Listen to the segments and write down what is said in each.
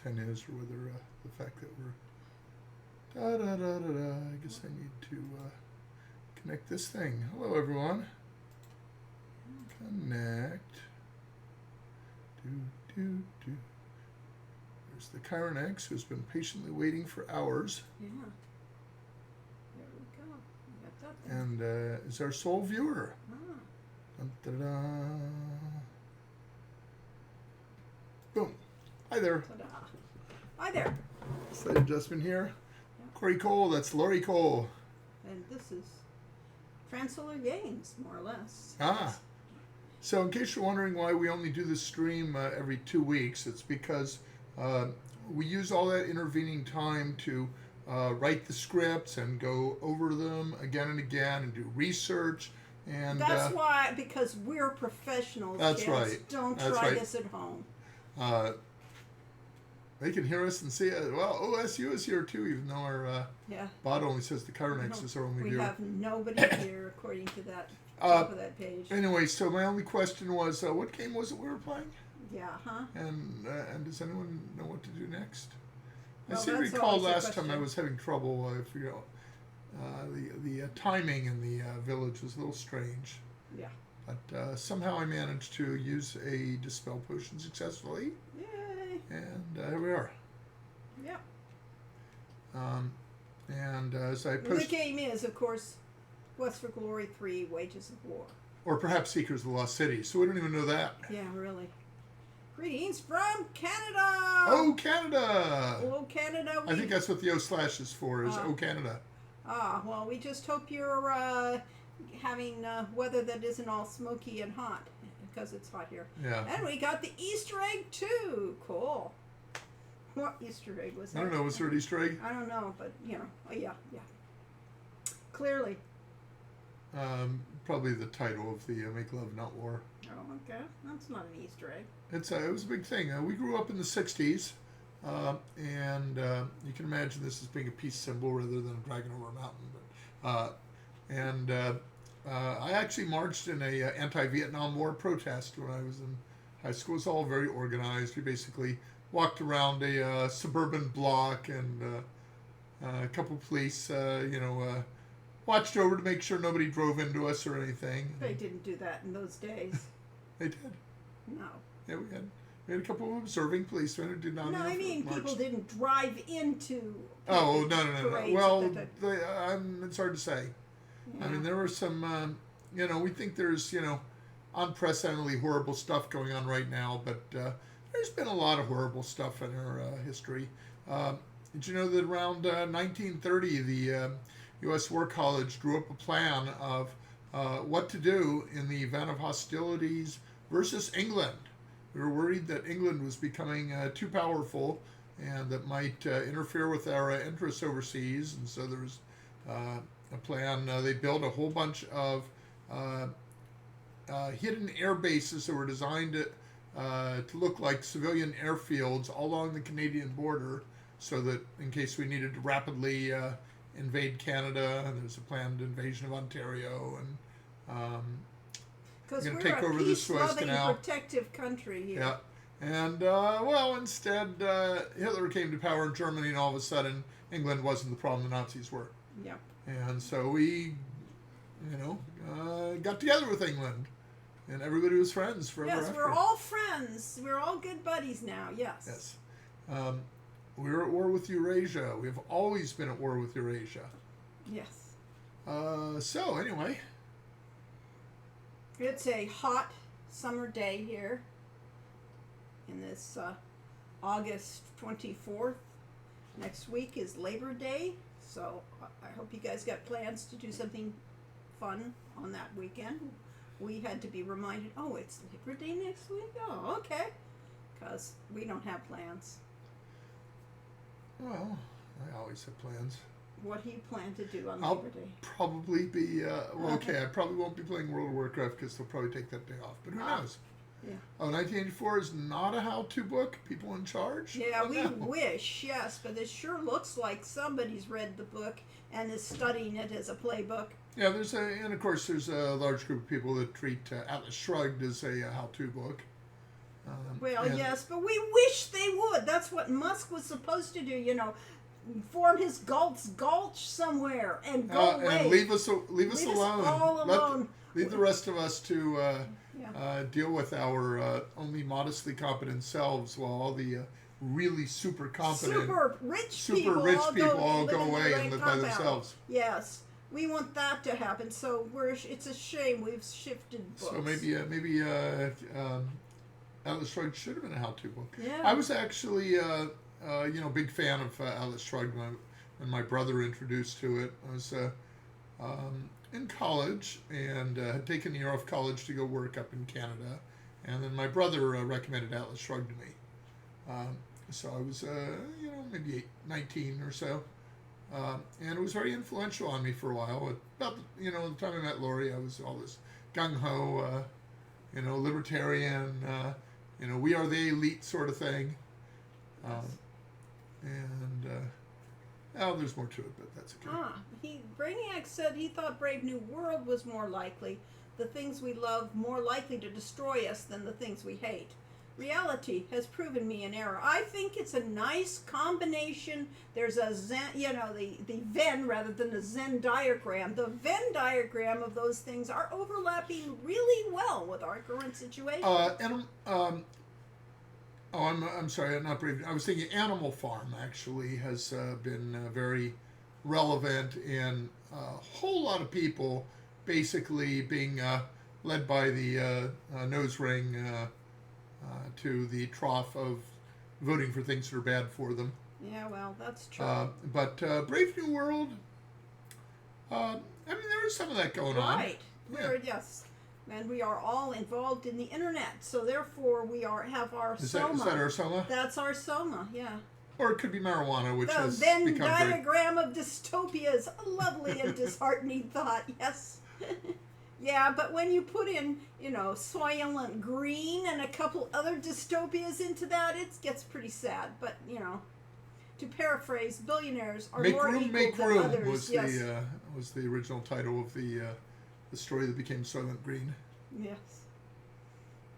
content is or whether the fact that we're I guess I need to connect this thing. Hello, everyone. Connect. Do. There's the Chiron X, who's been patiently waiting for hours. Yeah. There we go. We got that thing. And is our sole viewer. Ah. Dun-da-da. Boom. Hi there. Ta-da. Hi there. Slight adjustment here. Yeah. Corey Cole, that's Laurie Cole. And this is Transolar Games, more or less. Ah. So in case you're wondering why we only do this stream every 2 weeks, it's because we use all that intervening time to write the scripts and go over them again and again and do research. And that's why, because we're professionals. That's kids. right. Don't That's try right. this at home. They can hear us and see it. Well, OSU is here too, even though our Yeah. bot only says the Chiron X is our only We viewer. have nobody here according to that top of that page. Anyway, so my only question was, what game was it we were playing? Yeah, huh? And does anyone know what to do next? Well, I seem to that's recall always the last time I question. was having trouble. Figuring out the timing in the village was a little strange. Yeah. But somehow I managed to use a dispel potion successfully, Yay. and here we are. Yeah. And as I The post, game is, of course, Quest for Glory 3, Wages of War. or perhaps Seekers of the Lost City. So we don't even know that. Yeah, really. Greetings from Canada! Oh, Canada! Oh, Canada. I think that's what the O/ is for, is Oh, Canada. Ah, well, we just hope you're having weather that isn't all smoky and hot, because it's hot here. Yeah. And we got the Easter egg, too. Cool. What Easter egg was that? I don't know, was there an Easter egg? I don't know, but, you know, oh, yeah. Clearly. Probably the title of the Make Love Not War. Oh, okay. That's not an Easter egg. It was a big thing. We grew up in the 60s, and you can imagine this as being a peace symbol rather than a dragon over a mountain. I actually marched in a anti-Vietnam War protest when I was in high school. It was all very organized. We basically walked around a suburban block, and a couple police, watched over to make sure nobody drove into us or anything. They didn't do that in those days. They did. No. Yeah, we had a couple of observing policemen who did not. No, I mean march. people didn't drive into. Oh no! parades Well, at that time. it's hard to say. Yeah. I mean, there were some. We think there's unprecedentedly horrible stuff going on right now, but there's been a lot of horrible stuff in our history. Did you know that around 1930, the U.S. War College drew up a plan of what to do in the event of hostilities versus England? We were worried that England was becoming too powerful and that might interfere with our interests overseas. And so there was a plan. They built a whole bunch of hidden air bases that were designed to look like civilian airfields all along the Canadian border, so that in case we needed to rapidly invade Canada, and there's a planned invasion of Ontario, and Because gonna we're take a over the Suez peace-loving, Canal. protective country here. yeah. And, instead, Hitler came to power in Germany, and all of a sudden, England wasn't the problem, the Nazis were. Yeah. And so we, got together with England, and everybody was friends forever Yes, after. we're all friends. We're all good buddies now. Yes. Yes. We're at war with Eurasia. We have always been at war with Eurasia. Yes. So, anyway. It's a hot summer day here in this August 24th. Next week is Labor Day, so I hope you guys got plans to do something fun on that weekend. We had to be reminded, oh, it's Labor Day next week? Oh, okay. Because we don't have plans. Well, I always have plans. What do you plan to do on I'll Labor Day? probably be, I probably won't be playing World of Warcraft because they'll probably take that day off, but who knows? Yeah. Oh, 1984 is not a how-to book? People in charge? Yeah, Oh, we no. wish, yes, but it sure looks like somebody's read the book and is studying it as a playbook. Yeah, and of course there's a large group of people that treat Atlas Shrugged as a how-to book. Well, and, yes, but we wish they would. That's what Musk was supposed to do, form his gulch somewhere and go away. and leave us Leave us alone. all alone. Leave the rest of us to Yeah. deal with our only modestly competent selves, while all the really super competent, Super rich people all live go in the away right and live by compound. themselves. Yes, we want that to happen. So it's a shame we've shifted books. So maybe Atlas Shrugged should have been a how-to book. Yeah. I was actually big fan of Atlas Shrugged when my brother introduced to it. I was in college and had taken a year off college to go work up in Canada, and then my brother recommended Atlas Shrugged to me. So I was maybe 19 or so, and it was very influential on me for a while. About the time I met Lori, I was all this gung ho, libertarian, we are the elite sort of thing. There's more to it, but that's okay. Brainiac said he thought Brave New World was more likely, the things we love more likely to destroy us than the things we hate. Reality has proven me an error. I think it's a nice combination. There's a Zen, the Venn rather than the Zen diagram. The Venn diagram of those things are overlapping really well with our current situation. I'm sorry, not Brave. I was thinking Animal Farm actually has been very relevant in a whole lot of people basically being led by the nose ring to the trough of voting for things that are bad for them. Yeah, well, that's true. But Brave New World, there is some of that going on. Right. Yeah. Yes. And we are all involved in the internet, so therefore we have our soma. Is that our soma? That's our soma, yeah. Or it could be marijuana, which The has Venn become very... diagram of dystopias. A lovely and disheartening thought, yes. Yeah, but when you put in, Soylent Green and a couple other dystopias into that, it gets pretty sad. But, to paraphrase, billionaires are more equal than others. Was the original title of the story that became Soylent Green. Yes.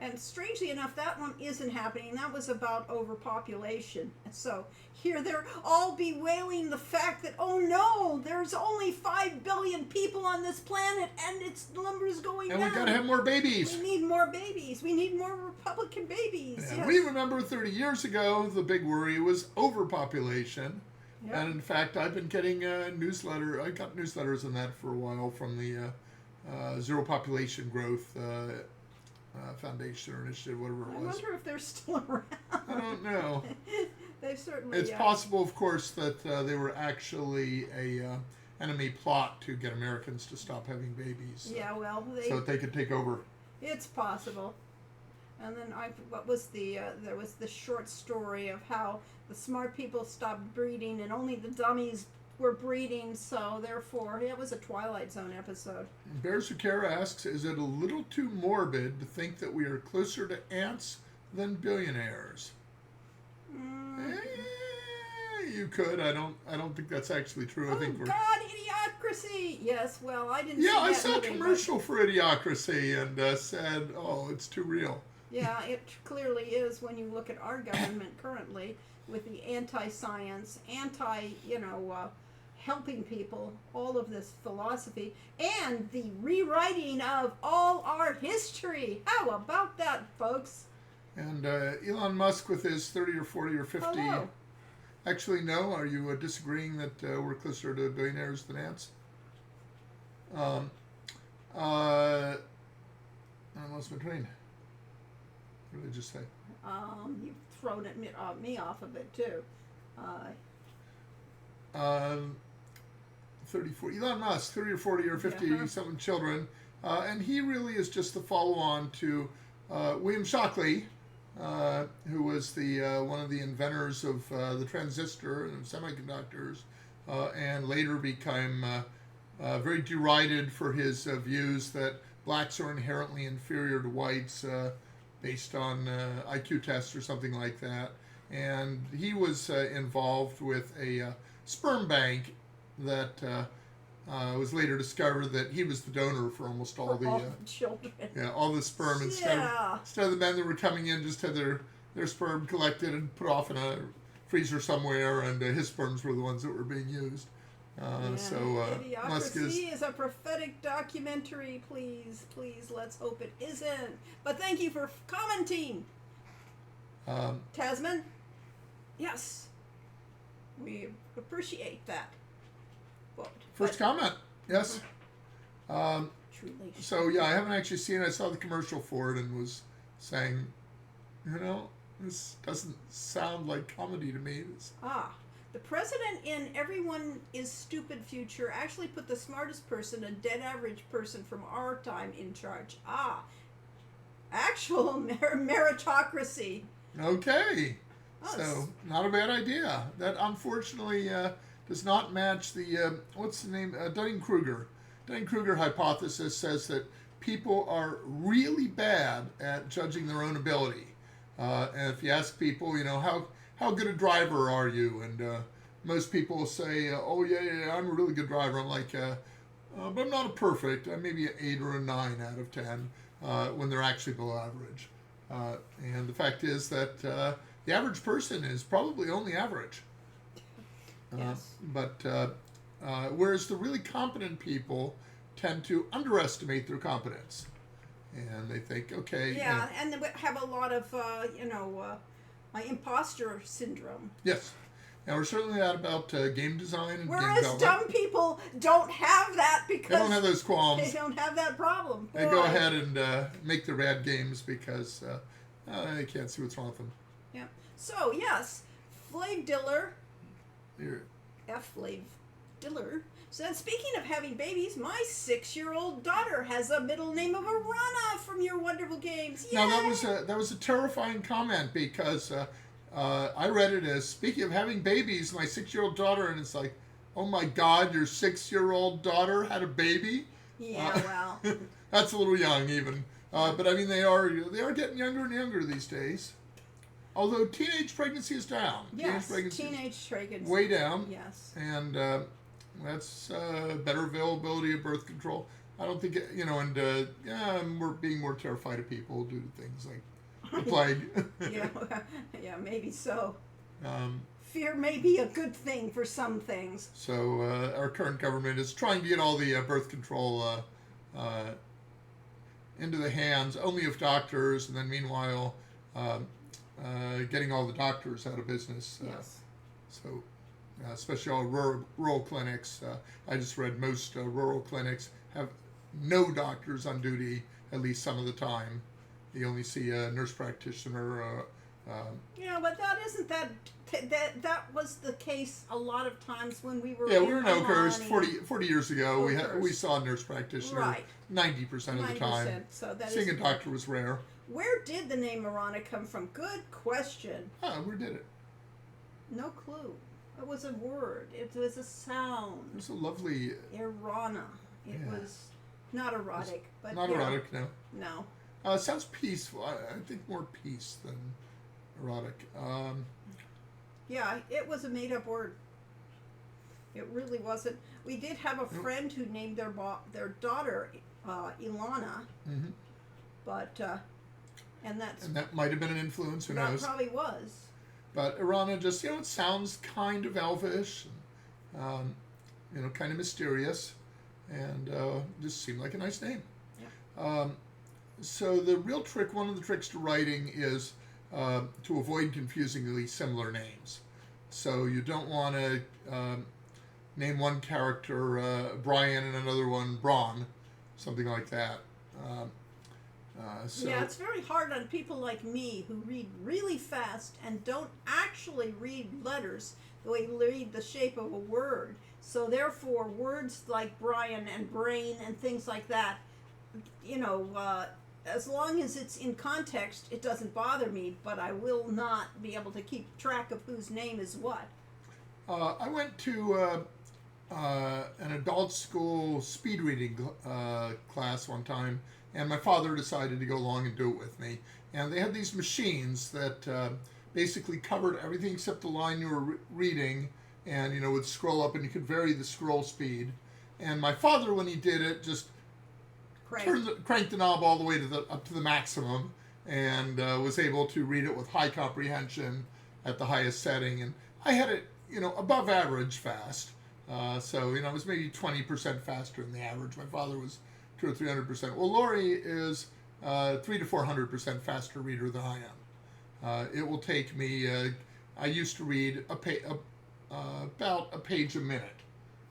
And strangely enough, that one isn't happening. That was about overpopulation. So here they're all bewailing the fact that, oh no, there's only 5 billion people on this planet and its numbers going down. And we gotta have more babies. We need more babies. We need more Republican babies. Yeah, yes. We remember 30 years ago, the big worry was overpopulation. Yep. And in fact, I've been getting a newsletter. I got newsletters on that for a while from the Zero Population Growth Foundation or initiative, whatever it was. I wonder if they're still around. I don't know. They've certainly. It's possible, of course, that they were actually a enemy plot to get Americans to stop having babies. Yeah, well, so that they could take over. It's possible. And then there was the short story of how the smart people stopped breeding and only the dummies were breeding, so therefore it was a Twilight Zone episode. Bear Zucchero asks, is it a little too morbid to think that we are closer to ants than billionaires? You could. I don't think that's actually true. I think we're... God, Idiocracy! Yes, well, I didn't see I that saw a movie, commercial for Idiocracy and said, oh, it's too real. Yeah, it clearly is when you look at our government currently with the anti-science, helping people, all of this philosophy, and the rewriting of all our history. How about that, folks? And Elon Musk with his 30 or 40 or 50. Hello. Actually, no. Are you disagreeing that we're closer to billionaires than ants? I lost my train. What did I just say? You've thrown me off of it, too. 34. Elon Musk, 30 or 40 or 50 something children. And he really is just the follow-on to William Shockley, who was the one of the inventors of the transistor and semiconductors, and later became very derided for his views that blacks are inherently inferior to whites based on IQ tests or something like that. And he was involved with a sperm bank that it was later discovered that he was the donor for almost all For the all the children. all the sperm. Yeah. Instead of the men that were coming in, just had their sperm collected and put off in a freezer somewhere, and his sperms were the ones that were being used. Musk Idiocracy is a prophetic documentary. Please, please, let's hope it isn't. But thank you for commenting, Tasman. Yes, we appreciate that. First comment, yes. Truly. So yeah, I haven't actually seen it. I saw the commercial for it and was saying, this doesn't sound like comedy to me. The president in Everyone is Stupid Future actually put the smartest person, a dead average person from our time, in charge. Actual meritocracy. Okay. Oh, So, not a bad idea. That unfortunately does not match the, what's the name? Dunning-Kruger. Dunning-Kruger hypothesis says that people are really bad at judging their own ability. And if you ask people, how good a driver are you? And most people will say, oh, yeah, I'm a really good driver. I'm like, but I'm not a perfect. I'm maybe an 8 or a 9 out of 10 when they're actually below average. And the fact is that the average person is probably only average. Yes. But whereas the really competent people tend to underestimate their competence. And they think, okay. Yeah, and they have a lot of, imposter syndrome. Yes. Now, we're certainly not about game design and game Whereas development. dumb people don't have that because They don't have those qualms. they don't have that problem. They go ahead and make their bad games because they can't see what's wrong with them. Yeah. So, yes, Flav Diller, Here. Flav Diller, said, speaking of having babies, my 6-year-old daughter has a middle name of Arana from your wonderful games. Yay! Now, that was a terrifying comment because I read it as, speaking of having babies, my 6-year-old daughter, and it's like, oh my God, your 6-year-old daughter had a baby? Yeah, well. That's a little young even. But I mean, they are getting younger and younger these days. Although teenage pregnancy is down. Yes, teenage pregnancy. way down. Yes. And that's better availability of birth control. I don't think, we're being more terrified of people due to things like the plague. yeah, maybe so. Fear may be a good thing for some things. So our current government is trying to get all the birth control into the hands only of doctors, and then meanwhile getting all the doctors out of business. Yes. So especially all rural clinics. I just read most rural clinics have no doctors on duty at least some of the time. You only see a nurse practitioner. Yeah, but that was the case a lot of times when we were. Yeah, we were in Oakhurst 40 years ago. Oakhurst. We saw a nurse practitioner Right. 90% of the time. So that Seeing is a doctor was rare. Where did the name Arana come from? Good question. Where did it? No clue. It was a word. It was a sound. It was a lovely. Irana. It was not erotic, but not erotic. No. No. It sounds peaceful. I think more peace than erotic. Yeah, it was a made-up word. It really wasn't. We did have a friend who named their daughter Ilana, Mm-hmm. but and that might have been an influence. Who that knows? probably was. But Irana just, it sounds kind of elvish, and, kind of mysterious, and just seemed like a nice name. Yeah. So the real trick, one of the tricks to writing is to avoid confusingly similar names. So you don't want to name one character Brian and another one Braun, something like that. Yeah, it's very hard on people like me who read really fast and don't actually read letters the way you read the shape of a word. So therefore, words like Brian and brain and things like that, as long as it's in context, it doesn't bother me, but I will not be able to keep track of whose name is what. I went to an adult school speed reading class one time, and my father decided to go along and do it with me. And they had these machines that basically covered everything except the line you were reading, and would scroll up, and you could vary the scroll speed. And my father, when he did it, just cranked the knob all the way up to the maximum, and was able to read it with high comprehension at the highest setting. And I had it, above average fast. So it was maybe 20% faster than the average. My father was 200 or 300%. Well, Lori is 300 to 400% faster reader than I am. It will take me. I used to read about a page a minute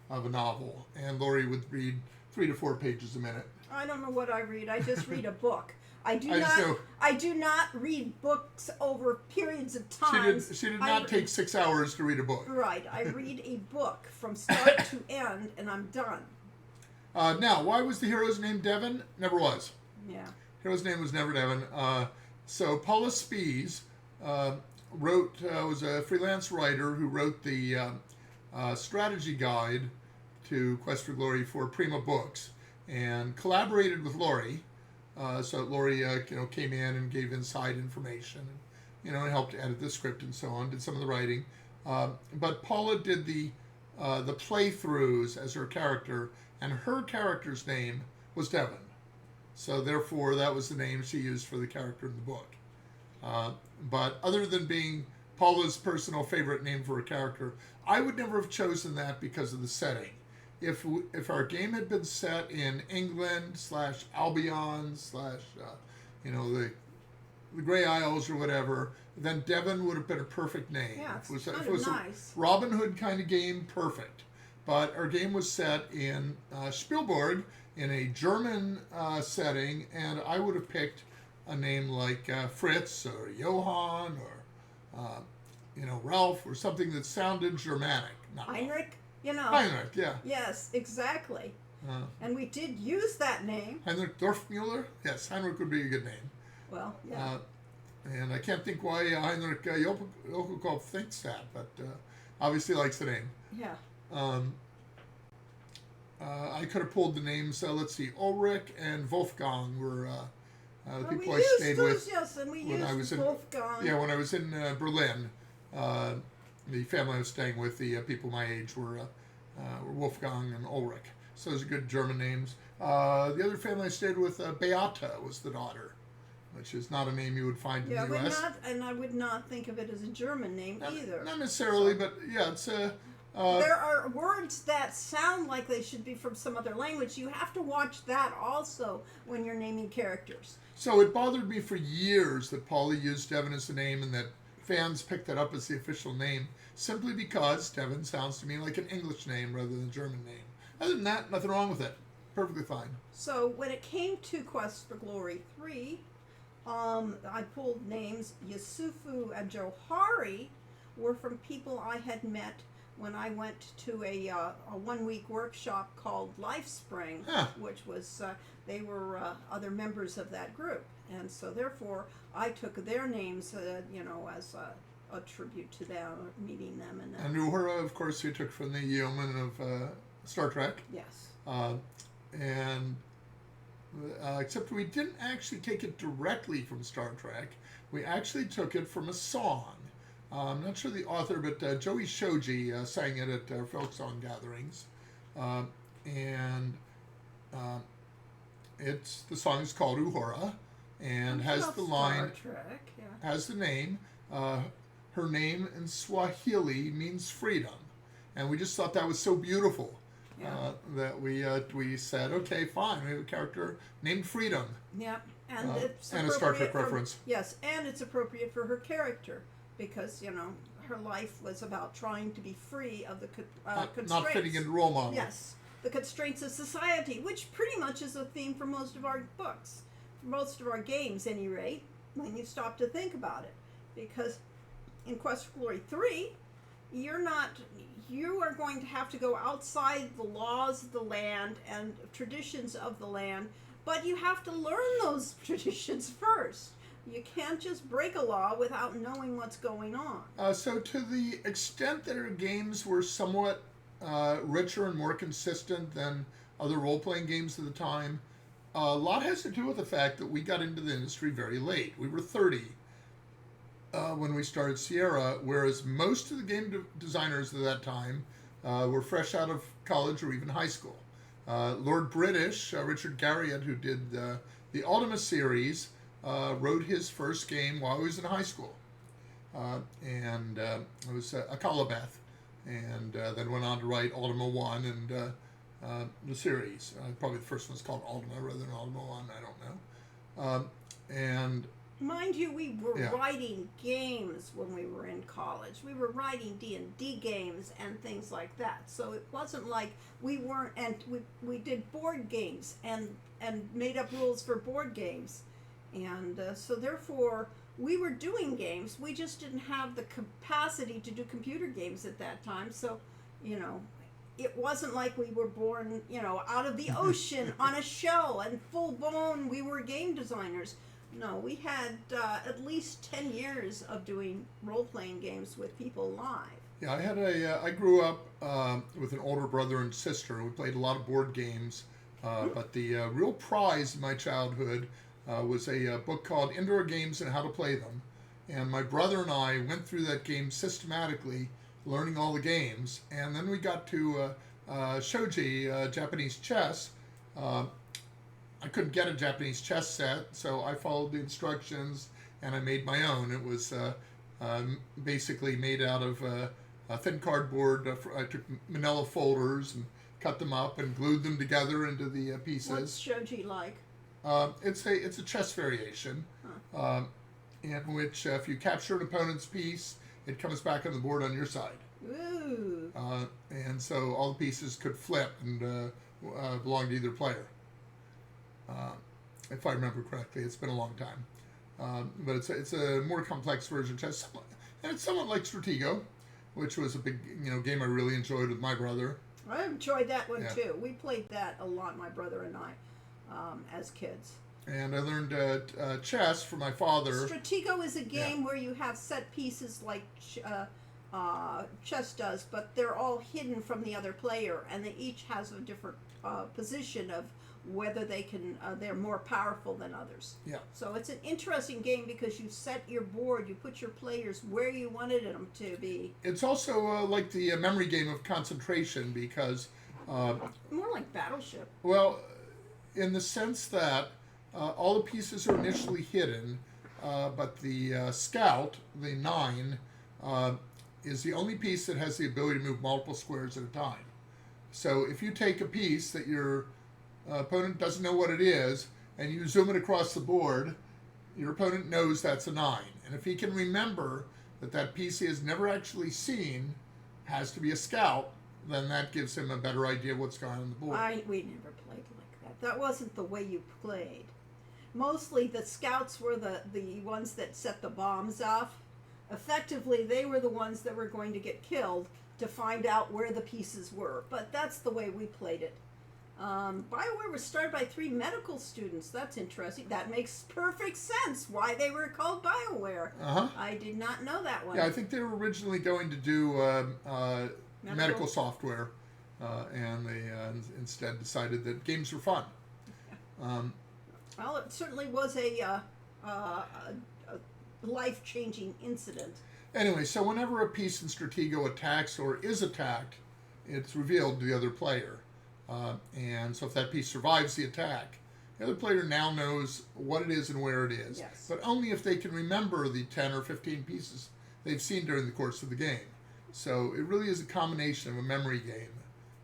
of a novel, and Lori would read 3 to 4 pages a minute. I don't know what I read. I just read a book. I do not read books over periods of time. She did not take 6 hours to read a book. Right. I read a book from start to end, and I'm done. Now, why was the hero's name Devon? Never was. Yeah. Hero's name was never Devon. So Paula Spies was a freelance writer who wrote the strategy guide to Quest for Glory for Prima Books, and collaborated with Lori. So Lori, came in and gave inside information, and helped edit the script and so on. Did some of the writing, but Paula did the playthroughs as her character, and her character's name was Devon. So therefore, that was the name she used for the character in the book. But other than being Paula's personal favorite name for a character, I would never have chosen that because of the setting. If our game had been set in England / Albion / the Grey Isles or whatever, then Devon would have been a perfect name. Yeah, If it was nice. a Robin Hood kind of game, perfect. But our game was set in Spielberg, in a German setting, and I would have picked a name like Fritz or Johann or Ralph, or something that sounded Germanic. Not Heinrich. Heinrich, yeah. Yes, exactly. And we did use that name. Heinrich Dorfmuller? Yes, Heinrich would be a good name. Well, yeah. And I can't think why Heinrich Jokukov thinks that, but obviously likes the name. Yeah. I could have pulled the names. Let's see, Ulrich and Wolfgang were the people we I used stayed those, with. yes, and we when I used was in Wolfgang. Yeah, when I was in Berlin, the family I was staying with, the people my age, were Wolfgang and Ulrich. So those are good German names. The other family I stayed with, Beata was the daughter, which is not a name you would find in the U.S. And I would not think of it as a German name either. Not necessarily, but yeah, it's a. There are words that sound like they should be from some other language. You have to watch that also when you're naming characters. So it bothered me for years that Paula used Devon as the name, and that fans picked that up as the official name, simply because Devon sounds to me like an English name rather than a German name. Other than that, nothing wrong with it. Perfectly fine. So when it came to Quest for Glory 3, I pulled names. Yusufu and Johari were from people I had met when I went to a 1-week workshop called LifeSpring, which was, they were other members of that group. And so therefore, I took their names, as a tribute to them, meeting them. And Uhura, of course, you took from the yeoman of Star Trek. Yes. Except we didn't actually take it directly from Star Trek. We actually took it from a song. I'm not sure the author, but Joey Shoji sang it at folk song gatherings, the song is called Uhura, and has the line, Star Trek, yeah. has the name. Her name in Swahili means freedom, and we just thought that was so beautiful. Yeah. That we said, okay, fine, we have a character named Freedom. Yeah, and it's and a Star Trek reference. Yes, and it's appropriate for her character because her life was about trying to be free of the constraints. Not fitting into role model. Yes, the constraints of society, which pretty much is a theme for most of our books, for most of our games, at any rate. When you stop to think about it, because in Quest for Glory 3, you are going to have to go outside the laws of the land and traditions of the land, but you have to learn those traditions first. You can't just break a law without knowing what's going on. So to the extent that our games were somewhat richer and more consistent than other role-playing games of the time, a lot has to do with the fact that we got into the industry very late. We were 30 when we started Sierra, whereas most of the game designers at that time were fresh out of college or even high school. Lord British, Richard Garriott, who did the Ultima series, wrote his first game while he was in high school. And it was Akalabeth, and then went on to write Ultima 1 and the series. Probably the first one's called Ultima rather than Ultima 1, I don't know. And Mind you, we were Yeah. writing games when we were in college. We were writing D&D games and things like that. So it wasn't like we weren't, and we did board games and made up rules for board games. And so therefore, we were doing games. We just didn't have the capacity to do computer games at that time. So, you know, it wasn't like we were born, you know, out of the ocean on a shell and full blown we were game designers. No, we had at least 10 years of doing role-playing games with people live. yeah, I grew up with an older brother and sister. We played a lot of board games, but the real prize in my childhood was a book called Indoor Games and How to Play Them. And my brother and I went through that game systematically, learning all the games. And then we got to shogi, Japanese chess. I couldn't get a Japanese chess set, so I followed the instructions and I made my own. It was basically made out of thin cardboard. I took manila folders and cut them up and glued them together into the pieces. What's shogi like? It's a chess variation, in which if you capture an opponent's piece, it comes back on the board on your side. Ooh. And so all the pieces could flip and belong to either player. If I remember correctly, it's been a long time. But it's a more complex version of chess, and it's somewhat like Stratego, which was a big game I really enjoyed with my brother. I enjoyed that one Yeah. too. We played that a lot, my brother and I, as kids. And I learned chess from my father. Stratego is a game where you have set pieces like chess does, but they're all hidden from the other player, and they each has a different position of whether they're more powerful than others. Yeah. So it's an interesting game because you set your board, you put your players where you wanted them to be. It's also like the memory game of concentration because, More like Battleship. well, in the sense that all the pieces are initially hidden, but the scout, the 9, is the only piece that has the ability to move multiple squares at a time. So if you take a piece that your opponent doesn't know what it is, and you zoom it across the board, your opponent knows that's a 9. And if he can remember that that piece he has never actually seen has to be a scout, then that gives him a better idea of what's going on the board. We never played like that. That wasn't the way you played. Mostly the scouts were the ones that set the bombs off. Effectively, they were the ones that were going to get killed to find out where the pieces were. But that's the way we played it. BioWare was started by 3 medical students. That's interesting. That makes perfect sense why they were called BioWare. Uh-huh. I did not know that one. Yeah, I think they were originally going to do medical software, and they instead decided that games were fun. Well, it certainly was a life-changing incident. Anyway, so whenever a piece in Stratego attacks or is attacked, it's revealed to the other player. And so if that piece survives the attack, the other player now knows what it is and where it is. Yes. But only if they can remember the 10 or 15 pieces they've seen during the course of the game. So it really is a combination of a memory game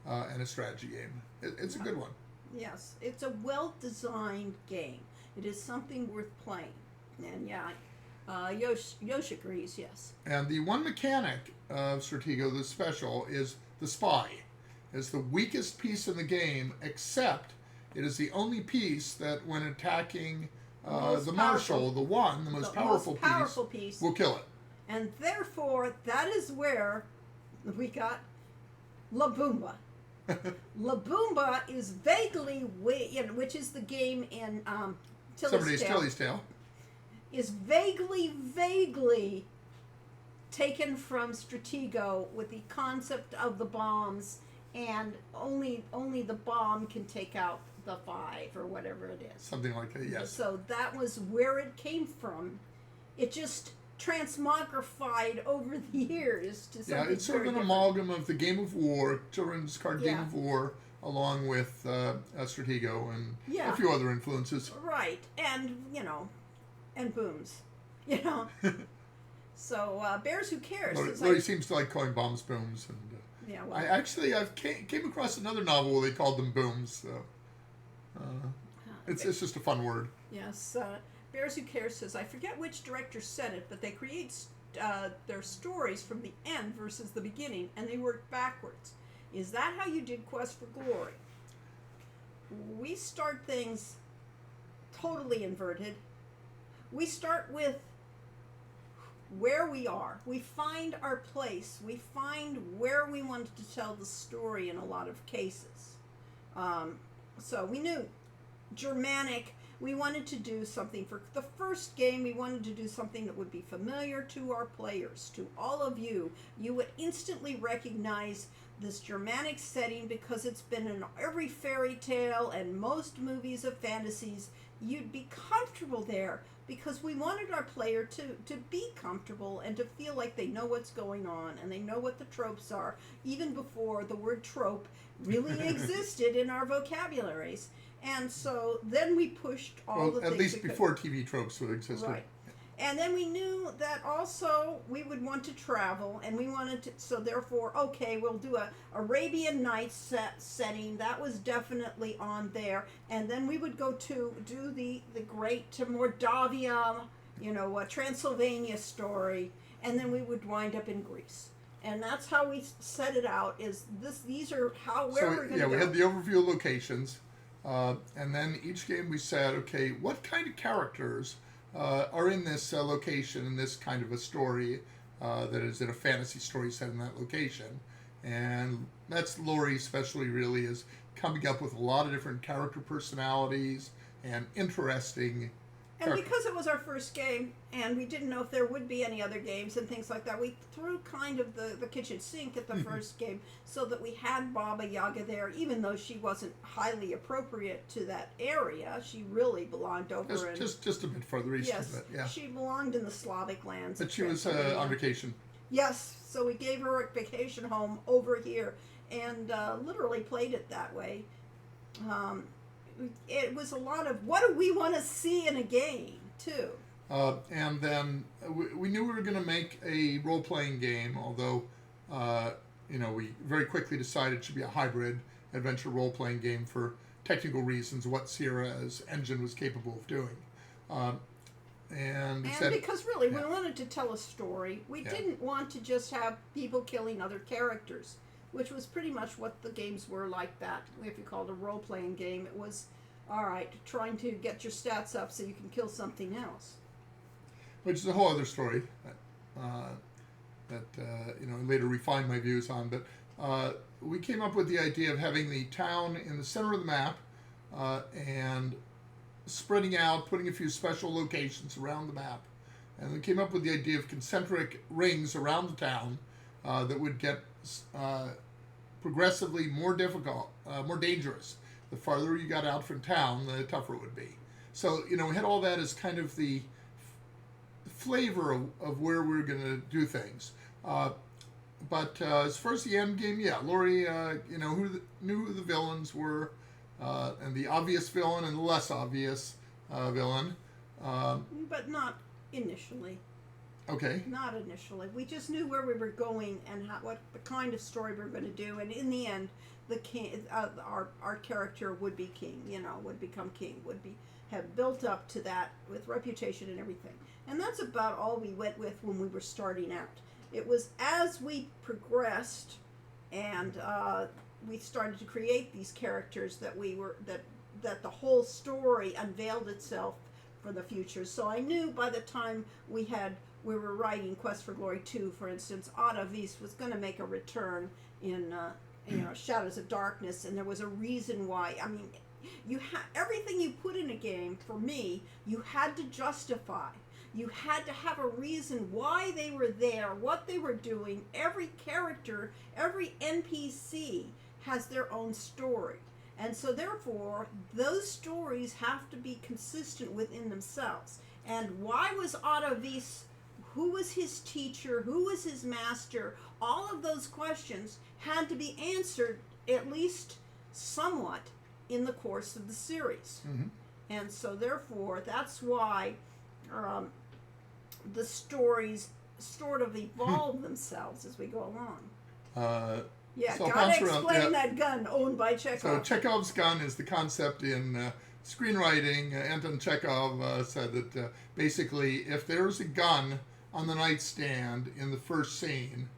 and a strategy game. It's a good one. Yes, it's a well-designed game. It is something worth playing. And yeah, Yosh agrees, yes. And the one mechanic of Stratego that's special is the spy. It's the weakest piece in the game, except it is the only piece that when attacking the marshal, the most powerful piece, will kill it. And therefore, that is where we got La Boomba. La Boomba is vaguely, which is the game in Tilly's Tale. Is vaguely taken from Stratego with the concept of the bombs, and only the bomb can take out the 5 or whatever it is. Something like that, yes. So that was where it came from. It just transmogrified over the years to something Yeah, it's sort of an very amalgam of the Game of War, children's card Game Yeah. of War, along with Stratego and Yeah. a few other influences. Right, and and booms, you know. So Bears Who Cares? Since Lori seems to like calling bombs booms, and yeah, I well, actually I've came across another novel where they called them booms. So it's just a fun word. yes. Bears Who Cares says, I forget which director said it, but they create their stories from the end versus the beginning, and they work backwards. Is that how you did Quest for Glory? We start things totally inverted. We start with where we are. We find our place. We find where we wanted to tell the story in a lot of cases. So we knew Germanic. We wanted to do something for the first game. We wanted to do something that would be familiar to our players, to all of you. You would instantly recognize this Germanic setting because it's been in every fairy tale and most movies of fantasies. You'd be comfortable there because we wanted our player to be comfortable and to feel like they know what's going on and they know what the tropes are, even before the word trope really existed in our vocabularies. And so then we pushed all the things. At least before TV tropes would exist. Right. And then we knew that also we would want to travel, and we wanted to, so therefore, okay, we'll do a Arabian Nights setting. That was definitely on there. And then we would go to do the great Mordavia, a Transylvania story, and then we would wind up in Greece. And that's how we set it out. These are where we're going to go. We had the overview of locations, and then each game we said, okay, what kind of characters are in this location, in this kind of a story that is in a fantasy story set in that location. And that's Lori especially really is coming up with a lot of different character personalities and interesting and because it was our first game and we didn't know if there would be any other games and things like that, we threw kind of the kitchen sink at the first game so that we had Baba Yaga there, even though she wasn't highly appropriate to that area. She really belonged over just a bit further east of it. Yeah, she belonged in the Slavic lands. But she was on vacation. Yes, so we gave her a vacation home over here and literally played it that way. It was a lot of what do we want to see in a game too. And then we knew we were going to make a role-playing game, although we very quickly decided it should be a hybrid adventure role-playing game for technical reasons, what Sierra's engine was capable of doing. And because really we wanted to tell a story. We didn't want to just have people killing other characters, which was pretty much what the games were like that. If you called it a role-playing game, it was, all right, trying to get your stats up so you can kill something else. Which is a whole other story that I later refined my views on. But we came up with the idea of having the town in the center of the map and spreading out, putting a few special locations around the map. And we came up with the idea of concentric rings around the town that would get progressively more difficult, more dangerous. The farther you got out from town, the tougher it would be. So, we had all that as kind of the flavor of where we were going to do things. But as far as the end game, Lori, knew who the villains were, and the obvious villain and the less obvious villain. But not initially. Okay. Not initially. We just knew where we were going and what the kind of story we were going to do, and in the end, the king, our character would be king. Would become king. Have built up to that with reputation and everything. And that's about all we went with when we were starting out. It was as we progressed and we started to create these characters that that the whole story unveiled itself for the future. So I knew by the time we were writing Quest for Glory 2, for instance, Ada Vis was going to make a return in Shadows of Darkness, and there was a reason why. I mean, everything you put in a game, for me, you had to justify. You had to have a reason why they were there, what they were doing. Every character, every NPC has their own story. And so therefore, those stories have to be consistent within themselves. And why was Ada Vis, who was his teacher, who was his master, all of those questions had to be answered at least somewhat in the course of the series. Mm-hmm. And so, therefore, that's why the stories sort of evolve themselves as we go along. Yeah, So gotta bounce around, explain yeah. that gun owned by Chekhov. So Chekhov's gun is the concept in screenwriting. Anton Chekhov said that basically if there's a gun on the nightstand in the first scene,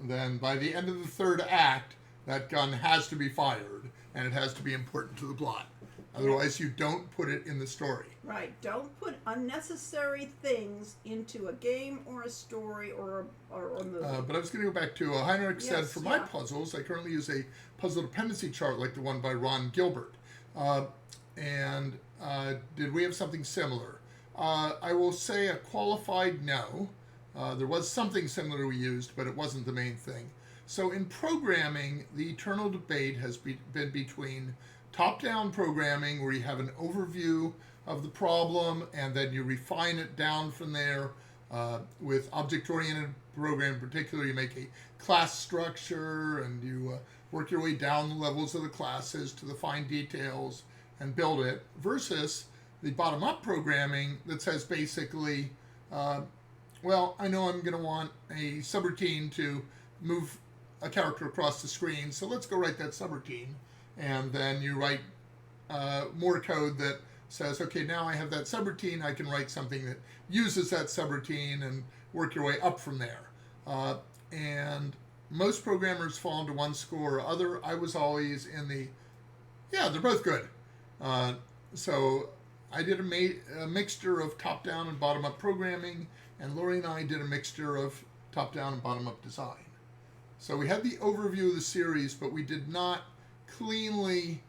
then by the end of the third act, that gun has to be fired and it has to be important to the plot. Otherwise, you don't put it in the story. Right. Don't put unnecessary things into a game or a story or a movie. But I was going to go back to Heinrich said, Yes, for my yeah. puzzles, I currently use a puzzle dependency chart like the one by Ron Gilbert. Did we have something similar? I will say a qualified no. There was something similar we used, but it wasn't the main thing. So in programming, the eternal debate has been between top-down programming, where you have an overview of the problem and then you refine it down from there. With object-oriented programming in particular, you make a class structure and you work your way down the levels of the classes to the fine details and build it, versus the bottom-up programming that says basically, well, I know I'm going to want a subroutine to move a character across the screen, so let's go write that subroutine. And then you write more code that says, okay, now I have that subroutine, I can write something that uses that subroutine and work your way up from there. And most programmers fall into one school or other. I was always in the, yeah, they're both good. So I did a mixture of top-down and bottom-up programming, and Lori and I did a mixture of top-down and bottom-up design. So we had the overview of the series, but we did not cleanly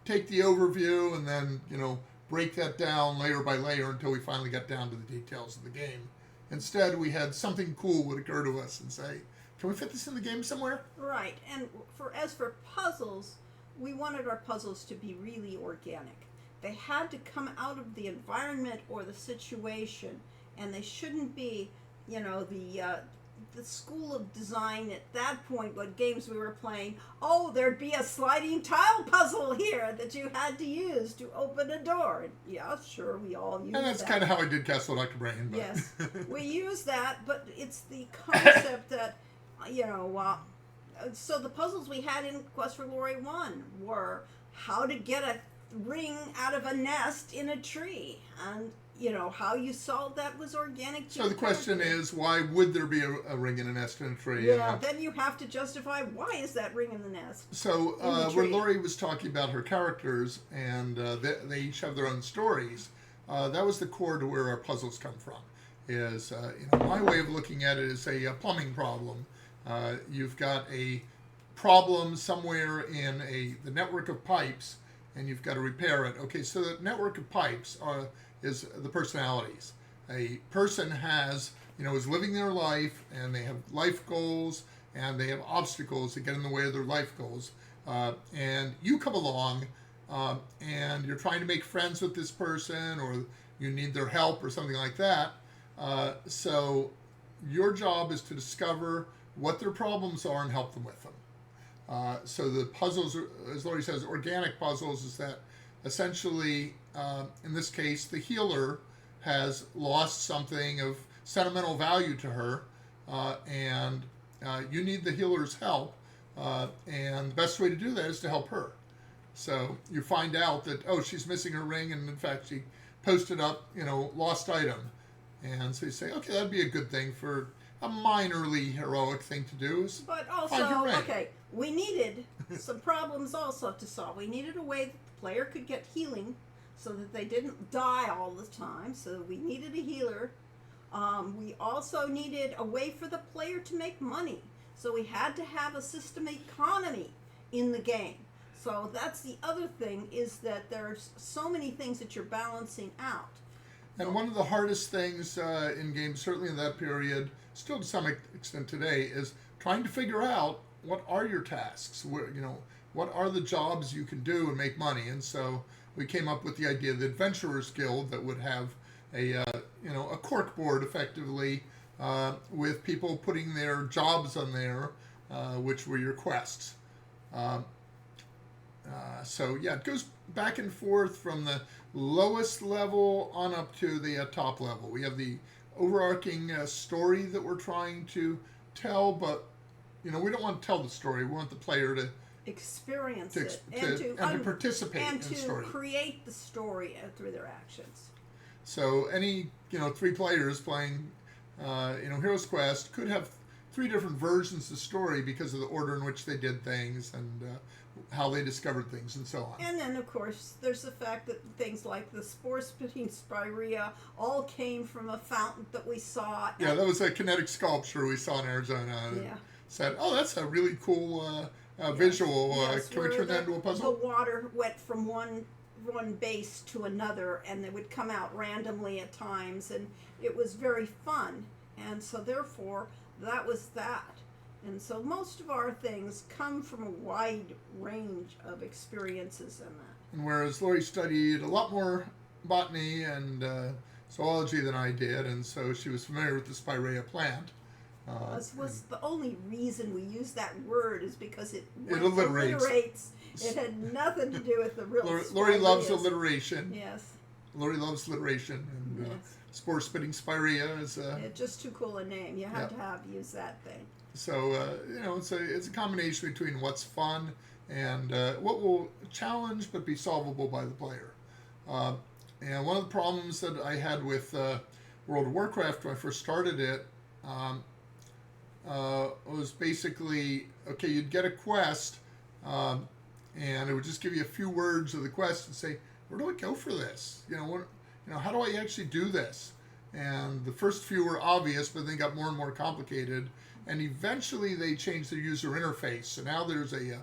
take the overview and then, break that down layer by layer until we finally got down to the details of the game. Instead, we had something cool would occur to us and say, can we fit this in the game somewhere? Right. And as for puzzles, we wanted our puzzles to be really organic. They had to come out of the environment or the situation, and they shouldn't be, the school of design at that point, what games we were playing, there'd be a sliding tile puzzle here that you had to use to open a door. And yeah, sure, we all use that. And that's kind of how I did Castle Dr. Brain. But. Yes, we use that, but it's the concept that, so the puzzles we had in Quest for Glory 1 were how to get a ring out of a nest in a tree, and how you solved that was organic. So the question is, why would there be a ring in a nest in a tree? Yeah, then you have to justify why is that ring in the nest. So when Lori was talking about her characters, and they each have their own stories, that was the core to where our puzzles come from. Is my way of looking at it is a plumbing problem. You've got a problem somewhere in the network of pipes, and you've got to repair it. Okay, so the network of pipes is the personalities. A person has, is living their life, and they have life goals, and they have obstacles that get in the way of their life goals. And you come along, and you're trying to make friends with this person, or you need their help, or something like that. So your job is to discover what their problems are and help them with them. So the puzzles, as Lori says, organic puzzles is that essentially, in this case, the healer has lost something of sentimental value to her, and you need the healer's help, and the best way to do that is to help her. So you find out that, she's missing her ring, and in fact she posted up, lost item. And so you say, okay, that'd be a good thing for a minorly heroic thing to do. But also, okay, we needed some problems also to solve. We needed a way that the player could get healing so that they didn't die all the time. So we needed a healer. We also needed a way for the player to make money. So we had to have a system economy in the game. So that's the other thing, is that there's so many things that you're balancing out. And one of the hardest things in games, certainly in that period, still to some extent today, is trying to figure out what are your tasks. What are the jobs you can do and make money. And so we came up with the idea of the Adventurers Guild that would have a cork board effectively with people putting their jobs on there, which were your quests. So yeah, it goes back and forth from the lowest level on up to the top level. We have the overarching story that we're trying to tell, but we don't want to tell the story. We want the player to Experience to, it to, and to participate and in the to story. create the story through their actions. So any 3 players playing Heroes Quest could have 3 different versions of the story because of the order in which they did things and how they discovered things and so on. And then, of course, there's the fact that things like the spore spitting spirea all came from a fountain that we saw. Yeah, that was a kinetic sculpture we saw in Arizona. Yeah. Said, oh, that's a really cool visual. Yes, Can we turn that into a puzzle? The water went from one base to another, and they would come out randomly at times, and it was very fun. And so, therefore, that was that. And so most of our things come from a wide range of experiences in that. And whereas Lori studied a lot more botany and zoology than I did, and so she was familiar with the spirea plant. Was the only reason we use that word is because it alliterates. It had nothing to do with the real Lori loves spireas. alliteration. Yes. Lori loves alliteration, and Yes. spore spitting spirea is It's just too cool a name. You have to use that thing. so it's a combination between what's fun and what will challenge but be solvable by the player. And one of the problems that I had with World of Warcraft when I first started it was basically, okay, you'd get a quest, and it would just give you a few words of the quest and say, where do I go for this? How do I actually do this? And the first few were obvious, but they got more and more complicated. And eventually they changed the user interface. So now there's a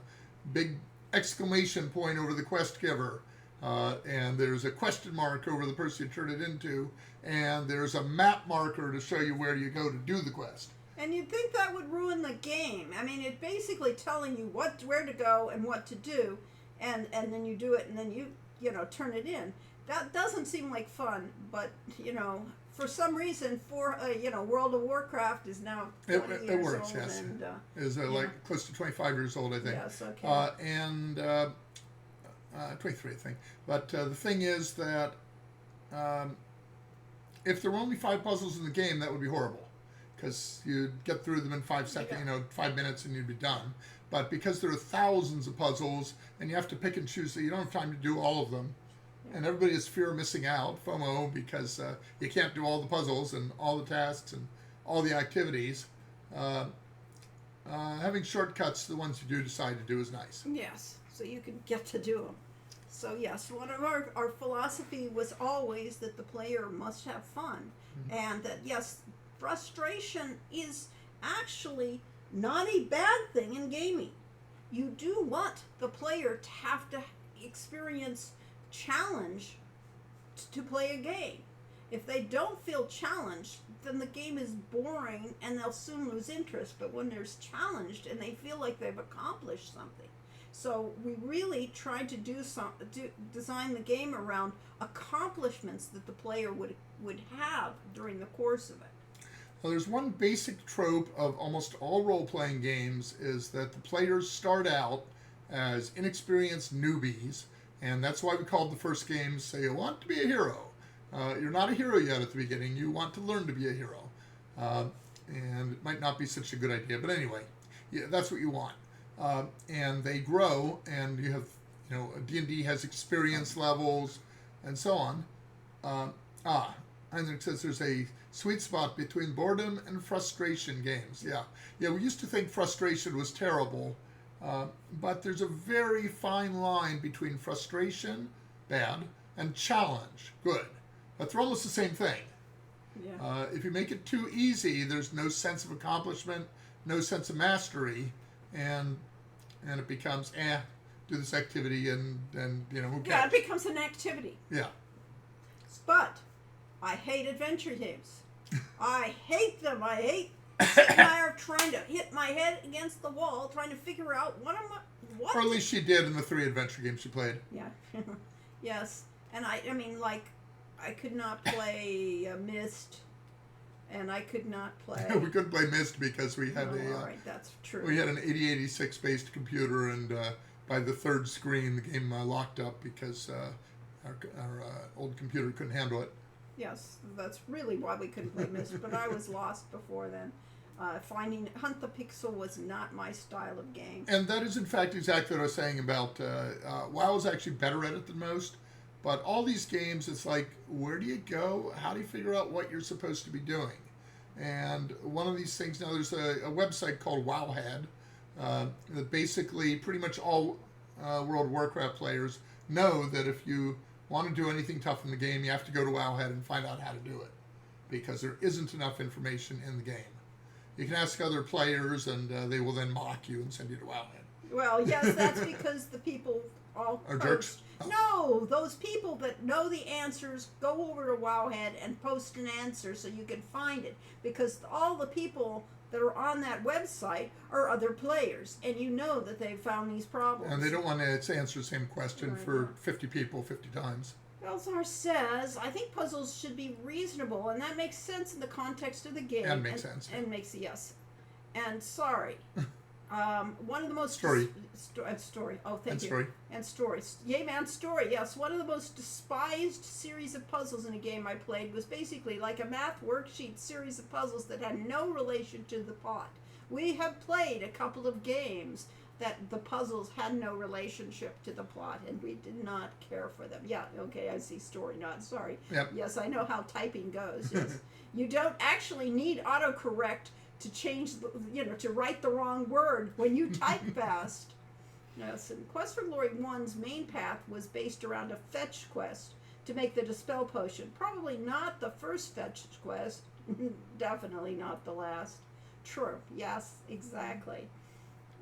big exclamation point over the quest giver. And there's a question mark over the person you turn it into. And there's a map marker to show you where you go to do the quest. And you'd think that would ruin the game. I mean, it's basically telling you where to go and what to do, and then you do it, and then you turn it in. That doesn't seem like fun, but for some reason, World of Warcraft is now 20 years works, old, yes. and Is like close to 25 years old, I think. yes, okay. And 23, I think. But the thing is that if there were only 5 puzzles in the game, that would be horrible. Because you'd get through them in 5 seconds, 5 minutes, and you'd be done. But because there are thousands of puzzles, and you have to pick and choose, so you don't have time to do all of them. And everybody has fear of missing out, FOMO, because you can't do all the puzzles and all the tasks and all the activities. Having shortcuts, the ones you do decide to do, is nice. Yes, so you can get to do them. So yes, one of our philosophy was always that the player must have fun, and that yes, frustration is actually not a bad thing in gaming. You do want the player to have to experience challenge to play a game. If they don't feel challenged, then the game is boring and they'll soon lose interest. But when there's challenged and they feel like they've accomplished something. So we really tried to design the game around accomplishments that the player would have during the course of it. Well, there's one basic trope of almost all role-playing games is that the players start out as inexperienced newbies, and that's why we called the first game, say you want to be a hero. You're not a hero yet at the beginning. You want to learn to be a hero. And it might not be such a good idea, but anyway, yeah, that's what you want. And they grow, and you have, D&D has experience levels and so on. And it says there's a sweet spot between boredom and frustration games. Yeah, we used to think frustration was terrible, but there's a very fine line between frustration, bad, and challenge, good. But they're almost the same thing. Yeah. If you make it too easy, there's no sense of accomplishment, no sense of mastery, and it becomes, do this activity and who cares? Yeah, it becomes an activity. Yeah. But I hate adventure games. I hate them. I hate sitting there trying to hit my head against the wall, trying to figure out what. Or at least she did in the 3 adventure games she played. Yeah. Yes. And I mean, like, I could not play Myst, and I could not play. We couldn't play Myst because we had all right, that's true. we had an 8086 based computer, and by the third screen, the game locked up because our old computer couldn't handle it. Yes, that's really why we couldn't play Myst, but I was lost before then. Finding Hunt the Pixel was not my style of game. And that is, in fact, exactly what I was saying about WoW is actually better at it than most. But all these games, it's like, where do you go? How do you figure out what you're supposed to be doing? And one of these things, now there's a website called Wowhead that basically pretty much all World of Warcraft players know that if you want to do anything tough in the game, you have to go to Wowhead and find out how to do it, because there isn't enough information in the game. You can ask other players, and they will then mock you and send you to Wowhead. Well, yes, that's because the people all Are post. jerks? Oh. No, those people that know the answers go over to Wowhead and post an answer so you can find it. Because all the people that are on that website are other players, and you know that they've found these problems. And they don't want to answer the same question Right, for yeah. 50 people 50 times. Elzar says, I think puzzles should be reasonable, and that makes sense in the context of the game. And makes sense. And makes, yes. And sorry. One of the most... Story. Story. Oh, thank And you. story. And story. Yay, man, story. Yes, one of the most despised series of puzzles in a game I played was basically like a math worksheet series of puzzles that had no relation to the plot. We have played a couple of games that the puzzles had no relationship to the plot, and we did not care for them. Yeah, okay, I see story, not sorry. Yep. Yes, I know how typing goes. Yes. You don't actually need autocorrect to change, to write the wrong word when you type fast. Yes, and Quest for Glory 1's main path was based around a fetch quest to make the Dispel Potion. Probably not the first fetch quest, definitely not the last. True, yes, exactly.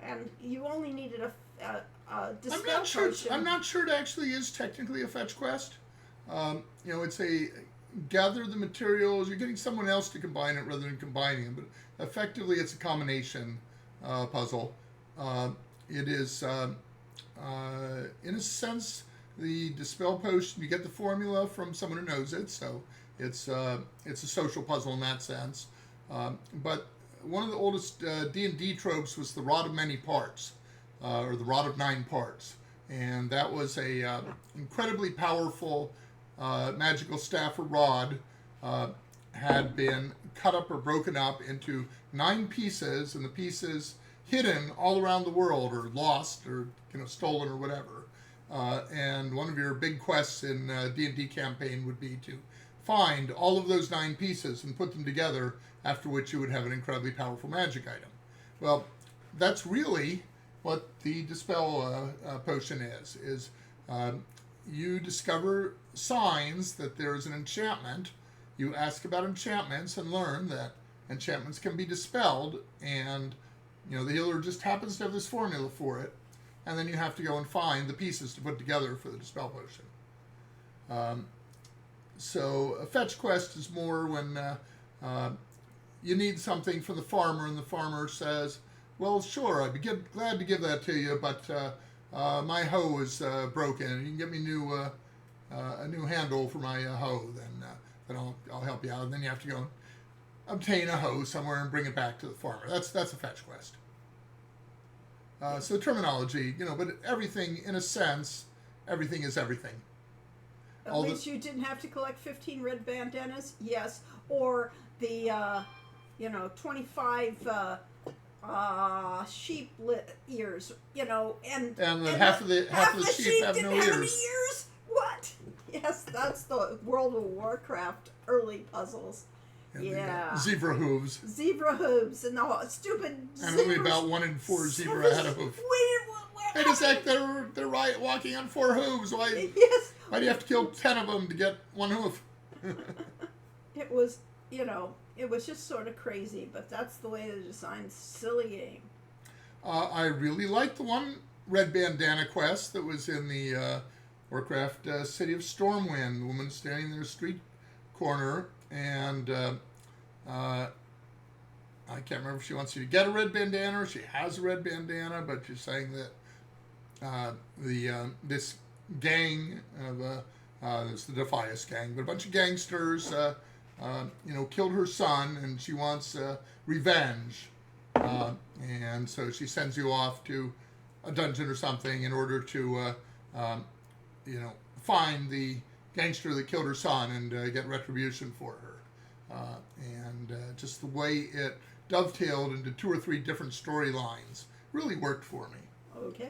And you only needed a Dispel Potion. I'm not sure it actually is technically a fetch quest. It's a gather the materials. You're getting someone else to combine it rather than combining them, but effectively it's a combination puzzle. It is, in a sense, the Dispel Potion. You get the formula from someone who knows it, so it's a social puzzle in that sense. But one of the oldest D&D tropes was the Rod of Many Parts, or the Rod of 9 Parts, and that was a incredibly powerful magical staff or rod. Had been cut up or broken up into 9 pieces, and the pieces hidden all around the world, or lost, or stolen, or whatever. And one of your big quests in D&D campaign would be to find all of those 9 pieces and put them together, after which you would have an incredibly powerful magic item. Well, that's really what the Dispel Potion is you discover signs that there is an enchantment. You ask about enchantments and learn that enchantments can be dispelled, and the healer just happens to have this formula for it, and then you have to go and find the pieces to put together for the Dispel Potion. So a fetch quest is more when you need something from the farmer, and the farmer says, well, sure, I'd be glad to give that to you, but my hoe is broken. You can get me a new handle for my hoe, then I'll help you out. And then you have to go and obtain a hoe somewhere and bring it back to the farmer. That's a fetch quest. So terminology, but everything, in a sense, everything is everything. At least you didn't have to collect 15 red bandanas, yes, or the 25 sheep ears, and half of the sheep have didn't no have ears. Any ears. What? Yes, that's the World of Warcraft early puzzles. And yeah. the zebra hooves. Zebra hooves and the stupid. And only about 1 in 4 zebra had a hoof. Hey, it's like they're right walking on 4 hooves. Why? Yes. Why do you have to kill 10 of them to get 1 hoof? It was, it was just sort of crazy, but that's the way they designed silly game. I really liked the one red bandana quest that was in the Warcraft City of Stormwind. The woman standing in the street corner, and I can't remember if she wants you to get a red bandana or she has a red bandana, but she's saying that this gang of it's the Defias gang, but a bunch of gangsters killed her son, and she wants revenge, and so she sends you off to a dungeon or something in order to, you know, find the gangster that killed her son and get retribution for her. And just the way it dovetailed into 2 or 3 different storylines really worked for me. Okay.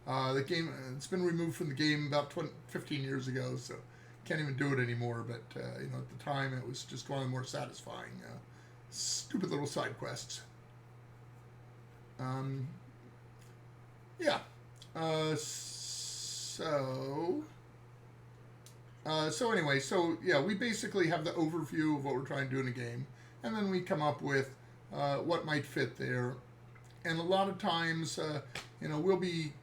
The game, it's been removed from the game about 15 years ago, so can't even do it anymore. But you know, at the time, it was just one of the more satisfying, stupid little side quests. Yeah. So anyway, so yeah, we basically have the overview of what we're trying to do in a game, and then we come up with what might fit there. And a lot of times, you know, we'll be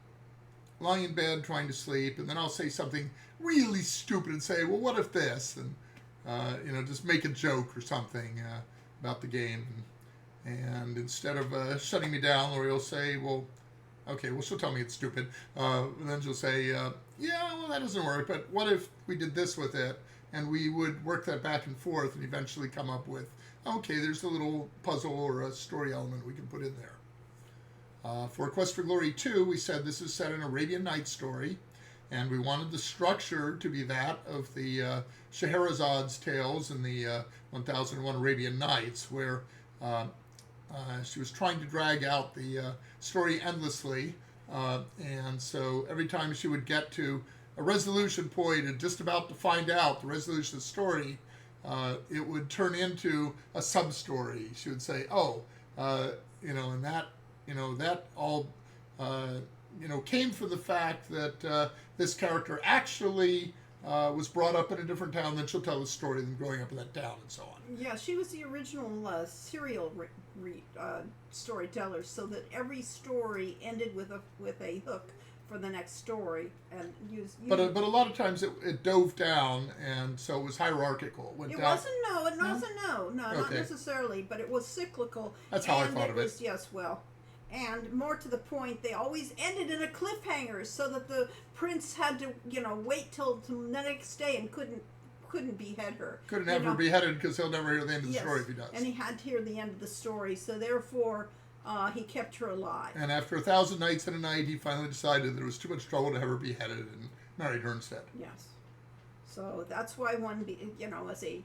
lying in bed trying to sleep, and then I'll say something really stupid and say, well, what if this? And, you know, just make a joke or something about the game. And instead of shutting me down, Lori will say, well, okay, well, she'll tell me it's stupid. And then she'll say, yeah, well, that doesn't work, but what if we did this with it? And we would work that back and forth and eventually come up with, okay, there's a little puzzle or a story element we can put in there. For Quest for Glory 2, we said this is set in Arabian Nights story, and we wanted the structure to be that of the Shahrazad's tales in the 1001 Arabian Nights, where she was trying to drag out the story endlessly, and so every time she would get to a resolution point and just about to find out the resolution of the story, it would turn into a sub-story. She would say, oh, you know, and that, you know, that all, you know, came from the fact that this character actually was brought up in a different town. Then she'll tell the story of them growing up in that town and so on. Yeah, she was the original serial storyteller, so that every story ended with a hook for the next story, and but a lot of times it dove down, and so it was hierarchical. It wasn't not necessarily, but it was cyclical. That's how I thought of it. Yes, well, and more to the point, they always ended in a cliffhanger, so that the prince had to, you know, wait till the next day and couldn't behead her. Couldn't have her beheaded because he'll never hear the end of the story if he does. And he had to hear the end of the story, so therefore he kept her alive. And after 1,000 Nights and a Night, he finally decided that it was too much trouble to have her beheaded and married her instead. Yes. So that's why you know, as a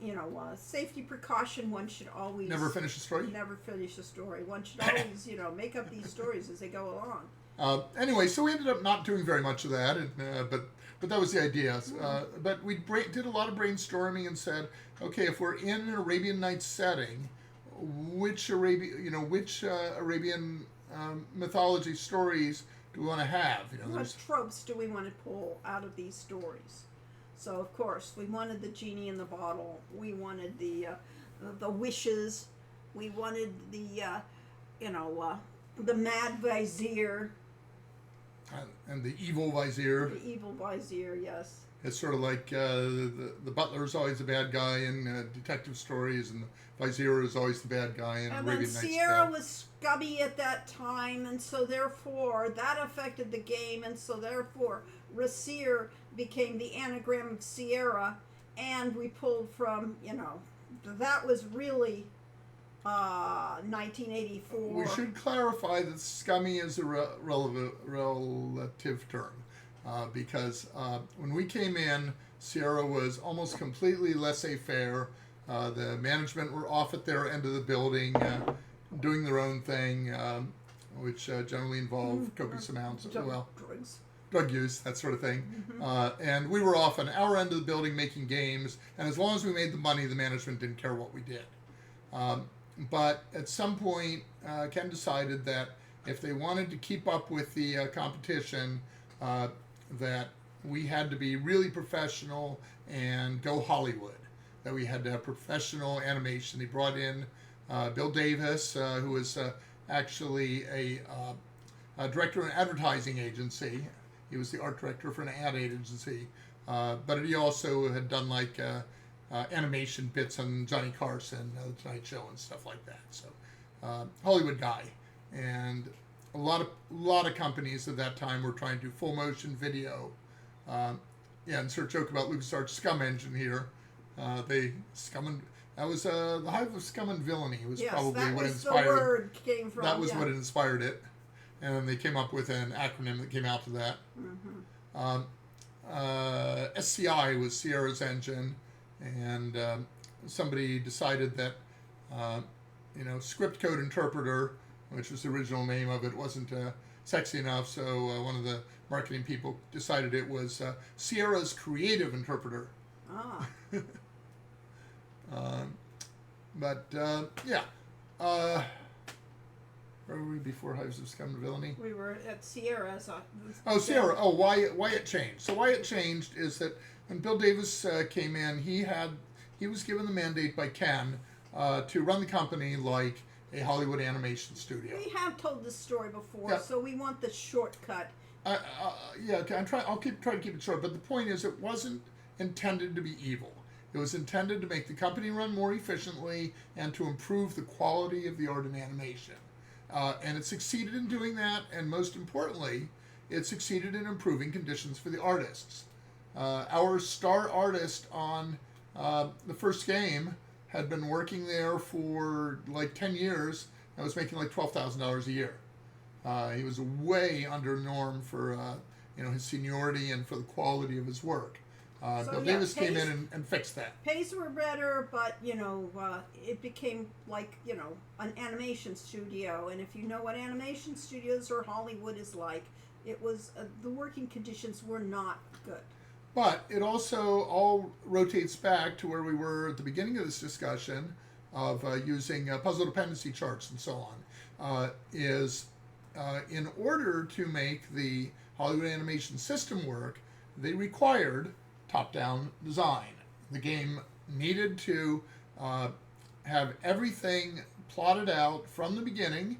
you know, safety precaution, one should always never finish a story. Never finish a story. One should always, you know, make up these stories as they go along. Anyway, so we ended up not doing very much of that, and, but that was the idea. But we did a lot of brainstorming and said, okay, if we're in an Arabian Nights setting, which Arabian mythology stories do we want to have? You know, what tropes do we want to pull out of these stories? So of course we wanted the genie in the bottle. We wanted the wishes. We wanted the you know, the mad vizier. And the evil vizier. The evil vizier, yes. It's sort of like the butler is always the bad guy in detective stories, and the vizier is always the bad guy in Arabian Nights. And then Sierra was scummy at that time, and so therefore that affected the game, and so therefore Rasir became the anagram of Sierra, and we pulled from, you know, that was really 1984. We should clarify that scummy is a relative term, because when we came in, Sierra was almost completely laissez-faire. The management were off at their end of the building, doing their own thing, which generally involved copious amounts of, drug use, that sort of thing. And we were off on our end of the building making games, and as long as we made the money, the management didn't care what we did. But at some point, Ken decided that if they wanted to keep up with the competition, that we had to be really professional and go Hollywood, that we had to have professional animation. They brought in Bill Davis, who was actually a director of an advertising agency. He was the art director for an ad agency, but he also had done like animation bits on Johnny Carson, The Tonight Show, and stuff like that. So, Hollywood guy, and a lot of companies at that time were trying to do full motion video. And sort of joke about LucasArts Scum Engine here. That was the hive of scum and villainy. Was probably what inspired. The word came from. That was what inspired it. and then they came up with an acronym that came out to that. Mm-hmm. Um, SCI was Sierra's engine, and somebody decided that script code interpreter, which was the original name of it, wasn't sexy enough. So one of the marketing people decided it was Sierra's creative interpreter. Ah. But yeah. Where were we before Hives of Scum and Villainy? We were at Sierra. Sierra. Oh, why it changed. So why it changed is that when Bill Davis came in, he was given the mandate by Ken to run the company like a Hollywood animation studio. We have told this story before, Yeah. so we want the shortcut. Yeah, okay, I'll try to keep it short. But the point is, it wasn't intended to be evil. It was intended to make the company run more efficiently and to improve the quality of the art and animation. And it succeeded in doing that, and most importantly, it succeeded in improving conditions for the artists. Our star artist on the first game had been working there for like 10 years and was making like $12,000 a year. He was way under norm for his seniority and for the quality of his work. Bill Davis came in and fixed that. Pays were better, but it became like an animation studio. And if you know what animation studios or Hollywood is like, it was the working conditions were not good. But it also all rotates back to where we were at the beginning of this discussion of using puzzle dependency charts and so on. In order to make the Hollywood animation system work, they required top-down design. The game needed to have everything plotted out from the beginning,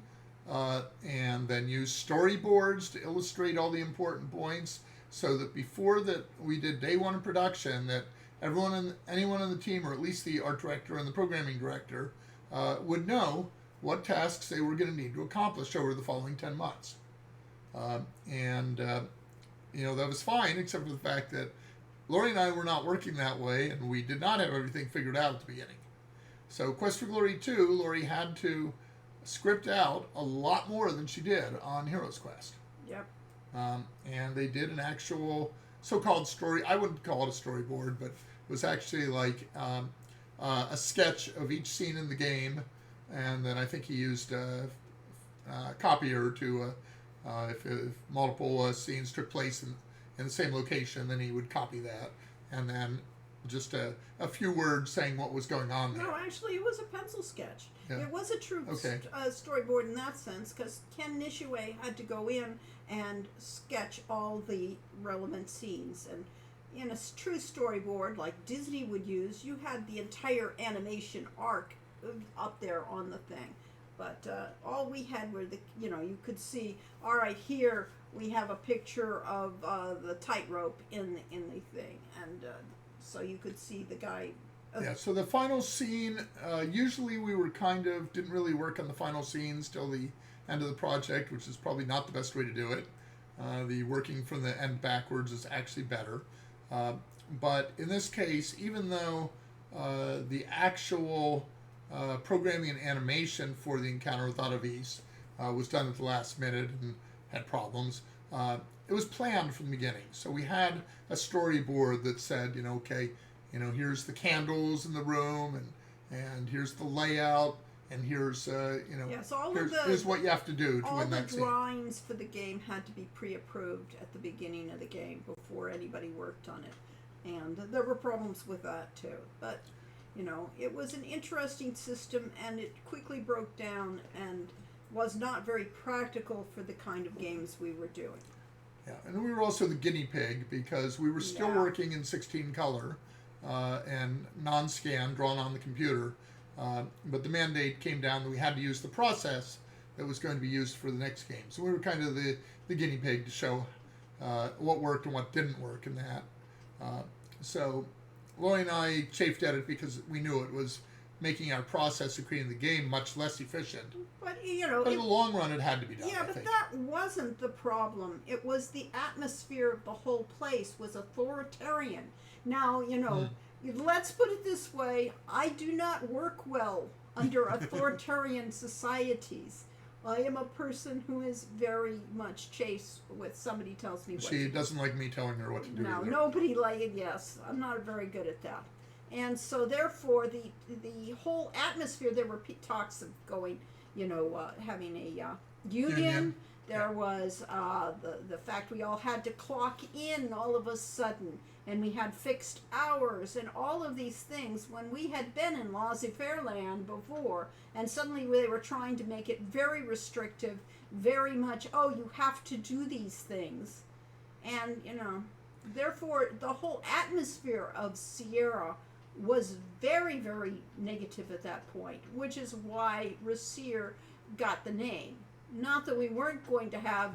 and then use storyboards to illustrate all the important points, so that before that we did day one of production, that anyone on the team, or at least the art director and the programming director, would know what tasks they were going to need to accomplish over the following 10 months. That was fine, except for the fact that Lori and I were not working that way, and we did not have everything figured out at the beginning. So Quest for Glory 2, Lori had to script out a lot more than she did on Heroes Quest. Yep. And they did an actual so-called story. I wouldn't call it a storyboard, but it was actually like a sketch of each scene in the game, and then I think he used a copier to, if multiple scenes took place in the same location, then he would copy that, and then just a few words saying what was going on there. No, actually, it was a pencil sketch. Yeah. It was a true storyboard in that sense, because Ken Nishue had to go in and sketch all the relevant scenes. And in a true storyboard, like Disney would use, you had the entire animation arc up there on the thing. But all we had were you could see, all right, here we have a picture of the tightrope in the thing, and so you could see the guy. Yeah, so the final scene, usually we were didn't really work on the final scenes till the end of the project, which is probably not the best way to do it. The working from the end backwards is actually better. But in this case, even though the actual programming and animation for the Encounter with Autovis was done at the last minute and had problems, it was planned from the beginning. So we had a storyboard that said, here's the candles in the room, and here's the layout, and here's here's what you have to do to win that scene. All the drawings for the game had to be pre-approved at the beginning of the game before anybody worked on it, and there were problems with that too. But it was an interesting system, and it quickly broke down and was not very practical for the kind of games we were doing. Yeah, and we were also the guinea pig because we were still working in 16 color and non-scan, drawn on the computer. But the mandate came down that we had to use the process that was going to be used for the next game. So we were kind of the guinea pig to show what worked and what didn't work in that. So Lori and I chafed at it because we knew it was making our process of creating the game much less efficient. But but in the long run, it had to be done. Yeah, but that wasn't the problem. It was the atmosphere of the whole place was authoritarian. Now, let's put it this way: I do not work well under authoritarian societies. I am a person who is very much chased with somebody tells me what She to doesn't like me telling her what to do. No, either. nobody like it. Yes, I'm not very good at that. And so, therefore, the whole atmosphere. There were talks of going, having a union. There Yeah. was the fact we all had to clock in all of a sudden, and we had fixed hours, and all of these things. When we had been in laissez-faire land before, and suddenly they were trying to make it very restrictive, very much. Oh, you have to do these things, and therefore the whole atmosphere of Sierra was very, very negative at that point, which is why Rasier got the name. Not that we weren't going to have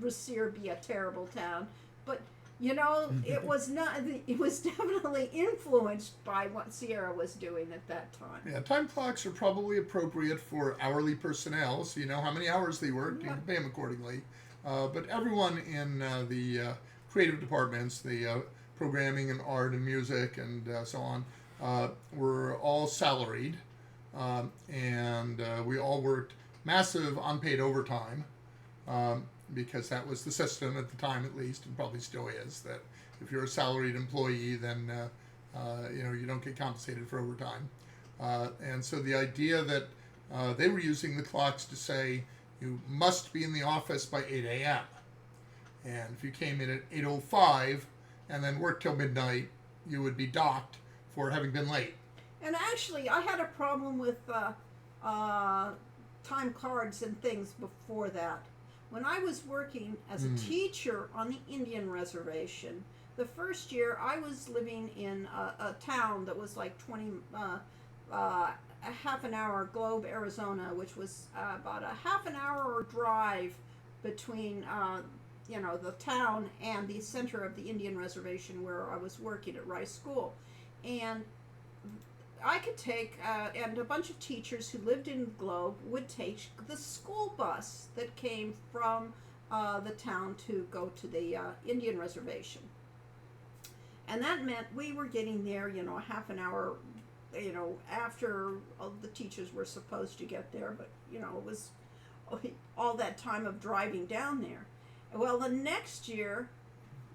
Rasier be a terrible town, but it was not. It was definitely influenced by what Sierra was doing at that time. Yeah, time clocks are probably appropriate for hourly personnel, so you know how many hours they worked. You can pay them accordingly. But everyone in the creative departments, the programming and art and music and so on, were all salaried, and we all worked massive unpaid overtime, because that was the system at the time, at least, and probably still is. That if you're a salaried employee, then you don't get compensated for overtime, and so the idea that they were using the clocks to say you must be in the office by 8 a.m. And if you came in at 8:05 and then worked till midnight, you would be docked for having been late. And actually, I had a problem with time cards and things before that. When I was working as a teacher on the Indian reservation, the first year I was living in a town that was like a half an hour, Globe, Arizona, which was about a half an hour drive between the town and the center of the Indian reservation where I was working at Rice School. And I could take, and a bunch of teachers who lived in Globe would take the school bus that came from the town to go to the Indian reservation. And that meant we were getting there, a half an hour, after the teachers were supposed to get there, but, it was all that time of driving down there. Well, the next year,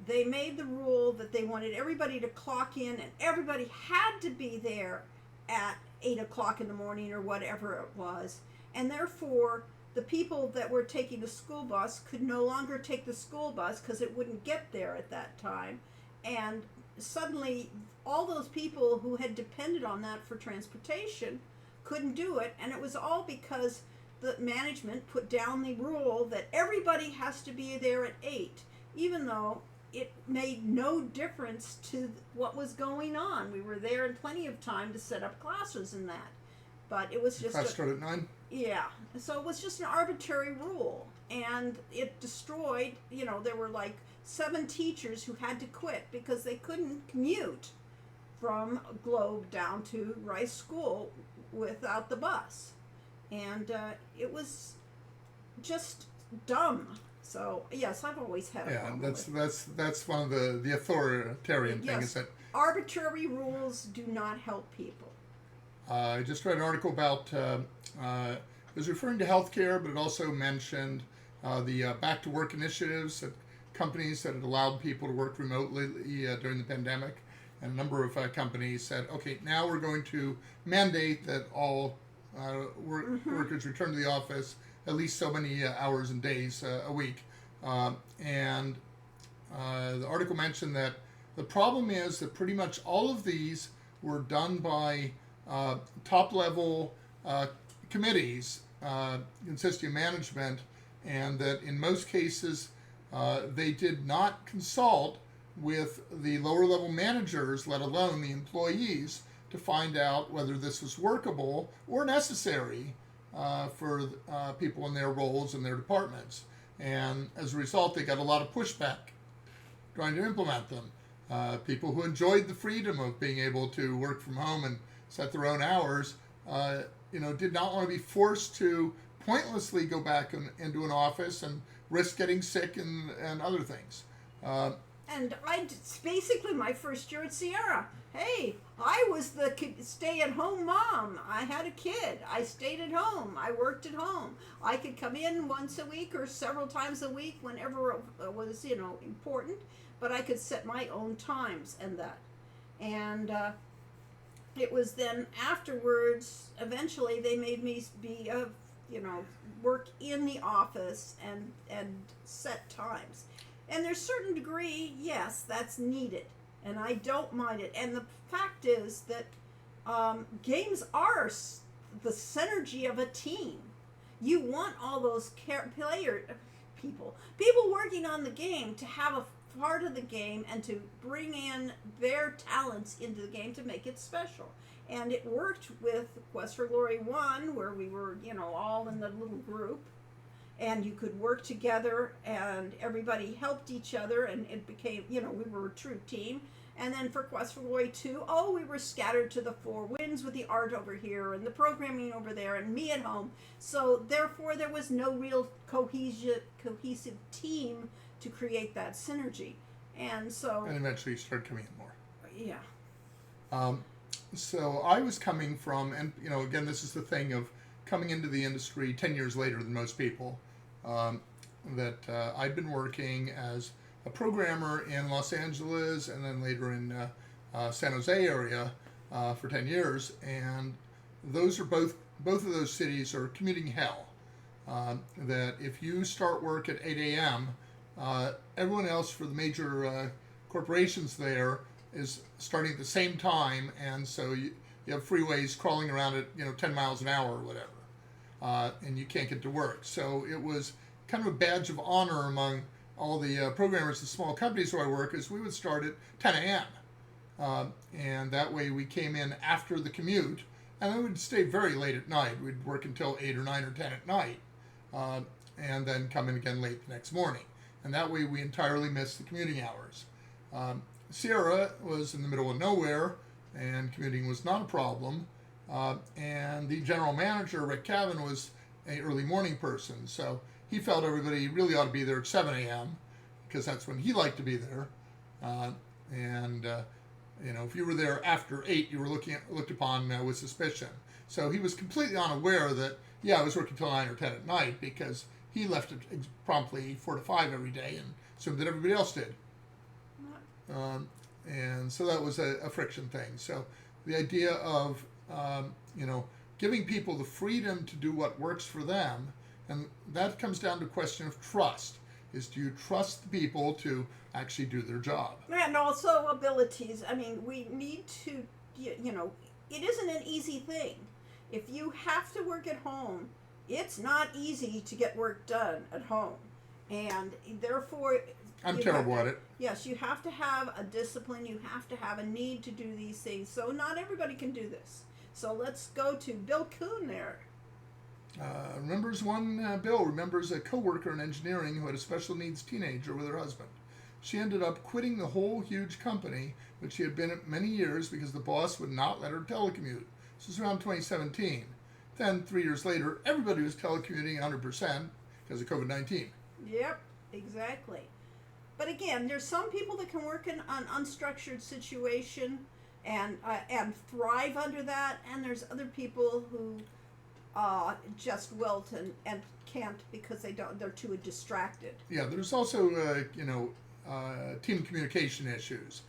they made the rule that they wanted everybody to clock in, and everybody had to be there at 8 o'clock in the morning or whatever it was. And therefore, the people that were taking the school bus could no longer take the school bus because it wouldn't get there at that time. And suddenly, all those people who had depended on that for transportation couldn't do it. And it was all because the management put down the rule that everybody has to be there at 8, even though it made no difference to what was going on. We were there in plenty of time to set up classes and that. But it was just Class started at 9? Yeah. So it was just an arbitrary rule. And it destroyed, there were like 7 teachers who had to quit because they couldn't commute from Globe down to Rice School without the bus. And it was just dumb. So yes, I've always had a problem. That's one of the authoritarian things is that arbitrary rules do not help people. I just read an article about it was referring to healthcare, but it also mentioned the back to work initiatives at companies that had allowed people to work remotely during the pandemic, and a number of companies said, okay, now we're going to mandate that all workers return to the office at least so many hours and days a week. And the article mentioned that the problem is that pretty much all of these were done by top-level committees consisting of management, and that in most cases they did not consult with the lower-level managers, let alone the employees, to find out whether this was workable or necessary for people in their roles and their departments. And as a result, they got a lot of pushback trying to implement them. People who enjoyed the freedom of being able to work from home and set their own hours, did not want to be forced to pointlessly go back into an office and risk getting sick and other things. And it's basically my first year at Sierra. Hey, I was the stay-at-home mom. I had a kid. I stayed at home. I worked at home. I could come in once a week or several times a week whenever it was, important. But I could set my own times and that. And it was then afterwards, eventually they made me be work in the office and set times. And there's a certain degree, yes, that's needed, and I don't mind it. And the fact is that games are the synergy of a team. You want all those people working on the game to have a part of the game and to bring in their talents into the game to make it special. And it worked with Quest for Glory 1, where we were, all in the little group. And you could work together, and everybody helped each other, and it became, we were a true team. And then for Quest for Glory 2, we were scattered to the four winds with the art over here and the programming over there and me at home. So therefore, there was no real cohesive team to create that synergy. And so... And eventually you started coming in more. Yeah. So I was coming from, and, again, this is the thing of coming into the industry 10 years later than most people, that I'd been working as a programmer in Los Angeles and then later in San Jose area for 10 years, and those are both of those cities are commuting hell. That if you start work at 8 a.m., everyone else for the major corporations there is starting at the same time, and so you have freeways crawling around at 10 miles an hour or whatever, and you can't get to work. So it was kind of a badge of honor among all the programmers of small companies where I work, is we would start at 10 a.m. And that way we came in after the commute, and then we'd stay very late at night. We'd work until 8 or 9 or 10 at night, and then come in again late the next morning. And that way we entirely missed the commuting hours. Sierra was in the middle of nowhere, and commuting was not a problem. And the general manager, Rick Cavan, was an early morning person, so he felt everybody really ought to be there at 7 a.m. because that's when he liked to be there. If you were there after 8, you were looked upon with suspicion. So he was completely unaware that, I was working till 9 or 10 at night, because he left it promptly 4 to 5 every day and assumed that everybody else did. And so that was a friction thing. So the idea of, giving people the freedom to do what works for them, and that comes down to a question of trust. Is, do you trust the people to actually do their job? And also abilities. I mean, we need to, it isn't an easy thing. If you have to work at home, it's not easy to get work done at home. And therefore... I'm terrible at it. Yes, you have to have a discipline. You have to have a need to do these things. So not everybody can do this. So let's go to Bill Kuhn there. Bill remembers a coworker in engineering who had a special needs teenager with her husband. She ended up quitting the whole huge company, which she had been at many years, because the boss would not let her telecommute. This was around 2017. Then, 3 years later, everybody was telecommuting 100% because of COVID-19. Yep, exactly. But again, there's some people that can work in an unstructured situation and thrive under that, and there's other people who just wilt and can't because they're too distracted. Yeah, there's also team communication issues.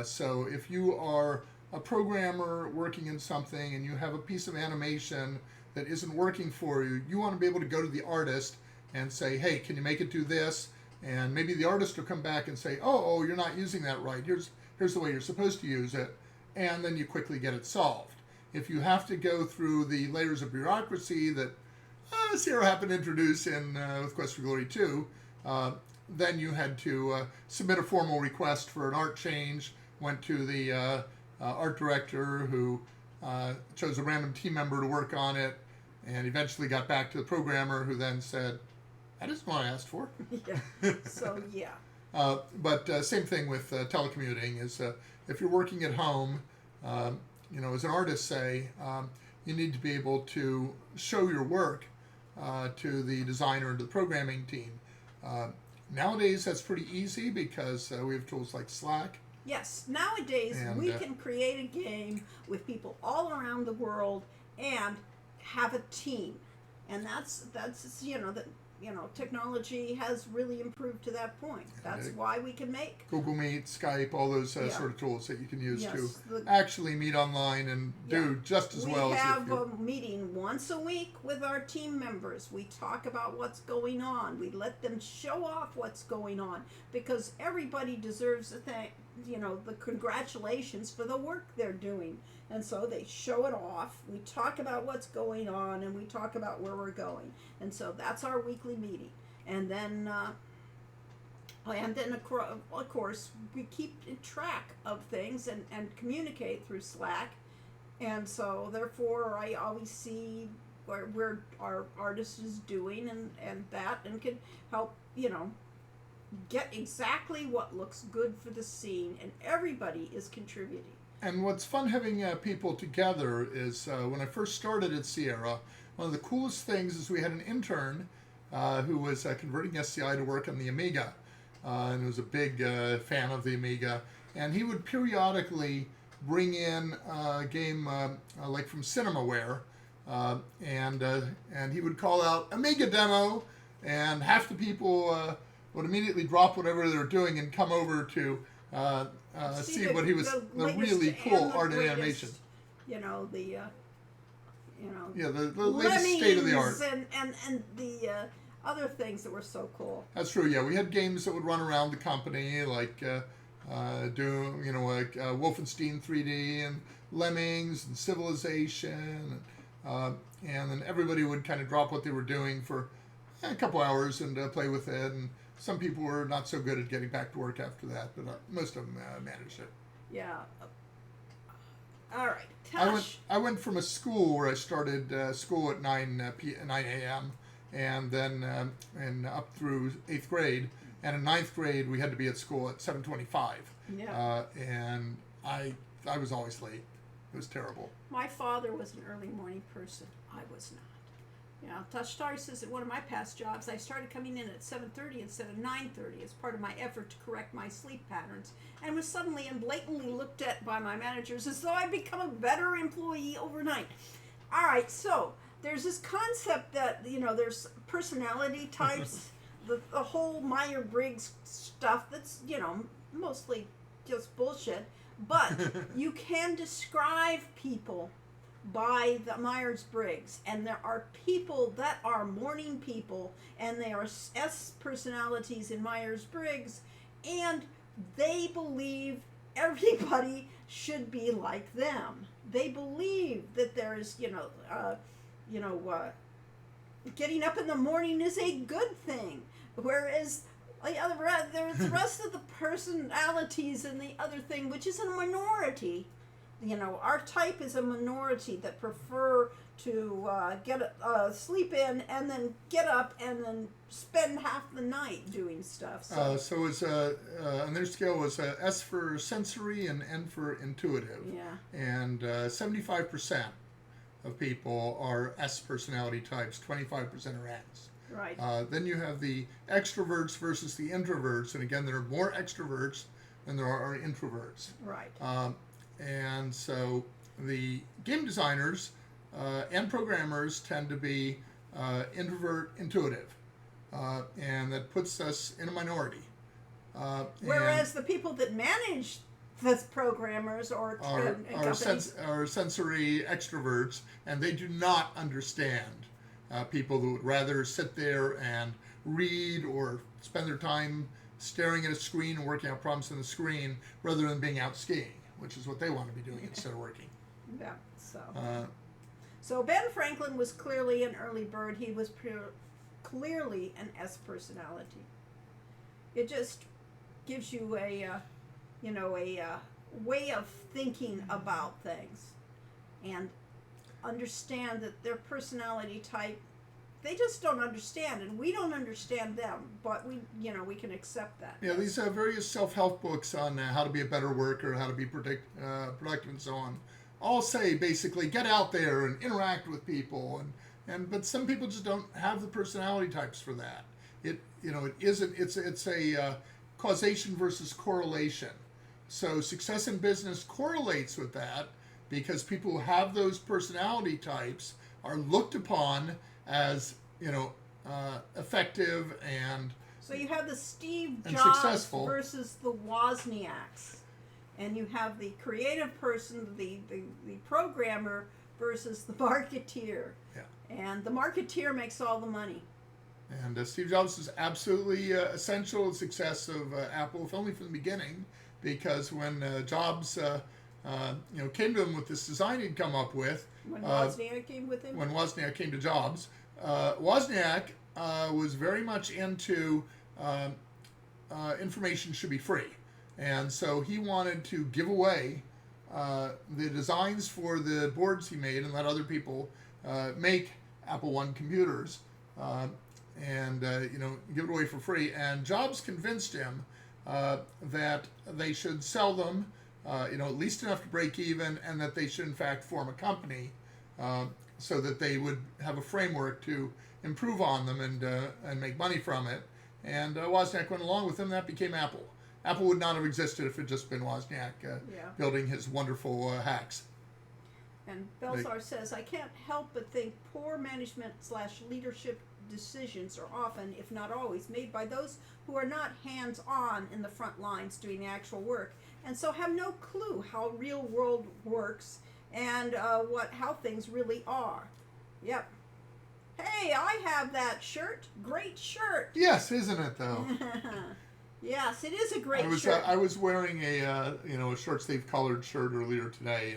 So if you are a programmer working in something and you have a piece of animation that isn't working for you, you want to be able to go to the artist and say, hey, can you make it do this? And maybe the artist will come back and say, oh, you're not using that right. Here's the way you're supposed to use it. And then you quickly get it solved. If you have to go through the layers of bureaucracy that Sierra happened to introduce with Quest for Glory 2, then you had to submit a formal request for an art change, went to the art director who chose a random team member to work on it, and eventually got back to the programmer who then said, that isn't what I asked for. Yeah. So, yeah. But same thing with telecommuting is if you're working at home, as an artist, say, you need to be able to show your work to the designer and to the programming team. Nowadays, that's pretty easy because we have tools like Slack. Yes, nowadays And we can create a game with people all around the world and have a team, and that's that technology has really improved to that point. That's why we can make Google Meet, Skype, all those Yeah. sort of tools that you can use to yes. actually meet online and do just as We well as have if you. a meeting once a week with our team members. We talk about what's going on. We let them show off what's going on because everybody deserves the congratulations for the work they're doing. And so they show it off. We talk about what's going on and we talk about where we're going. And so that's our weekly meeting. And then of course, we keep track of things and communicate through Slack. And so, therefore, I always see where our artist is doing and can help, get exactly what looks good for the scene. And everybody is contributing. And what's fun having people together is when I first started at Sierra, one of the coolest things is we had an intern who was converting SCI to work on the Amiga. And was a big fan of the Amiga. And he would periodically bring in a game like from Cinemaware, and he would call out Amiga demo, and half the people would immediately drop whatever they were doing and come over to see what he was, the really cool art and animation. The latest state of the art. And the other things that were so cool. That's true. Yeah, we had games that would run around the company, like Doom, Wolfenstein 3D and Lemmings and Civilization, and then everybody would kind of drop what they were doing for a couple hours and play with it. And some people were not so good at getting back to work after that, but most of them managed it. Yeah. All right. Tosh. I went from a school where I started school at 9 a.m. and then and up through 8th grade. And in 9th grade, we had to be at school at 7:25. Yeah. And I was always late. It was terrible. My father was an early morning person. I was not. Tashtar says at one of my past jobs, I started coming in at 7:30 instead of 9:30 as part of my effort to correct my sleep patterns, and was suddenly and blatantly looked at by my managers as though I'd become a better employee overnight. All right, so there's this concept that, there's personality types, the whole Myers-Briggs stuff that's, mostly just bullshit, but you can describe people by the Myers-Briggs, and there are people that are morning people, and they are S personalities in Myers-Briggs, and they believe everybody should be like them. They believe that there's, getting up in the morning is a good thing, whereas there's the rest of the personalities and the other thing, which is a minority. Our type is a minority that prefer to sleep in and then get up and then spend half the night doing stuff. So it's on their scale was S for sensory and N for intuitive. Yeah. And 75% of people are S personality types, 25% are N's. Right. Then you have the extroverts versus the introverts, and again, there are more extroverts than there are introverts. Right. And so the game designers and programmers tend to be introvert intuitive, and that puts us in a minority. Whereas the people that manage the programmers are sensory extroverts, and they do not understand people who would rather sit there and read or spend their time staring at a screen and working out problems on the screen rather than being out skiing, which is what they want to be doing instead of working. Yeah, so Ben Franklin was clearly an early bird. He was clearly an S personality. It just gives you a way of thinking about things, and understand that their personality type, they just don't understand, and we don't understand them, but we can accept that. Yeah, these various self-help books on how to be a better worker, how to be productive, and so on, all say basically get out there and interact with people, and but some people just don't have the personality types for that, it isn't. It's a causation versus correlation. So success in business correlates with that because people who have those personality types are looked upon as effective and So you have the Steve and Jobs successful. versus the Wozniaks, and you have the creative person, the programmer versus the marketeer. Yeah. And the marketeer makes all the money. And Steve Jobs was absolutely essential to the success of Apple, if only from the beginning, because when Jobs, came to him with this design he'd come up with, When Wozniak came with him. when Wozniak came to Jobs, Wozniak was very much into information should be free, and so he wanted to give away the designs for the boards he made and let other people make Apple I computers. And give it away for free. And Jobs convinced him that they should sell them, at least enough to break even, and that they should in fact form a company so that they would have a framework to improve on them and make money from it. And Wozniak went along with him. That became Apple. Apple would not have existed if it had just been Wozniak building his wonderful hacks. And Belzar says, I can't help but think poor management/leadership decisions are often, if not always, made by those who are not hands-on in the front lines doing the actual work, and so have no clue how real world works and how things really are. Yep. Hey, I have that shirt. Great shirt. Yes, isn't it though? Yes, it is a great I was shirt. I was wearing a short sleeve collared shirt earlier today,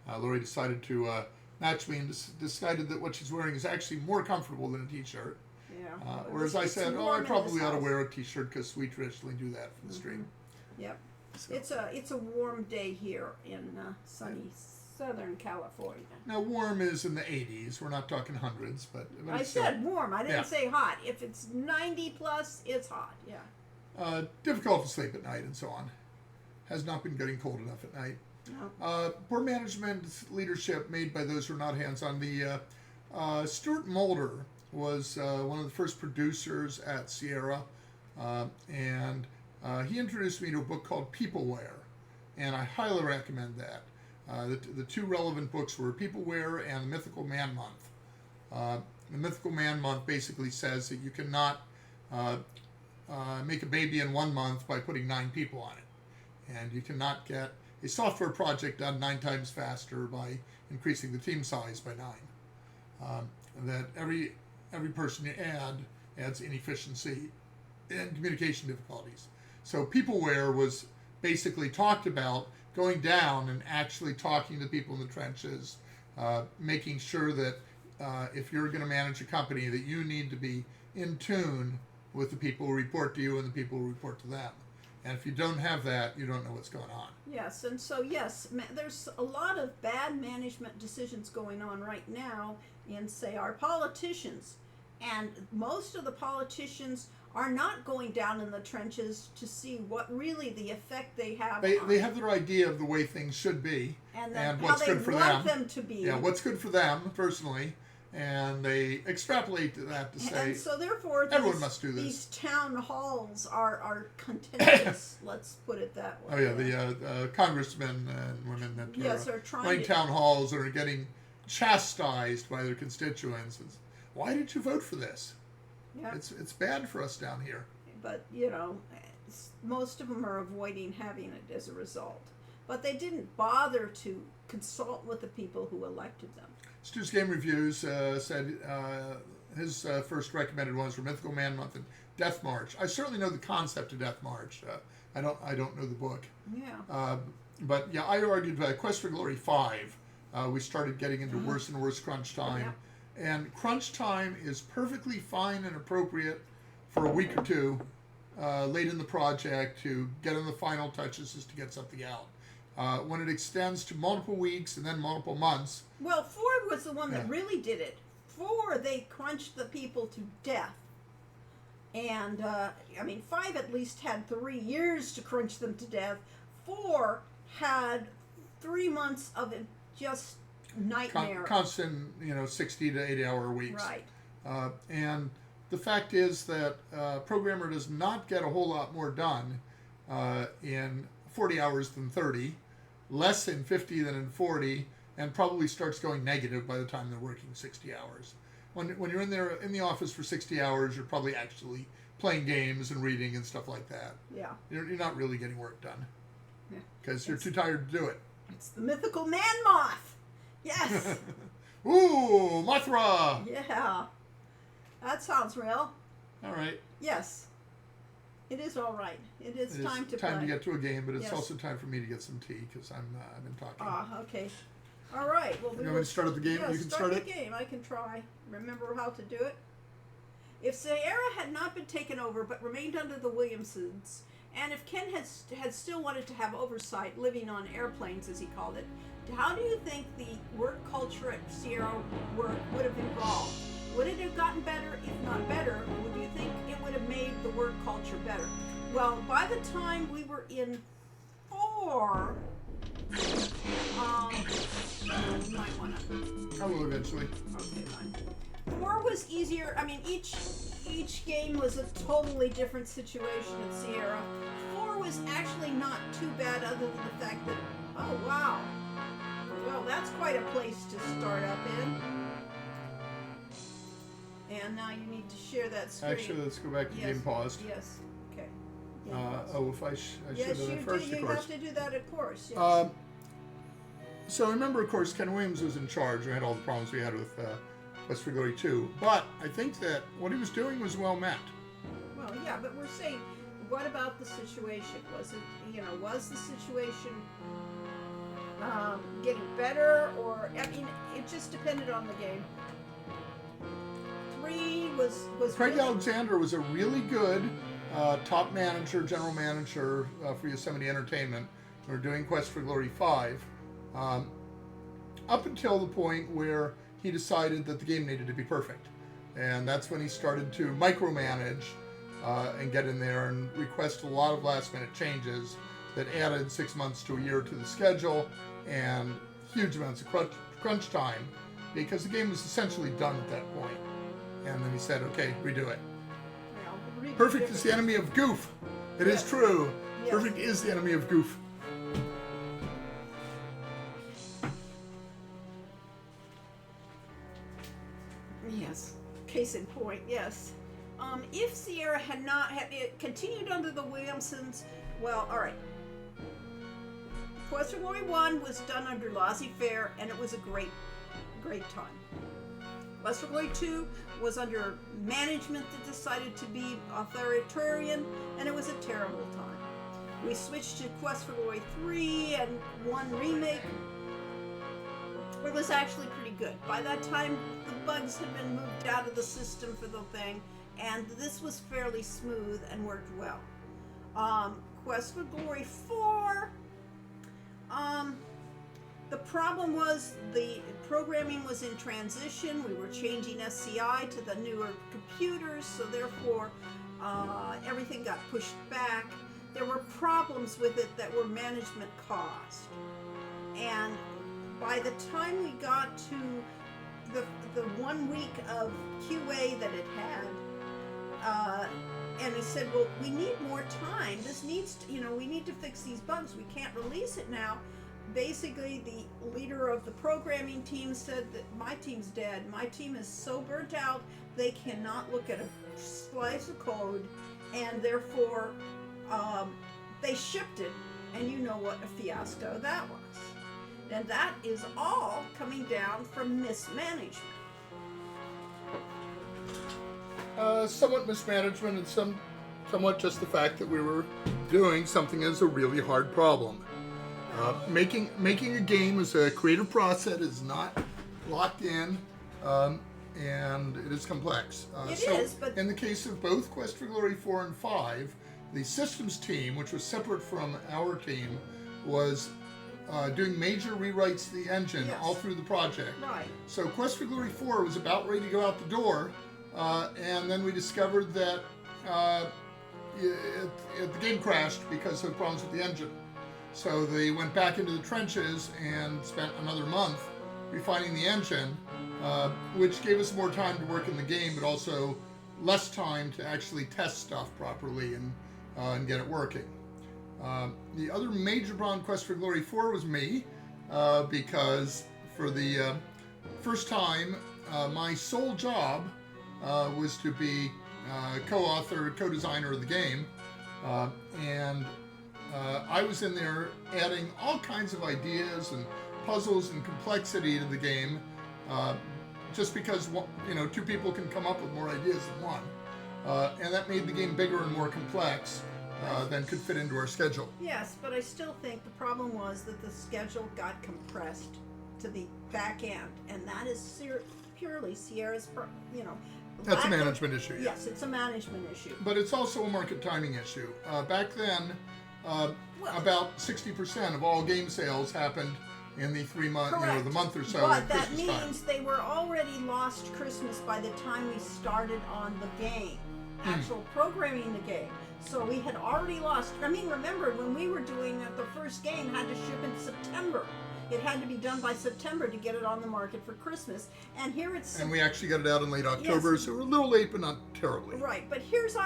and Lori decided to match me and decided that what she's wearing is actually more comfortable than a t-shirt. Yeah. Whereas I said, I warm in probably this ought to house. wear a t-shirt because we traditionally do that for the stream. Yep. So. It's a warm day here in sunny Southern California. Now warm is in the 80s. We're not talking hundreds, but I it's said warm. I didn't yeah. say hot. If it's 90 plus, it's hot. Yeah. Difficult to sleep at night and so on. Has not been getting cold enough at night. No. Poor management leadership made by those who are not hands-on. Stuart Mulder was one of the first producers at Sierra, and he introduced me to a book called Peopleware, and I highly recommend that. The two relevant books were Peopleware and The Mythical Man Month. The Mythical Man Month basically says that you cannot make a baby in 1 month by putting 9 people on it, and you cannot get a software project done 9 times faster by increasing the team size by 9. That every person you add adds inefficiency and communication difficulties. So Peopleware was basically talked about going down and actually talking to people in the trenches, making sure that if you're going to manage a company that you need to be in tune with the people who report to you and the people who report to them. And if you don't have that, you don't know what's going on. Yes, and so yes, there's a lot of bad management decisions going on right now in, say, our politicians. And most of the politicians are not going down in the trenches to see what really the effect they have. They have their idea of the way things should be and what's how they good for want them. them to be. Yeah, what's good for them personally, and they extrapolate to that to say And so therefore everyone must do this. These town halls are contentious. Let's put it that way. Oh yeah, the congressmen and women that yes, are are trying running to town halls are getting chastised by their constituents. Why did you vote for this? Yeah. It's bad for us down here. But most of them are avoiding having it as a result. But they didn't bother to consult with the people who elected them. Stu's Game Reviews said his first recommended ones were Mythical Man Month and Death March. I certainly know the concept of Death March. I don't know the book. Yeah. But yeah, I argued Quest for Glory 5. We started getting into worse and worse crunch time. Yeah. And crunch time is perfectly fine and appropriate for a week or two late in the project to get in the final touches just to get something out. When it extends to multiple weeks and then multiple months. Well, Ford was the one that Yeah. really did it. Ford, they crunched the people to death. And, 5 at least had 3 years to crunch them to death. 4 had 3 months of it just nightmare. Constant, 60 to 80 hour weeks. Right. And the fact is that a programmer does not get a whole lot more done in 40 hours than 30, less in 50 than in 40, and probably starts going negative by the time they're working 60 hours. When you're in there in the office for 60 hours, you're probably actually playing games and reading and stuff like that. Yeah. You're not really getting work done Yeah. because you're too tired to do it. It's the mythical man moth. Yes. Ooh, Mothra! Yeah. That sounds real. All right. Yes. It is all right. It is time to time play. to get to a game, but it's Yes. also time for me to get some tea because I've been talking. Ah, okay. All right. Well, You want me to start up the game? Yeah, You can start start the it. game. I can try. Remember how to do it? If Sierra had not been taken over but remained under the Williamsons, and if Ken had still wanted to have oversight, living on airplanes as he called it, how do you think the work culture at Sierra Work would have evolved? Would it have gotten better? If not better, would you think it would have made the work culture better? Well, by the time we were in 4, you might want to. I will eventually. Okay, fine. 4 was easier. I mean, each game was a totally different situation at Sierra. 4 was actually not too bad, other than the fact that, oh wow, well that's quite a place to start up in. And now you need to share that screen. Actually, let's go back to Yes. game paused. Yes. Okay. Game paused. If I should Yes, have you done it first, do. of You course. have to do that, of course. Yes. So remember, of course, Ken Williams was in charge. We had all the problems we had with West for Glory 2. But I think that what he was doing was well meant. Well, yeah, but we're saying, what about the situation? Was it, was the situation getting better, or I mean, it just depended on the game. 3 was Craig really, Alexander was a really good top manager, general manager for Yosemite Entertainment. We were doing Quest for Glory 5. Up until the point where he decided that the game needed to be perfect. And that's when he started to micromanage and get in there and request a lot of last minute changes that added 6 months to a year to the schedule and huge amounts of crunch time because the game was essentially done at that point. And then he said, okay, redo it. Perfect is the enemy of goof. It is Yes. true. Yes. Perfect is the enemy of goof. Yes. Case in point, yes. If Sierra had not had it continued under the Williamsons, well, all right. Quest for Glory 1 was done under laissez-faire, and it was a great time. Quest for Glory 2 was under management that decided to be authoritarian, and it was a terrible time. We switched to Quest for Glory 3 and 1 remake. It was actually pretty good. By that time, the bugs had been moved out of the system for the thing, and this was fairly smooth and worked well. Quest for Glory 4, the problem was the programming was in transition. We were changing SCI to the newer computers, so therefore everything got pushed back. There were problems with it that were management caused. And by the time we got to the 1 week of QA that it had, and we said, well, we need more time. This needs to, we need to fix these bugs. We can't release it now. Basically, the leader of the programming team said that my team's dead. My team is so burnt out, they cannot look at a slice of code, and therefore, they shipped it, and you know what a fiasco that was. And that is all coming down from mismanagement. Somewhat mismanagement and somewhat just the fact that we were doing something as a really hard problem. Making a game is a creative process. Is not locked in, and it is complex. It is, but in the case of both Quest for Glory 4 and 5, the systems team, which was separate from our team, was doing major rewrites to the engine Yes. all through the project. right. So Quest for Glory 4 was about ready to go out the door, and then we discovered that the game crashed because of problems with the engine. So they went back into the trenches and spent another month refining the engine, which gave us more time to work in the game, but also less time to actually test stuff properly and get it working. The other major problem in Quest for Glory 4 was me, because for the first time, my sole job was to be co-author, co-designer of the game, and I was in there adding all kinds of ideas and puzzles and complexity to the game, just because two people can come up with more ideas than one, and that made the game bigger and more complex than could fit into our schedule. Yes, but I still think the problem was that the schedule got compressed to the back end, and that is purely Sierra's, That's a management issue. Yeah. Yes, it's a management issue. But it's also a market timing issue. Back then, about 60% of all game sales happened in the 3 month, the month or so. But that means they were already lost Christmas by the time we started on the game, actual programming the game. So we had already lost. I mean, remember when we were doing it, the first game had to ship in September. It had to be done by September to get it on the market for Christmas. And here it's... And we actually got it out in late October, Yes. So we're a little late, but not terribly. Right, but here's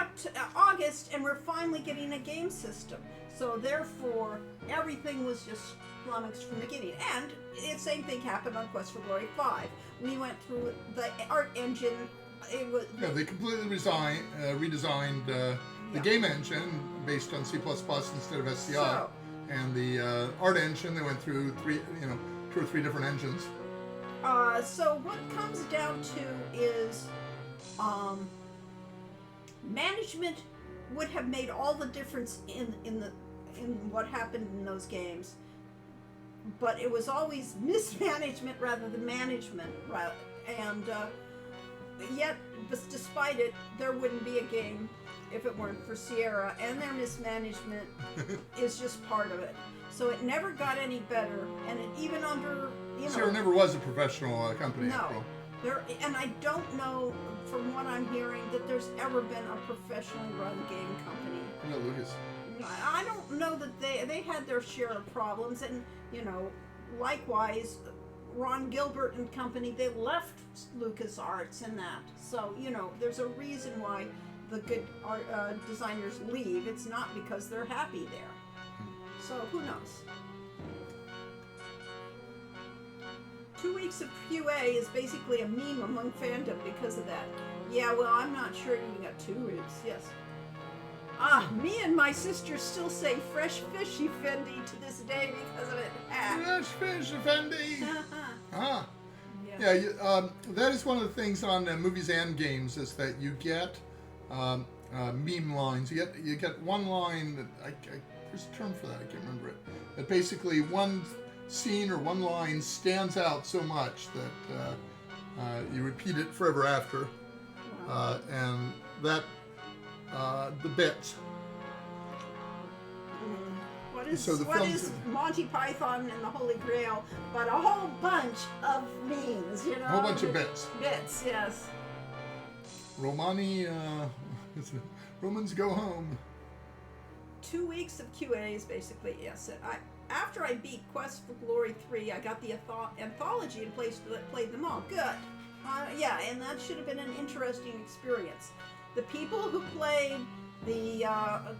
August, and we're finally getting a game system. So therefore, everything was just flummoxed from the beginning. And the same thing happened on Quest for Glory 5. We went through the art engine. It was... Yeah, they completely redesigned the game engine based on C++ instead of SCI. So, And the art engine, they went through 2 or 3 different engines. so what it comes down to is management would have made all the difference in what happened in those games, but it was always mismanagement rather than management, and yet despite it, there wouldn't be a game if it weren't for Sierra, and their mismanagement is just part of it. So it never got any better, and even under, Sierra never was a professional company. No. After all. And I don't know, from what I'm hearing, that there's ever been a professionally run game company. No, Lucas. I don't know that they had their share of problems, and likewise, Ron Gilbert and company, they left LucasArts and that. So there's a reason why the good art designers leave. It's not because they're happy there. So who knows? 2 weeks of QA is basically a meme among fandom because of that. Yeah, well, I'm not sure you got 2 weeks. Yes. Me and my sister still say fresh fishy Fendi to this day because of it. Fresh fish, Effendi. Ah. Yeah. Yeah, that is one of the things on movies and games is that you get meme lines. You get one line that there's a term for that. I can't remember it. That basically one scene or one line stands out so much that you repeat it forever after, and that the bits. What is So the films- Monty Python and the Holy Grail, but a whole bunch of memes, A whole bunch of bits. Bits, yes. Romani, Romans go home. 2 weeks of QAs, basically, yes. After I beat Quest for Glory 3, I got the anthology in place that played them all. Good. Yeah, and that should have been an interesting experience. The people who played the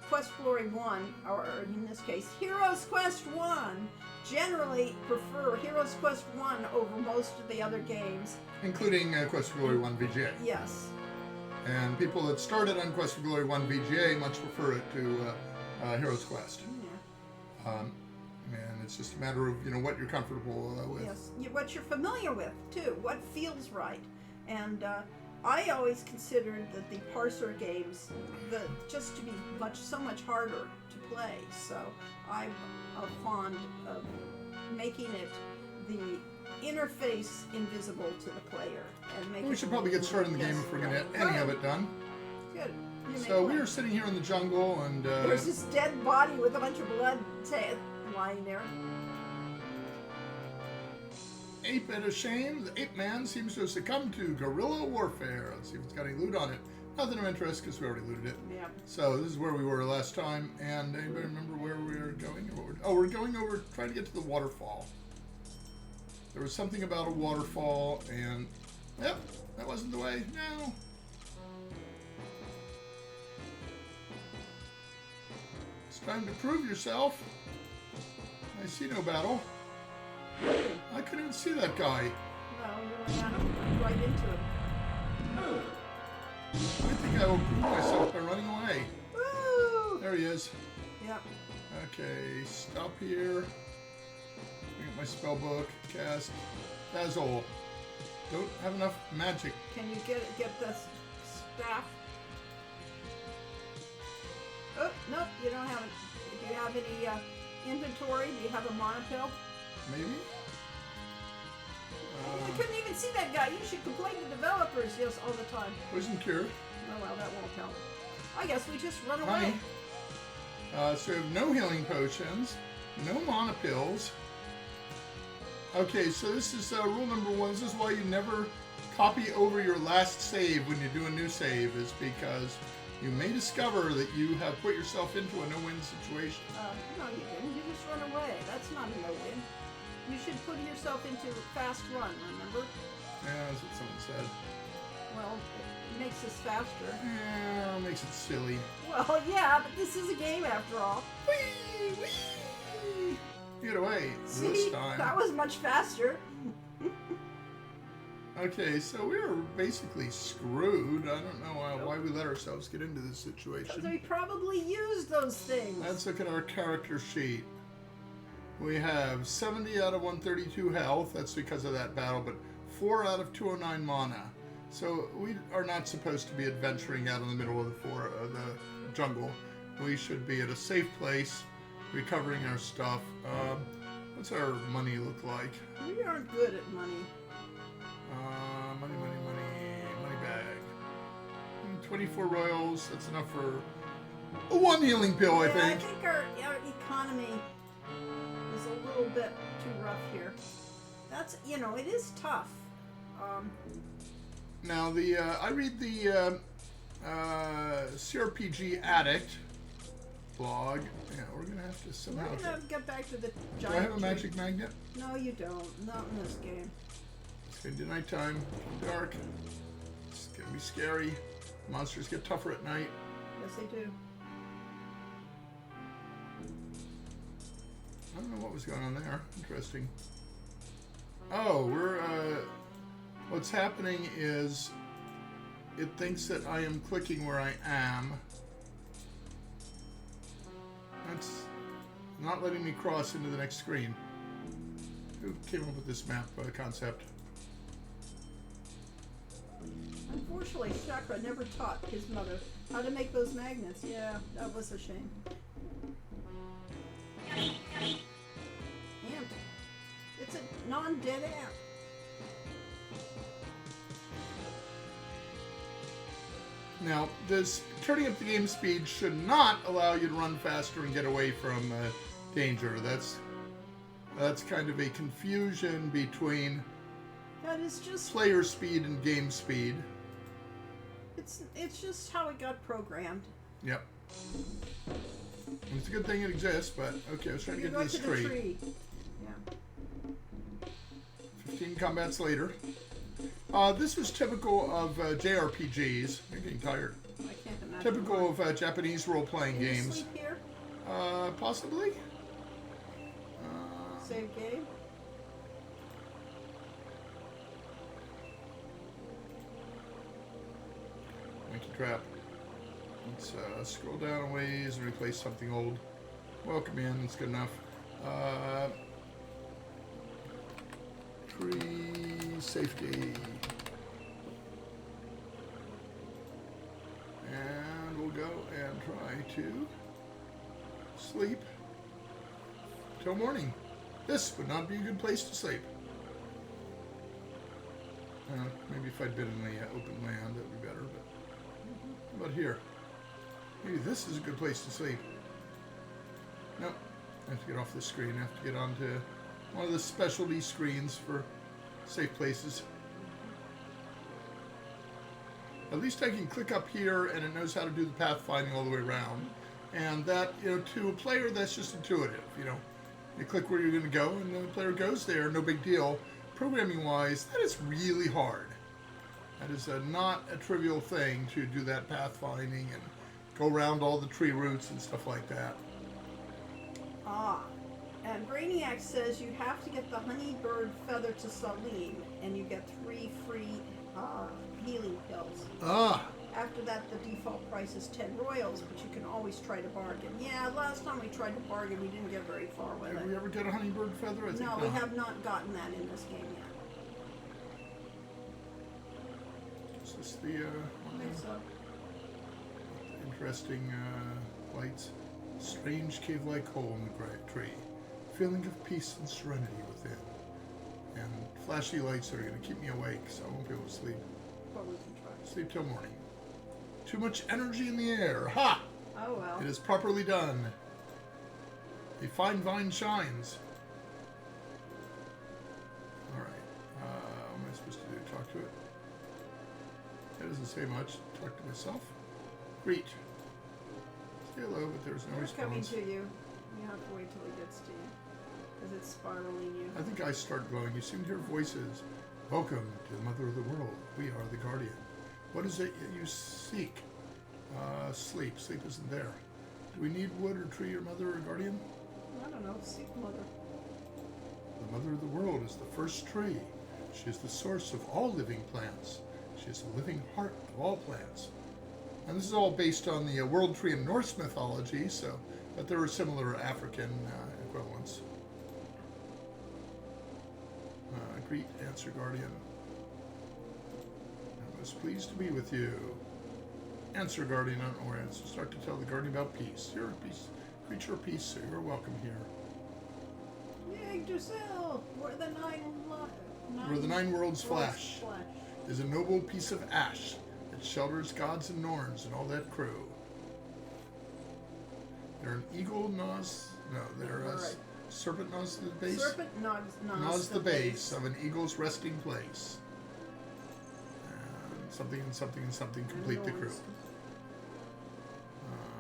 Quest for Glory 1, or in this case, Heroes Quest 1, generally prefer Heroes Quest 1 over most of the other games. Including Quest for Glory 1 VGA. Yes. And people that started on Quest for Glory 1 VGA much prefer it to Heroes Quest. Yeah. And it's just a matter of what you're comfortable with. Yes, what you're familiar with too, what feels right, and I always considered that the parser games, just to be so much harder to play. So I'm fond of making it the interface invisible to the player and make. We should probably get started in the game if we're going to get any of it done. Good. So we are sitting here in the jungle, and there's this dead body with a bunch of blood lying there. Ape at a shame. The ape man seems to have succumbed to guerrilla warfare. Let's see if it's got any loot on it. Nothing of interest because we already looted it. Yeah. So this is where we were last time. And anybody remember where we were going? We're going over, trying to get to the waterfall. There was something about a waterfall, and yep, that wasn't the way. No. time to prove yourself. I see no battle. I couldn't even see that guy. No, you ran right into him. I think I will prove myself by running away. Woo! There he is. Yep. Okay, stop here. Bring up my spell book. Cast Dazzle. Don't have enough magic. Can you get the staff? Oh, nope, you don't have it. Do you have any inventory? Do you have a mana pill? Maybe? I couldn't even see that guy. You should complain to developers just all the time. Poison Cure. Oh well, that won't help. I guess we just run Honey. away. So we have no healing potions, no mana pills. Okay, so this is rule number 1. This is why you never copy over your last save when you do a new save, is because you may discover that you have put yourself into a no-win situation. No, you didn't. You just run away. That's not a no-win. You should put yourself into fast run, remember? Yeah, that's what someone said. Well, it makes us faster. Yeah, makes it silly. Well, yeah, but this is a game after all. Whee! Whee! Get away See, this time. that was much faster. Okay, so we were basically screwed. I don't know why we let ourselves get into this situation. They probably used those things. Let's look at our character sheet. We have 70 out of 132 health. That's because of that battle, but 4 out of 209 mana. So we are not supposed to be adventuring out in the middle of the jungle. We should be at a safe place, recovering our stuff. What's our money look like? We aren't good at money. Money bag. 24 royals. That's enough for one healing pill, I think. I think our economy is a little bit too rough here. That's, it is tough. Now, I read the CRPG Addict blog. Yeah, we're gonna have to somehow. We're gonna get back to the Do giant I have a tree. magic magnet? No, you don't. Not in this game. It's gonna be nighttime, dark. It's gonna be scary. Monsters get tougher at night. Yes, they do. I don't know what was going on there. Interesting. Oh, what's happening is it thinks that I am clicking where I am. That's not letting me cross into the next screen. Who came up with this map concept? Unfortunately, Chakra never taught his mother how to make those magnets. Yeah, that was a shame. Ant. It's a non-dead ant. Now, this turning up the game speed should not allow you to run faster and get away from danger. That's kind of a confusion between That is just player speed and game speed. it's just how it got programmed. Yep. It's a good thing it exists, but okay, I was trying to You get go to this to the tree. tree. Yeah. 15 combats later. This was typical of JRPGs. You're getting tired. I can't imagine. Typical of Japanese role-playing Can you games. sleep here? Possibly. Save game. Monkey trap. Let's scroll down a ways and replace something old. Welcome in. That's good enough. Tree safety. And we'll go and try to sleep till morning. This would not be a good place to sleep. Maybe if I'd been in the open land, that would be better. But how about here? Maybe this is a good place to sleep. Nope. I have to get off this screen. I have to get onto one of the specialty screens for safe places. At least I can click up here and it knows how to do the pathfinding all the way around. And that, to a player, that's just intuitive. You click where you're going to go and the player goes there, no big deal. Programming wise, that is really hard. That is not a trivial thing to do that pathfinding and go around all the tree roots and stuff like that. Ah. And Brainiac says you have to get the Honeybird Feather to Salim, and you get 3 free healing pills. Ah, After that, the default price is 10 royals, but you can always try to bargain. Yeah, last time we tried to bargain, we didn't get very far with did it. we ever get a Honeybird Feather? I think No, not. we have not gotten that in this game yet. Is this the I think so. interesting lights? Strange cave-like hole in the tree. Feeling of peace and serenity within. And flashy lights that are going to keep me awake, so I won't be able to sleep. But we can try. Sleep till morning. Too much energy in the air. Ha! Oh well. It is properly done. A fine vine shines. Alright. What am I supposed to do? Talk to it? That doesn't say much. Talk to myself. Greet. Say hello, but there's no We're coming response. to you. You have to wait till he gets to you. Because it's spiraling you. I think I start glowing. You seem to hear voices. Welcome to the Mother of the World. We are the Guardian. What is it you seek? Sleep. Sleep isn't there. Do we need wood or tree or mother or guardian? I don't know. Seek Mother. The Mother of the World is the first tree. She is the source of all living plants. She is the living heart of all plants. And this is all based on the world tree in Norse mythology, but there are similar African equivalents. Greet, answer, guardian. I was pleased to be with you. Answer, guardian, I don't know where it is. Start to tell the guardian about peace. You're a peace, creature of peace, so you're welcome here. Yggdrasil! Where the Where the nine worlds flash. flash. Is a noble piece of ash that shelters gods and Norns and all that crew. They're an eagle gnaws. No, they're a Right. serpent gnaws the base. Serpent Gnaws the base of an eagle's resting place. And something and something and something complete the crew.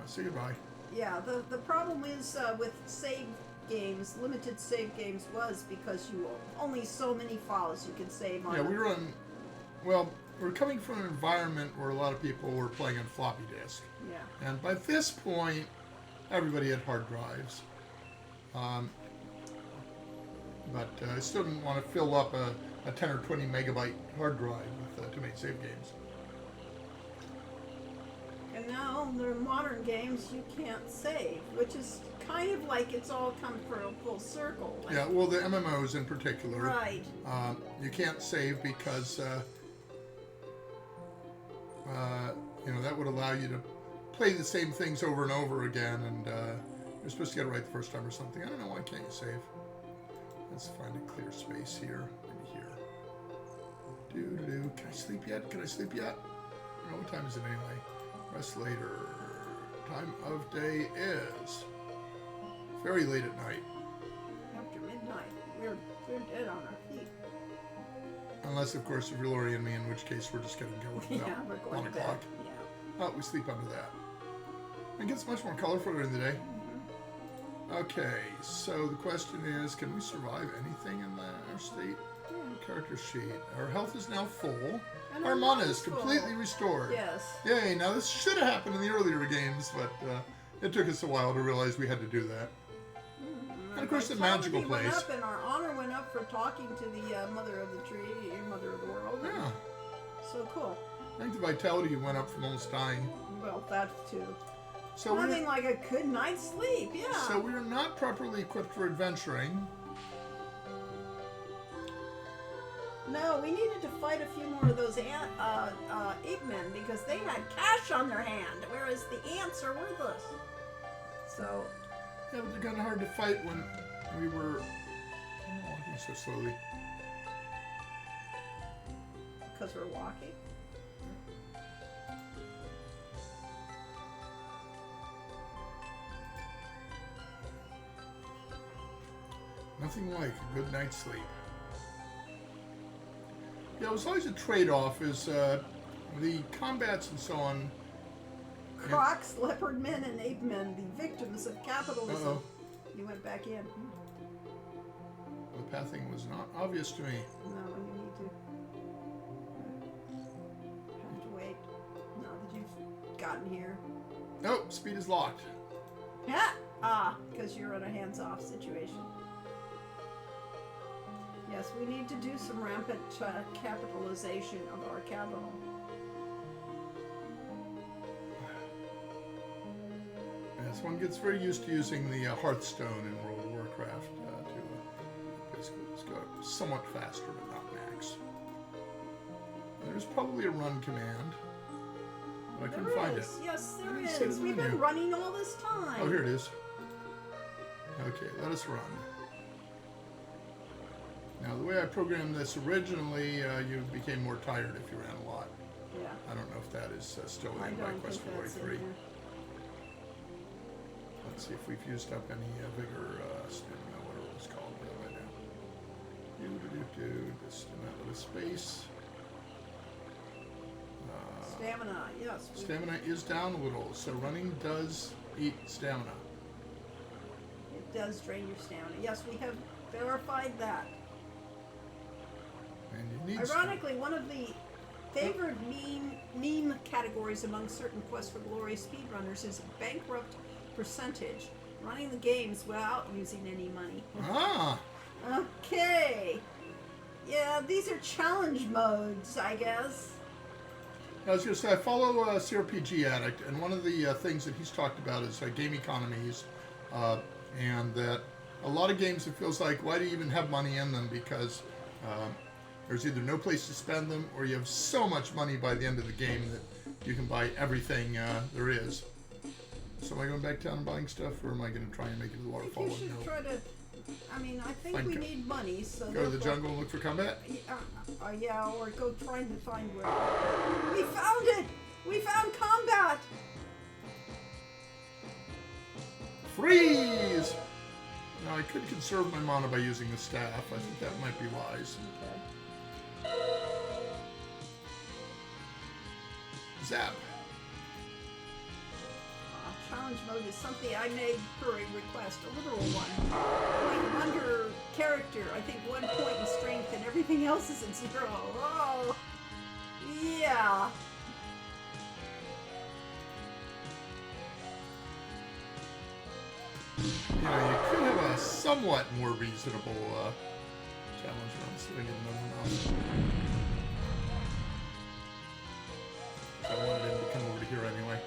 Say goodbye. Yeah, the problem is with save games, limited save games was because you only so many files you can save on. Yeah, we were on. Well, we're coming from an environment where a lot of people were playing on floppy disk. Yeah. And by this point, everybody had hard drives. But I still didn't want to fill up a 10 or 20 megabyte hard drive with too many save games. And now they're modern games you can't save, which is kind of like it's all come full circle. Like, Yeah, well, the MMOs in particular. right. You can't save because, that would allow you to play the same things over and over again, and you're supposed to get it right the first time or something. I don't know, why can't you save? Let's find a clear space here. Maybe here. Doo-doo-doo. Can I sleep yet? Can I sleep yet? I don't know, what time is it anyway? Rest later. Time of day is very late at night. After midnight, we're dead on our feet. Unless, of course, if you're Lori and me, in which case we're just getting going Yeah, about we're 1 going to bed. o'clock. Yeah. Oh, we sleep under that. It gets much more colorful during the day. Okay, so the question is, can we survive anything in our state? Character sheet. Our health is now full. And Our mana is mana's full. completely restored. Yes. Yay, now this should have happened in the earlier games, but it took us a while to realize we had to do that. And of course, the magical Vitality place. went up and our honor went up for talking to the mother of the tree, mother of the world. Yeah, So cool. I think the vitality went up from almost dying. Well, that too. So Nothing like a good night's sleep. Yeah. So we are not properly equipped for adventuring. No, we needed to fight a few more of those ape men because they had cash on their hand, whereas the ants are worthless. So, Yeah, but they're kind of hard to fight when we were walking so slowly. because we're walking. Nothing like a good night's sleep. Yeah, it was always a trade-off. Is the combats and so on. Crocs, leopard men, and ape men, the victims of capitalism. Uh-oh. You went back in. The pathing was not obvious to me. No, you need to. Have to wait. Now that you've gotten here. Nope, speed is locked. Yeah. Ah, because you're in a hands-off situation. Yes, we need to do some rampant capitalization of our capital. Yes, one gets very used to using the Hearthstone in World of Warcraft to basically just go somewhat faster, but not max. There's probably a run command, but I couldn't find it. Yes, there didn't see it is. in the We've menu. been running all this time. Oh, here it is. Okay, let us run. Now, the way I programmed this originally, you became more tired if you ran a lot. Yeah. I don't know if that is still I in by don't Quest think for Glory that's in 3. there. Let's see if we've used up any vigor, stamina, whatever it's called by now. Just in that little space. Stamina, yes. Stamina is down a little, so running does eat stamina. It does drain your stamina. Yes, we have verified that. And you need Ironically, one of the favored meme categories among certain Quest for Glory speedrunners is bankrupt percentage, running the games without using any money. Ah! Okay. Yeah, these are challenge modes, I guess. I was going to say, I follow CRPG Addict, and one of the things that he's talked about is game economies, and that a lot of games it feels like, why do you even have money in them? Because there's either no place to spend them, or you have so much money by the end of the game that you can buy everything there is. So am I going back down and buying stuff, or am I going to try and make it to the I think waterfall? you should try to. I mean, I think Find we co- need money, so Go to the therefore- jungle and look for combat? Yeah, or go trying to find where. We found it! We found combat! Freeze! Now, I could conserve my mana by using the staff. I think that might be wise. Okay. Zap. Challenge mode is something I made per a request, a literal one. Point under character, I think 1 point in strength and everything else is at 0. Oh, yeah. You know, you could have a somewhat more reasonable challenge run, so I get another mouse. I wanted him to come over to here anyway.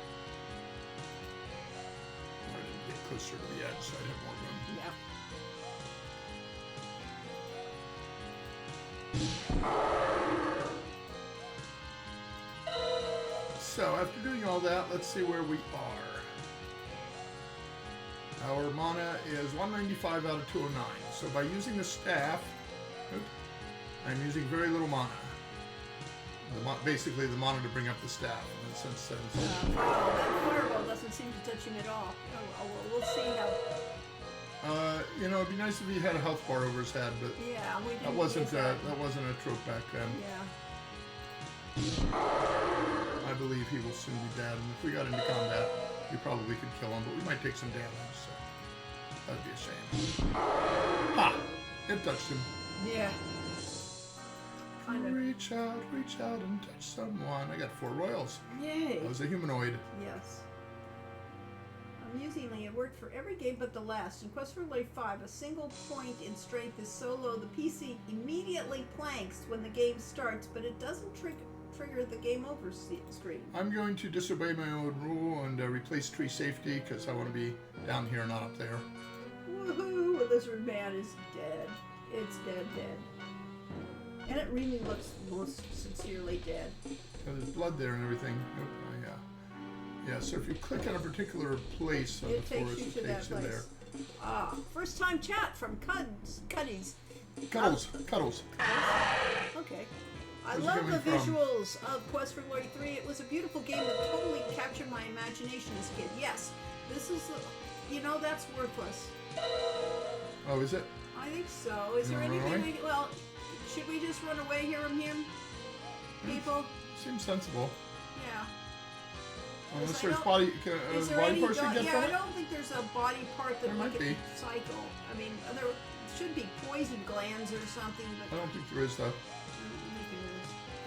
I wanted him to get closer to the edge so I'd have more room. Yeah. So, after doing all that, let's see where we are. Our mana is 195 out of 209. So by using the staff, I'm using very little mana. Basically the mana to bring up the staff. And since then, Wow, that fireball doesn't seem to touch him at all. Oh, we'll see how. you know, it'd be nice if he had a health bar over his head, but Yeah, we didn't that wasn't get that. that wasn't a trope back then. Yeah. I believe he will soon be dead, and if we got into combat, we probably could kill him, but we might take some damage. So that'd be a shame. Ha! It touched him. Yeah. Kind of. Reach out and touch someone. I got 4 royals. Yay. I was a humanoid. Yes. Amusingly, it worked for every game but the last. In Quest for Glory 5, a single point in strength is so low the PC immediately planks when the game starts, but it doesn't trigger the game over screen. I'm going to disobey my own rule and replace tree safety because I want to be down here, not up there. Woohoo! The lizard man is dead. It's dead. And it really looks most sincerely dead. There's blood there and everything. Nope. Yeah, so if you click on a particular place on It the takes forest, you to it takes that you place. there. First time chat from Cuddies. Cuddles. Okay. I Where's it love coming the from? visuals of Quest for Glory 3. It was a beautiful game that totally captured my imagination as a kid. Yes, this is, that's worthless. Oh, is it? I think so. Is You there wanna run anything should we just run away here from him? People? Seems sensible. Yeah. Unless I there's don't- body Is there body any parts you get yeah, from I it? don't think there's a body part that There might can be. cycle. I mean, there should be poison glands or something, I but don't think there is though.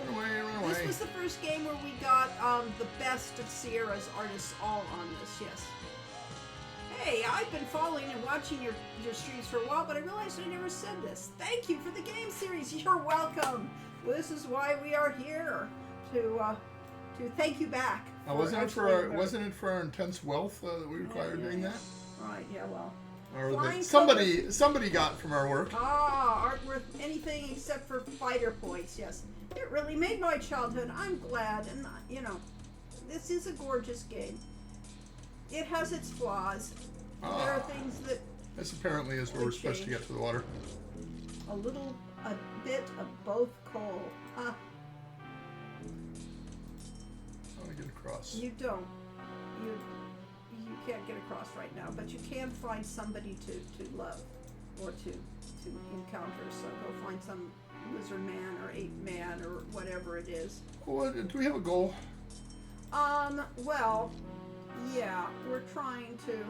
Run away. this was the first game where we got the best of Sierra's artists all on this. Yes. Hey, I've been following and watching your streams for a while, but I realized I never said this. Thank you for the game series. You're welcome. This is why we are here to thank you back. Wasn't it for our intense wealth that we required doing that? Right. Yeah. Well. Or Flying that somebody got from our work. Aren't worth anything except for fighter points. Yes, it really made my childhood. I'm glad, and this is a gorgeous game. It has its flaws. There are things that. This apparently is where we're supposed to get to the water. A bit of both coal. How do I get across? You don't. You can't get across right now, but you can find somebody to love or to encounter. So go find some lizard man or ape man or whatever it is. Do we have a goal? Well, yeah, we're trying to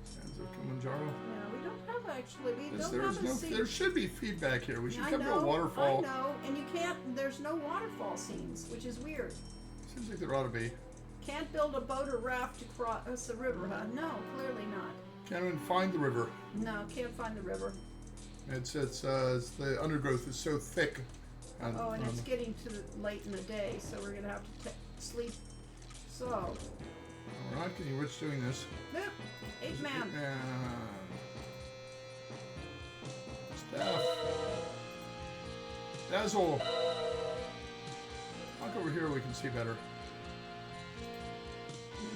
Sands of Kilimanjaro. Yeah, we don't have actually. We don't have a scene. There should be feedback here. We should come to a I waterfall. know, and you can't. There's no waterfall scenes, which is weird. Seems like there ought to be. Can't build a boat or raft to cross the river, huh? No, clearly not. Can't even find the river. No, can't find the river. It's the undergrowth is so thick. And it's getting late in the day, so we're gonna have to sleep. So. All right, can you witch doing this? Nope. Ape man. Staff. Dazzle. Walk over here, we can see better.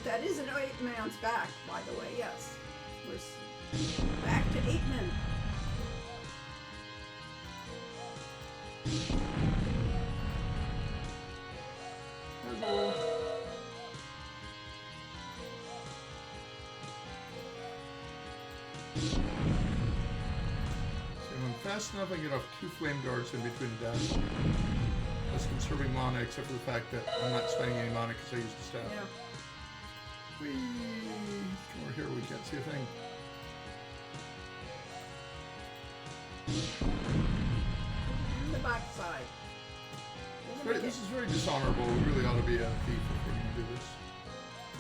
That is an ape man's back, by the way. Yes, we're back to ape men. Dazzle. See, when fast enough, I can get off 2 flame guards in between the dazzle. That's conserving mana, except for the fact that I'm not spending any mana because I used the staff. Yeah. Whee! Come over here, we can't see a thing. In the backside. This is very dishonorable. We really ought to be a thief if we're going to do this.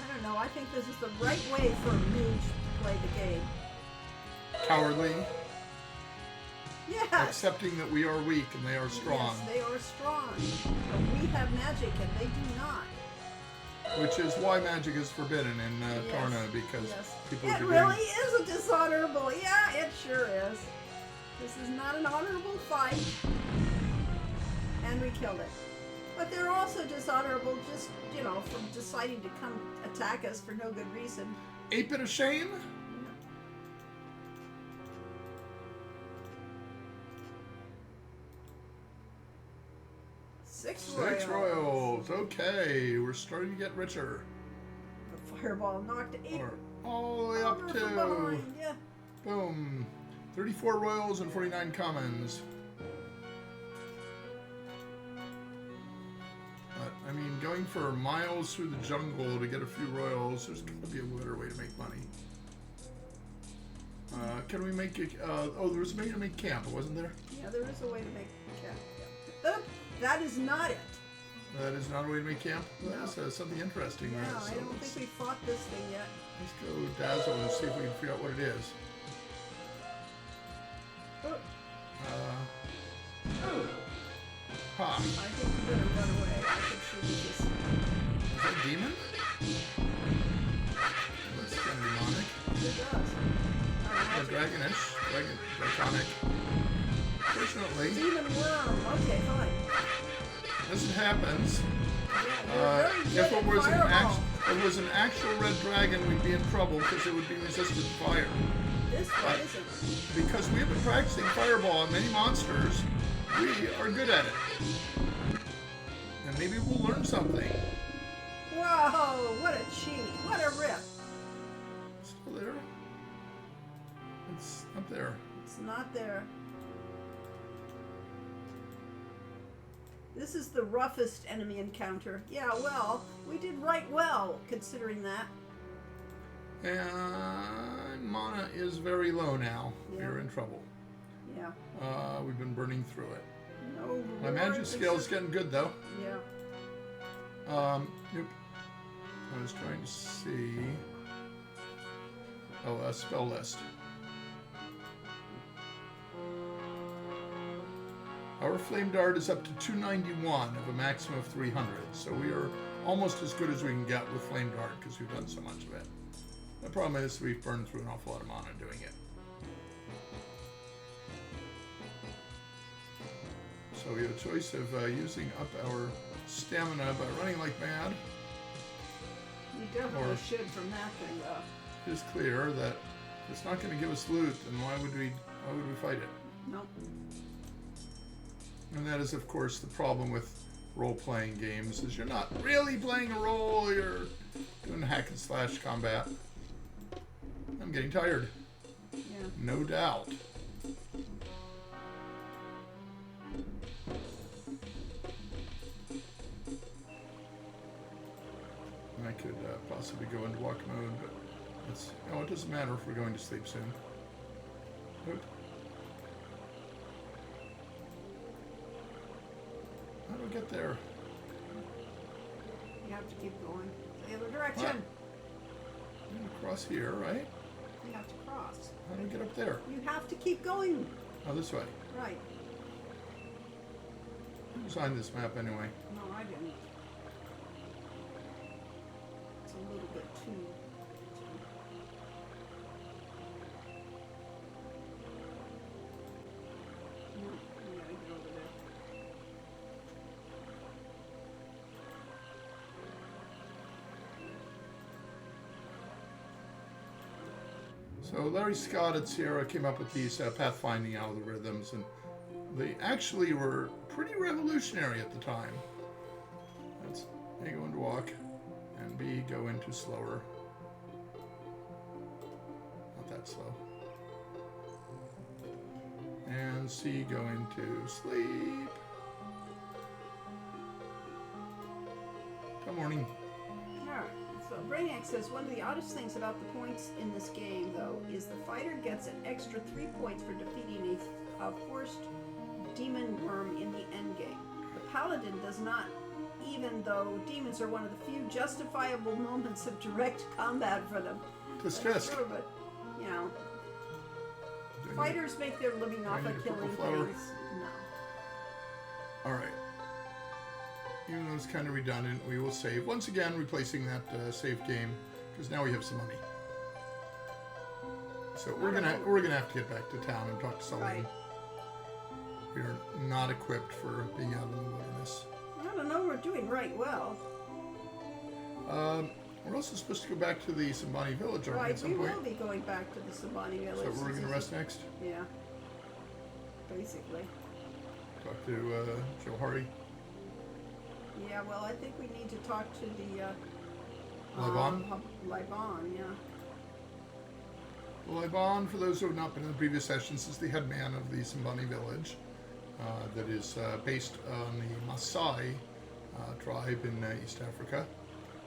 I don't know. I think this is the right way for a mage to play the game. Cowardly. Yes. Accepting that we are weak and they are strong. Yes, they are strong. But we have magic and they do not. Which is why magic is forbidden in Tarna, because people It really is a dishonorable. Yeah, it sure is. This is not an honorable fight. And we killed it. But they're also dishonorable just, from deciding to come attack us for no good reason. Ape it a shame? Six royals. Okay, we're starting to get richer. The fireball knocked 8 all the way up over to from behind. Yeah. boom, 34 royals and 49 commons. But I mean, going for miles through the jungle to get a few royals, there's got to be a better way to make money. Can we make it? There was a way to make camp, wasn't there? Yeah, there is a way to make camp. Yeah. That is not it. That is not a way to make camp? No. That's something interesting. Yeah, So I don't think we fought this thing yet. Let's go dazzle and see if we can figure out what it is. Ha! I think we better run away. I think she was just... Is that a demon? Looks kind of demonic. It does. Dragonish. Draconic. Fortunately, Demon worm. Okay, fine. as it happens, Yeah, if it was an actual red dragon, we'd be in trouble because it would be resistant to fire. This one isn't. Because we have been practicing fireball on many monsters, we are good at it. And maybe we'll learn something. Whoa, what a cheat. What a rip. Still there? It's up there. It's not there. This is the roughest enemy encounter. Yeah, well, we did right well, considering that. And mana is very low now. Yeah. We're in trouble. Yeah. We've been burning through it. No. My magic skill is getting good though. Yeah. Yep. I was trying to see. Oh, spell list. Our flame dart is up to 291 of a maximum of 300, so we are almost as good as we can get with flame dart because we've done so much of it. The problem is we've burned through an awful lot of mana doing it. So we have a choice of using up our stamina by running like mad. You definitely Or- should from that thing, though. It is clear that if it's not going to give us loot, then why would we fight it? Nope. And that is, of course, the problem with role-playing games, is you're not really playing a role, you're doing hack and slash combat. I'm getting tired. Yeah. No doubt. I could possibly go into walk mode, but it doesn't matter if we're going to sleep soon. Oop. How do we get there? You have to keep going the other direction. What? I'm gonna cross here, right? You have to cross. How do we get up there? You have to keep going. Oh, this way. Right. Who designed this map anyway? No, I didn't. It's a little bit too. No, we gotta get over there. So Larry Scott at Sierra came up with these pathfinding algorithms, and they actually were pretty revolutionary at the time. That's A, go into walk, and B, go into slower. Not that slow. And C, go into sleep. Good morning. Alright, so Brainiac says one of the oddest things about the points in this game, though, is the fighter gets an extra 3 points for defeating a forced demon worm in the endgame. The paladin does not, even though demons are one of the few justifiable moments of direct combat for them. Tisk That's tisk. true, but, you know, Do I need- fighters make their living off I need of a purple killing flower? things. No. Alright. Even though it's kind of redundant, we will save. Once again, replacing that save game, because now we have some money. So we're gonna have to get back to town and talk to someone. Right. We are not equipped for being out in the wilderness. I don't know, we're doing right well. We're also supposed to go back to the Sambani village, aren't we, Right, at some we point? will be going back to the Sabani So village. we're gonna rest next. Yeah. Basically. Talk to Johari. Yeah, well, I think we need to talk to the, Liban? Liban, yeah. Well, Iban, for those who have not been in the previous sessions, is the headman of the Sambani village that is based on the Maasai tribe in East Africa.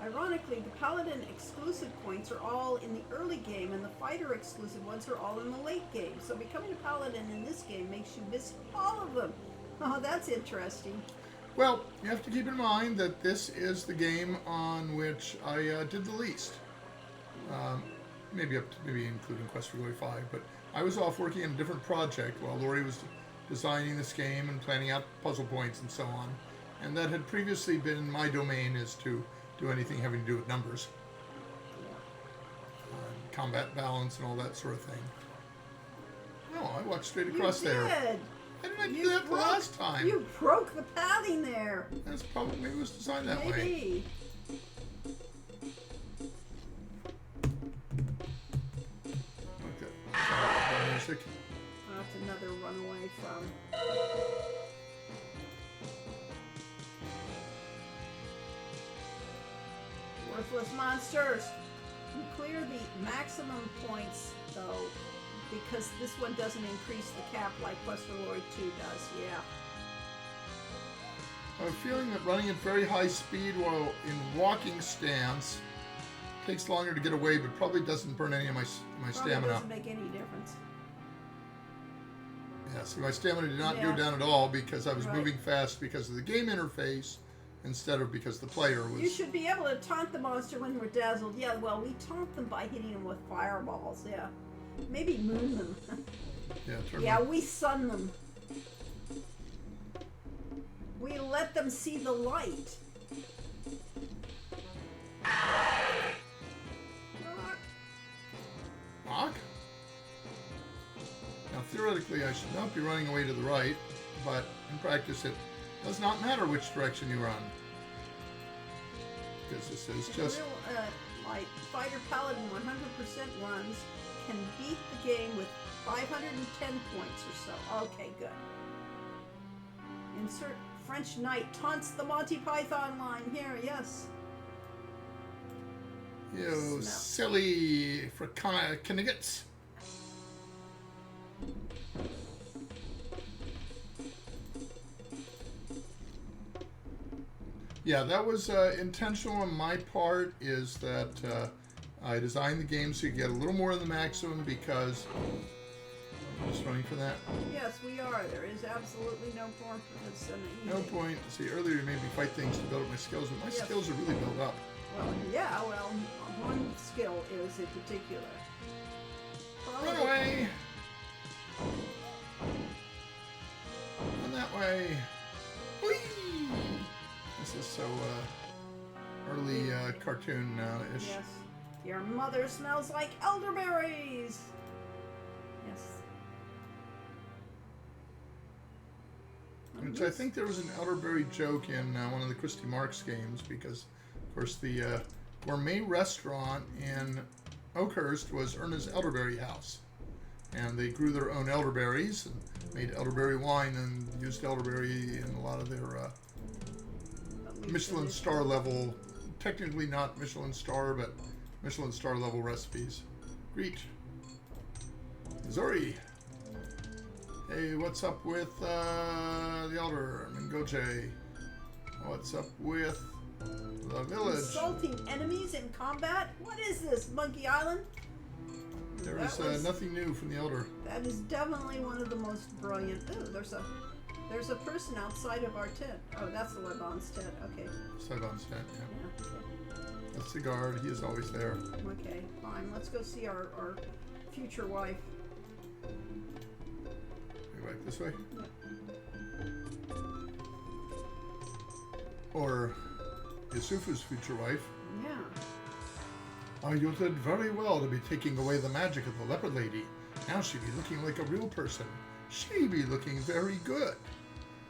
Ironically, the paladin exclusive points are all in the early game, and the fighter exclusive ones are all in the late game. So becoming a paladin in this game makes you miss all of them. Oh, that's interesting. Well, you have to keep in mind that this is the game on which I did the least. Maybe including Quest for Glory 5, but I was off working on a different project while Lori was designing this game and planning out puzzle points and so on. And that had previously been my domain, is to do anything having to do with numbers. Combat balance and all that sort of thing. No, I walked straight across you there. did. Why didn't I do that the last time? You broke the pathing there. That's probably, maybe it was designed that way. Maybe. Like that. Music. That's another runaway from. Worthless monsters. You clear the maximum points though, because this one doesn't increase the cap like Quest for Glory 2 does. Yeah. I have a feeling that running at very high speed while in walking stance takes longer to get away, but probably doesn't burn any of my Probably stamina. doesn't make any difference. Yeah, see, my stamina did not go Yeah. down at all because I was Right. moving fast because of the game interface, instead of because the player was. You should be able to taunt the monster when we're dazzled. Yeah, well, we taunt them by hitting them with fireballs. Yeah, maybe moon them. Yeah, Yeah, we sun them. We let them see the light. Rock? Now, theoretically, I should not be running away to the right, but in practice, it does not matter which direction you run. Because this is just. Real, like, fighter paladin 100% runs can beat the game with 510 points or so. Okay, good. Insert French knight taunts the Monty Python line here, yes. You silly fricaniggets. Yeah, that was intentional on my part, is that I designed the game so you get a little more of the maximum because... I'm just running for that. Yes, we are. There is absolutely no point for this. No point. See, earlier you made me fight things to build up my skills, but my skills are really built up. Well, yeah, well, one skill is in particular. Run away! Run that way! Whee! This is so early cartoon-ish. Yes. Your mother smells like elderberries! Yes. Which I think there was an elderberry joke in one of the Christy Marx games, because, of course, the gourmet restaurant in Oakhurst was Erna's Elderberry House. And they grew their own elderberries and made elderberry wine and used elderberry in a lot of their Michelin star level, technically not Michelin star, but Michelin star level recipes. Greet. Missouri. Hey, what's up with the Elder, Mingoche? What's up with the village? Insulting enemies in combat? What is this, Monkey Island? There is nothing new from the Elder. That is definitely one of the most brilliant. Ooh, there's a person outside of our tent. Oh, that's the Lebon's tent. Okay. Sidon's tent, yeah. Yeah. Okay. That's the guard. He is always there. Okay. Fine. Let's go see our future wife. Go back this way. Yeah. Or Yusufu's future wife. Yeah. Oh, you did very well to be taking away the magic of the leopard lady. Now she'd be looking like a real person. She'd be looking very good.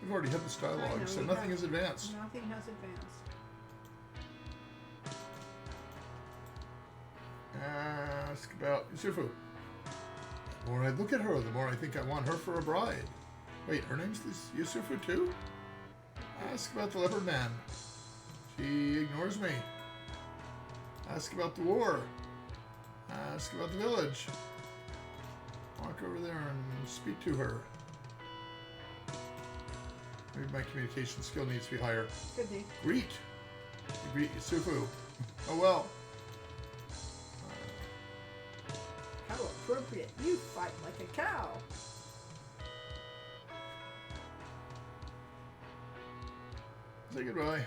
We've already had this dialogue, so nothing has advanced. Nothing has advanced. Ask about Yusufu. The more I look at her, the more I think I want her for a bride. Wait, her name's Yusufu too? Ask about the leopard man. She ignores me. Ask about the war. Ask about the village. Walk over there and speak to her. Maybe my communication skill needs to be higher. Could be. Greet. You greet Yusufu. Oh well. How appropriate. You fight like a cow. Say goodbye.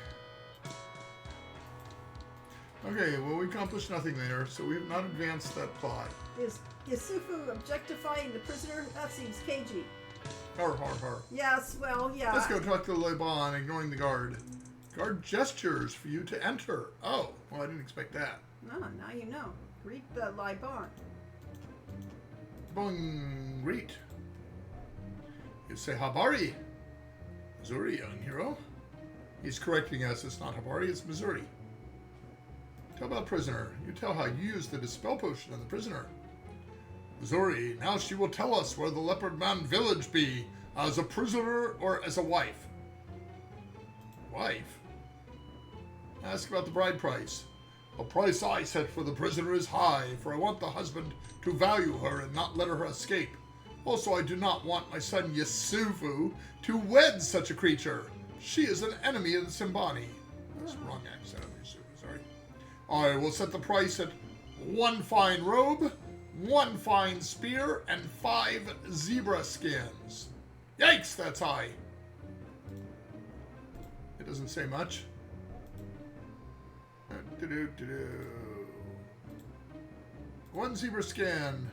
Okay, well, we accomplished nothing there, so we have not advanced that plot. Is Yusufu objectifying the prisoner? That seems cagey. Har, har, har. Yes, well, yeah. Let's go talk to Leban, ignoring the guard. Guard gestures for you to enter. Oh, well, I didn't expect that. No, now you know. Greet the Liban. Bong, greet. You say Habari. Missouri, young hero. He's correcting us. It's not Habari, it's Missouri. Tell about prisoner. You tell how you used the dispel potion on the prisoner. Missouri, now she will tell us where the Leopard Man village be, as a prisoner or as a wife. Wife? Ask about the bride price. The price I set for the prisoner is high, for I want the husband to value her and not let her escape. Also, I do not want my son Yusufu to wed such a creature. She is an enemy of the Simbani. That's the wrong accent of Yusufu, sorry. I will set the price at 1 fine robe, 1 fine spear, and 5 zebra skins. Yikes, that's high. It doesn't say much. Do-do-do-do. One zebra skin.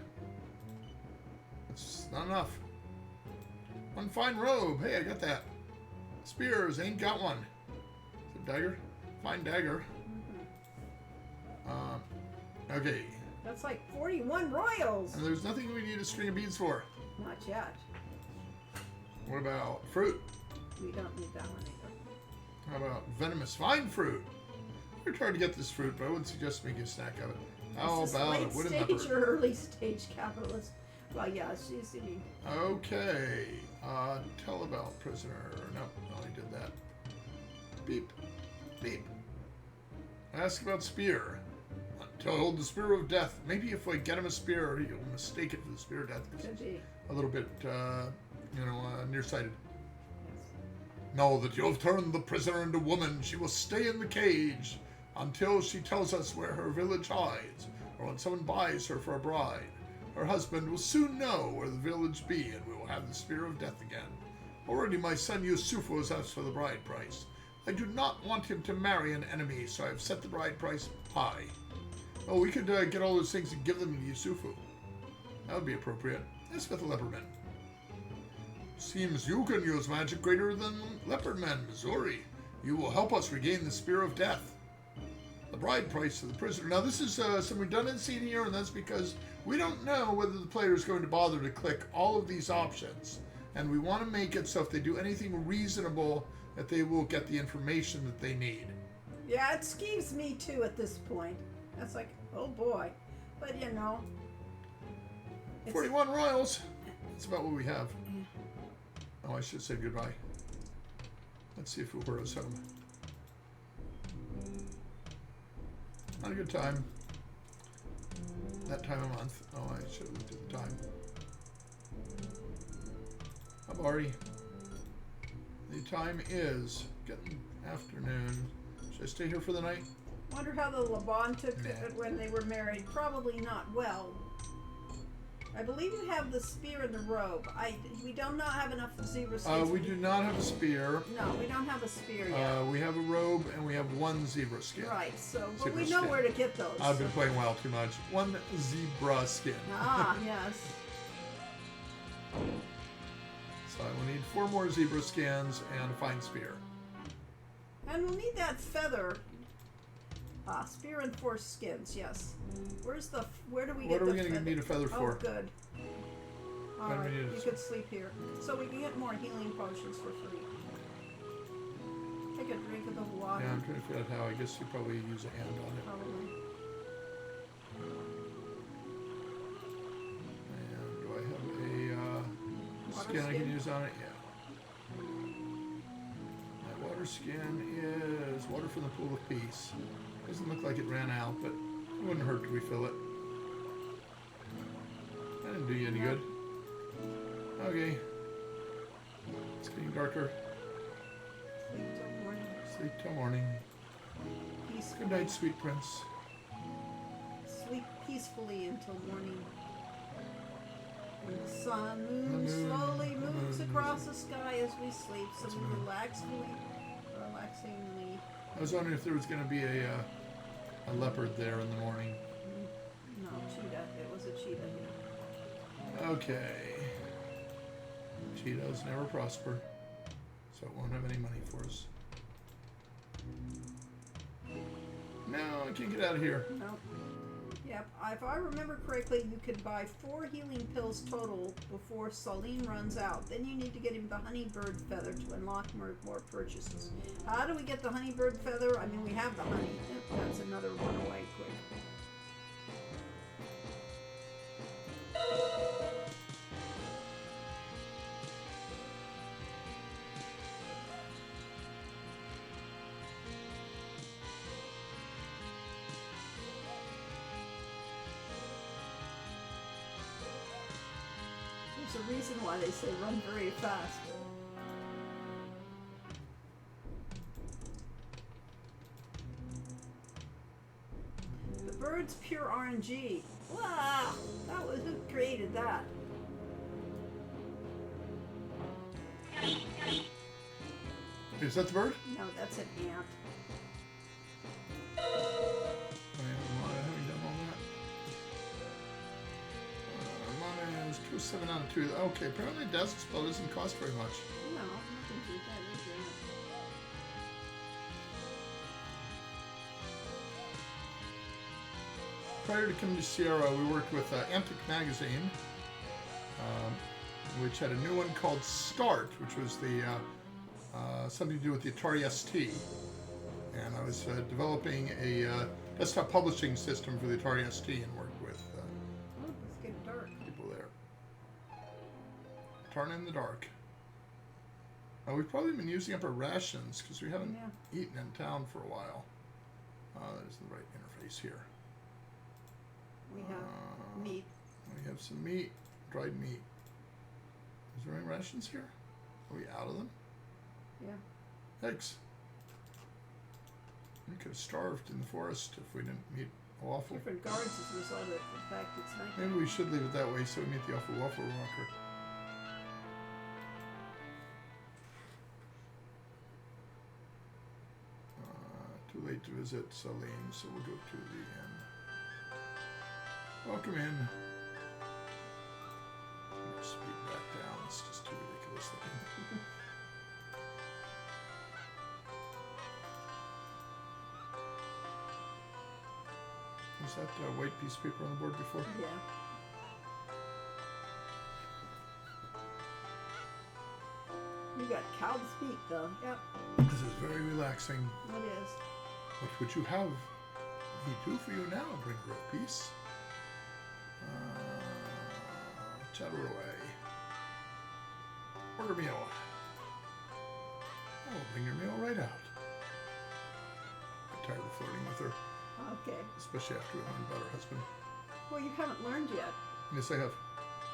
That's not enough. One fine robe. Hey, I got that. Spears. Ain't got one. Is it dagger? Fine dagger. Okay. That's like 41 royals. And there's nothing we need a string of beads for. Not yet. What about fruit? We don't need that one either. How about venomous vine fruit? We're trying to get this fruit, but I wouldn't suggest making a snack of it. How Is this about a late wooden stage leopard? or early stage capitalist? Well, yeah, she's eating. Okay. Telebelt prisoner. Nope, I only did that. Beep. Beep. Ask about spear. Told the spear of death. Maybe if I get him a spear, he'll mistake it for the spear of death. Could be. A little bit, nearsighted. Know that you have turned the prisoner into woman. She will stay in the cage until she tells us where her village hides, or when someone buys her for a bride. Her husband will soon know where the village be, and we will have the spear of death again. Already my son Yusufu has asked for the bride price. I do not want him to marry an enemy, so I have set the bride price high. Oh, we could get all those things and give them to Yusufu. That would be appropriate. Ask about the leopardmen. Seems you can use magic greater than leopardmen, Missouri. You will help us regain the spear of death. The bride price of the prisoner. Now this is some redundancy in here, and that's because we don't know whether the player is going to bother to click all of these options. And we want to make it so if they do anything reasonable, that they will get the information that they need. Yeah, it skeeves me too at this point. That's like, oh boy. But you know. 41 royals. That's about what we have. Oh, I should say goodbye. Let's see if it were us home. Not a good time. That time of month. Oh, I should have looked at the time. Habari. The time is getting afternoon. Should I stay here for the night? Wonder how the Laban took Nah. it when they were married. Probably not well. I believe you have the spear and the robe. We do not have enough zebra skins. We do not have a spear. No, we don't have a spear yet. We have a robe and we have one zebra skin. Right, so but Zebra we know skin. where to get those. I've been playing WoW too much. One zebra skin. Ah, yes. So I will need 4 more zebra skins and a fine spear. And we'll need that feather. Spear and 4 skins, yes. Where do we What get are the we going to feather? need a feather for? Oh, good. When do we Alright, need you it? could sleep here. So we can get more healing potions for free. Take a drink of the water. Yeah, I'm trying to figure out how. I guess you probably use a hand on it. Probably. And do I have a Water skin I can skin? use on it? Yeah. My water skin is water from the pool of peace. Doesn't look like it ran out, but it wouldn't hurt to refill it. That didn't do you any No. good. Okay. It's getting darker. Sleep till morning. Sleep till morning. Peacefully. Good night, sweet prince. Sleep peacefully until morning. And the sun The moves moon- slowly the moves moon- across the sky as we sleep, so That's we moon. relaxingly. I was wondering if there was going to be a leopard there in the morning. No, cheetah. It was a cheetah. Okay. Cheetos never prosper, so it won't have any money for us. No, I can't get out of here. No. Yep. If I remember correctly, you could buy 4 healing pills total before Salim runs out. Then you need to get him the honeybird feather to unlock more purchases. How do we get the honeybird feather? I mean, we have the honey. Yep, that's another one away quick. There's a reason why they say run very fast. The bird's pure RNG. Wow, that was who created that. Is that the bird? No, that's an ant. was 7 out of 2. Okay, apparently Dazzle Spell doesn't cost very much. No, nothing to that, is there? Prior to coming to Sierra, we worked with Antic Magazine, which had a new one called Start, which was the something to do with the Atari ST. And I was developing a desktop publishing system for the Atari ST and worked with Oh, it's getting dark. people there. Turn in the dark. We've probably been using up our rations because we haven't Yeah. eaten in town for a while. That is the right interface here. We have meat. We have some meat, dried meat. Is there any rations here? Are we out of them? Yeah. Eggs. We could have starved in the forest if we didn't meet a waffle. Different guards as a result of the fact it's night. Maybe we should leave it that way so we meet the awful waffle rocker. Too late to visit Salim, so we'll go to the inn. Welcome in. Speed back down. It's just too ridiculous looking. Was that white piece of paper on the board before? Yeah. You got cow's feet though. Yep, This is very relaxing. it is. What would you have me do for you now, bringer of peace? Chatter away. Order meal. I will bring your meal right out. I'm tired of flirting with her, Okay. especially after we learned about her husband. Well, you haven't learned yet. Yes, I have.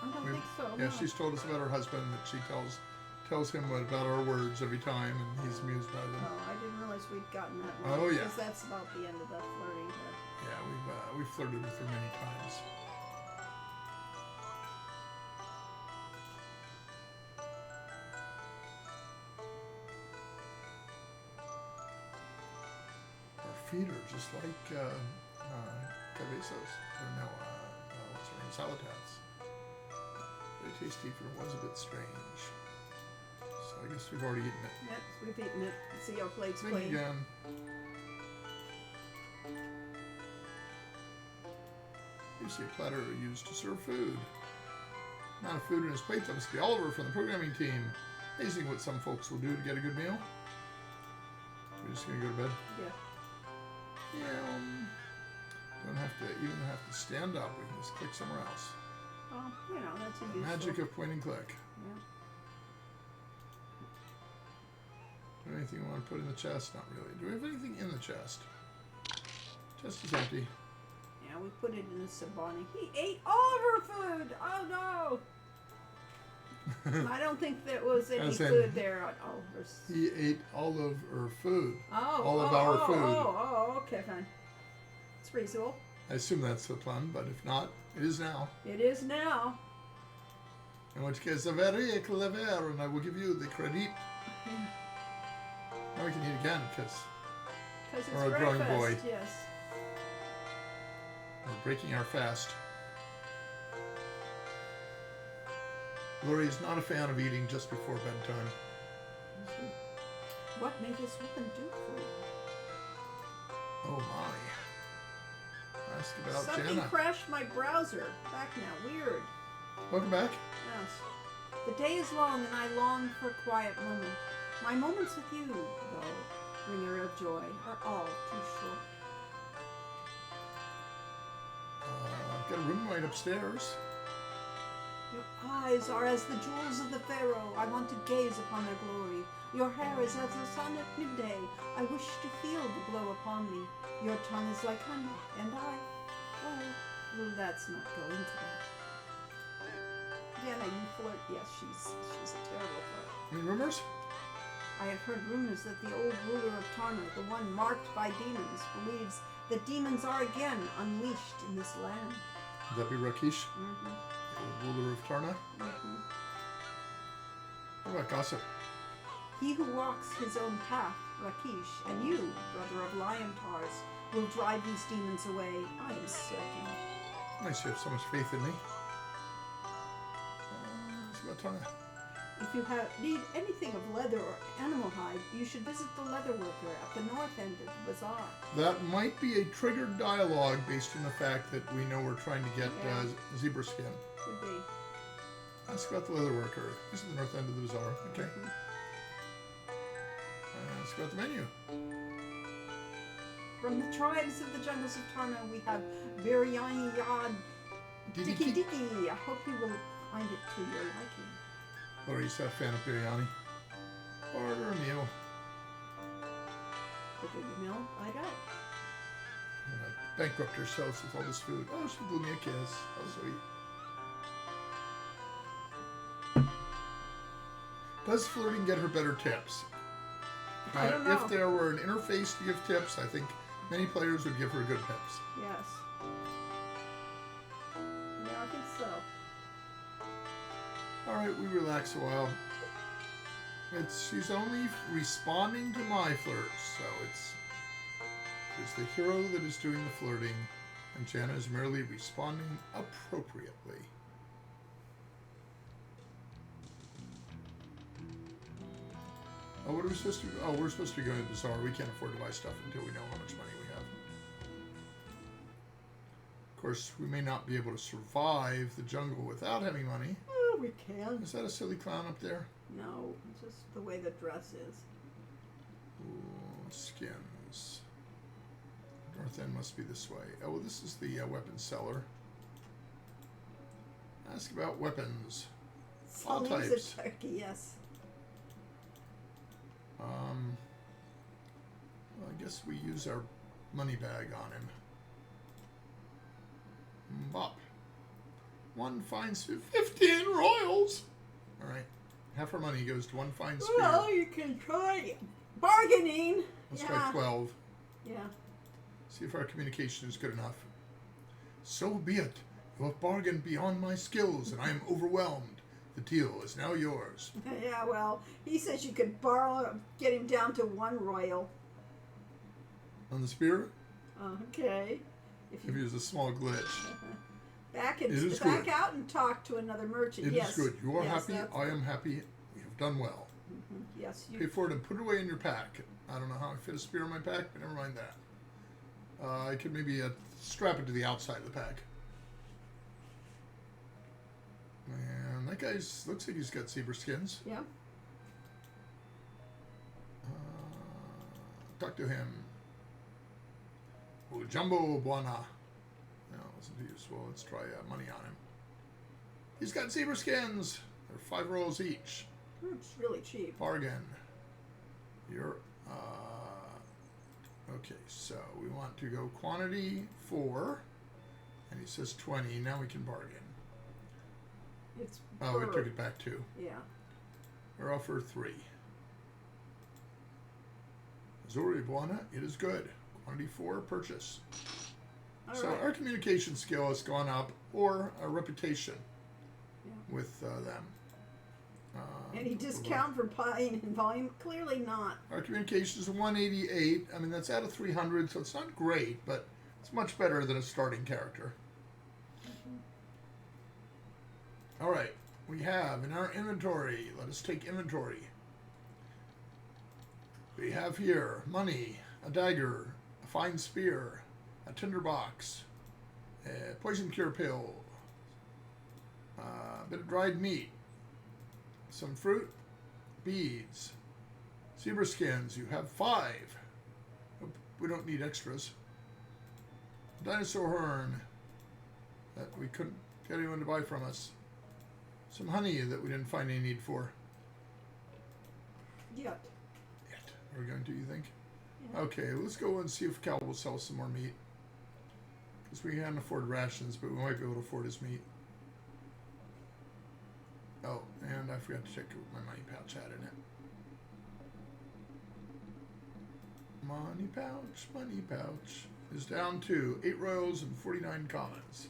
I don't We've- think so. Yeah, no. she's told us about her husband, that she tells him about our words every time, and he's amused by them. Oh, I didn't realize we'd gotten that one. Oh, yeah. Because that's about the end of that flirting there. Yeah, we've flirted with her many times. Our feet are just like Cabezas, or no, what's her name, Salatats. Very tasty, but it was a bit strange. So I guess we've already eaten it. Yep, we've eaten it. See our plates Think clean. again. You see a platter used to serve food. Amount of food in his plate, that must be Oliver from the programming team. Amazing what some folks will do to get a good meal. We're just gonna go to bed. Yeah. Yeah. Don't have to even have to stand up. We can just click somewhere else. Well, you know, that's a useful. Magic of point and click. Yeah. Do we have anything we want to put in the chest? Not really. Do we have anything in the chest? Chest is empty. Yeah, we put it in the Sabani. He ate all of our food! Oh no! I don't think there was any As in- food there at Oliver's. He ate all of her food. Oh, all of our food. Oh, okay, fine. It's reasonable. I assume that's the plan, but if not, it is now. It is now. In which case, very clever, and I will give you the credit. Now we can eat again, because Because it's Or a growing breakfast, boy. yes. we're breaking our fast. Lori is not a fan of eating just before bedtime. What may this woman do for you? Oh my. Ask about Something Jana. crashed my browser. Back now. Weird. Welcome back. Yes. The day is long and I long for a quiet moment. My moments with you, though, bringer of joy, are all too short. I've got a room right upstairs. Your eyes are as the jewels of the Pharaoh. I want to gaze upon their glory. Your hair is as the sun at midday. I wish to feel the glow upon me. Your tongue is like honey, and well, let's not go into that. Jenna, you flirt. Yes, she's a terrible flirt. Any rumors? I have heard rumors that the old ruler of Tarna, the one marked by demons, believes that demons are again unleashed in this land. Would that be Rakesh, Mm-hmm. the old ruler of Tarna? Mm-hmm. What about gossip? He who walks his own path, Rakesh, and you, brother of Lion Tars, will drive these demons away, I am certain. Nice you have so much faith in me. about Tana. If you need anything of leather or animal hide, you should visit the leather worker at the north end of the bazaar. That might be a triggered dialogue based on the fact that we know we're trying to get zebra skin. Could be. Ask about the leather worker. This is the north end of the bazaar. Okay. Mhm. Ask about the menu. From the tribes of the jungles of Tarna, we have biryani yad Dicky Dicky. I hope you will find it to your liking. Laurie's a fan of biryani. Order a meal. Look at the mill. I got it. And I bankrupt ourselves with all this food. Oh, she blew me a kiss. How sweet. Does flirting get her better tips? I don't know. If there were an interface to give tips, I think many players would give her good tips. Yes. Yeah, I think so. Alright, we relax a while. She's only responding to my flirts, so it's the hero that is doing the flirting, and Jana is merely responding appropriately. Oh, what are we supposed to do? Oh, we're supposed to be going to the bazaar. We can't afford to buy stuff until we know how much money we have. Of course, we may not be able to survive the jungle without having money. Oh, we can. Is that a silly clown up there? No, it's just the way the dress is. Ooh, skins. North end must be this way. Oh, well, this is the weapons seller. Ask about weapons. All Sully's types. a turkey, yes. Well, I guess we use our money bag on him. Bop. One fine spear. 15 royals! Alright. Half our money goes to one fine spear. Well, you can try bargaining. Let's try 12. Yeah. See if our communication is good enough. So be it. You have bargained beyond my skills, and I am overwhelmed. The deal is now yours. Yeah, well, he says you could get him down to 1 royal. On the spear, Okay. If if you there's a small glitch. back It is back good. out and talk to another merchant. It Yes. is good. You are Yes, happy. that's- I am happy. We have done well. Yes, Pay you. for it and put it away in your pack. I don't know how I fit a spear in my pack, but never mind that. I could maybe strap it to the outside of the pack. Man, that guy's looks like he's got zebra skins. Yeah. Talk to him. Oh, Jumbo Buana. No, wasn't too useful. Let's try money on him. He's got zebra skins. They're 5 rolls each. It's really cheap. Bargain. You're okay, so we want to go quantity 4, and he says 20. Now we can bargain. It's Oh, we per- took it back 2. Yeah. We're offer 3. Azuri Buana, it is good. Quantity 4, purchase. All So right. our communication skill has gone up, or our reputation Yeah. with them. Any discount for buying in volume? Clearly not. Our communication is 188. I mean, that's out of 300, so it's not great, but it's much better than a starting character. All right, we have in our inventory, let us take inventory. We have here money, a dagger, a fine spear, a tinderbox, a poison cure pill, a bit of dried meat, some fruit, beads, zebra skins. You have 5. We don't need extras. Dinosaur horn that we couldn't get anyone to buy from us. Some honey that we didn't find any need for. Yet. Yet. Are we going to, you think? Yeah. Okay, let's go and see if Cal will sell some more meat. Because we can't afford rations, but we might be able to afford his meat. Oh, and I forgot to check what my money pouch had in it. Money pouch is down to 8 royals and 49 commons.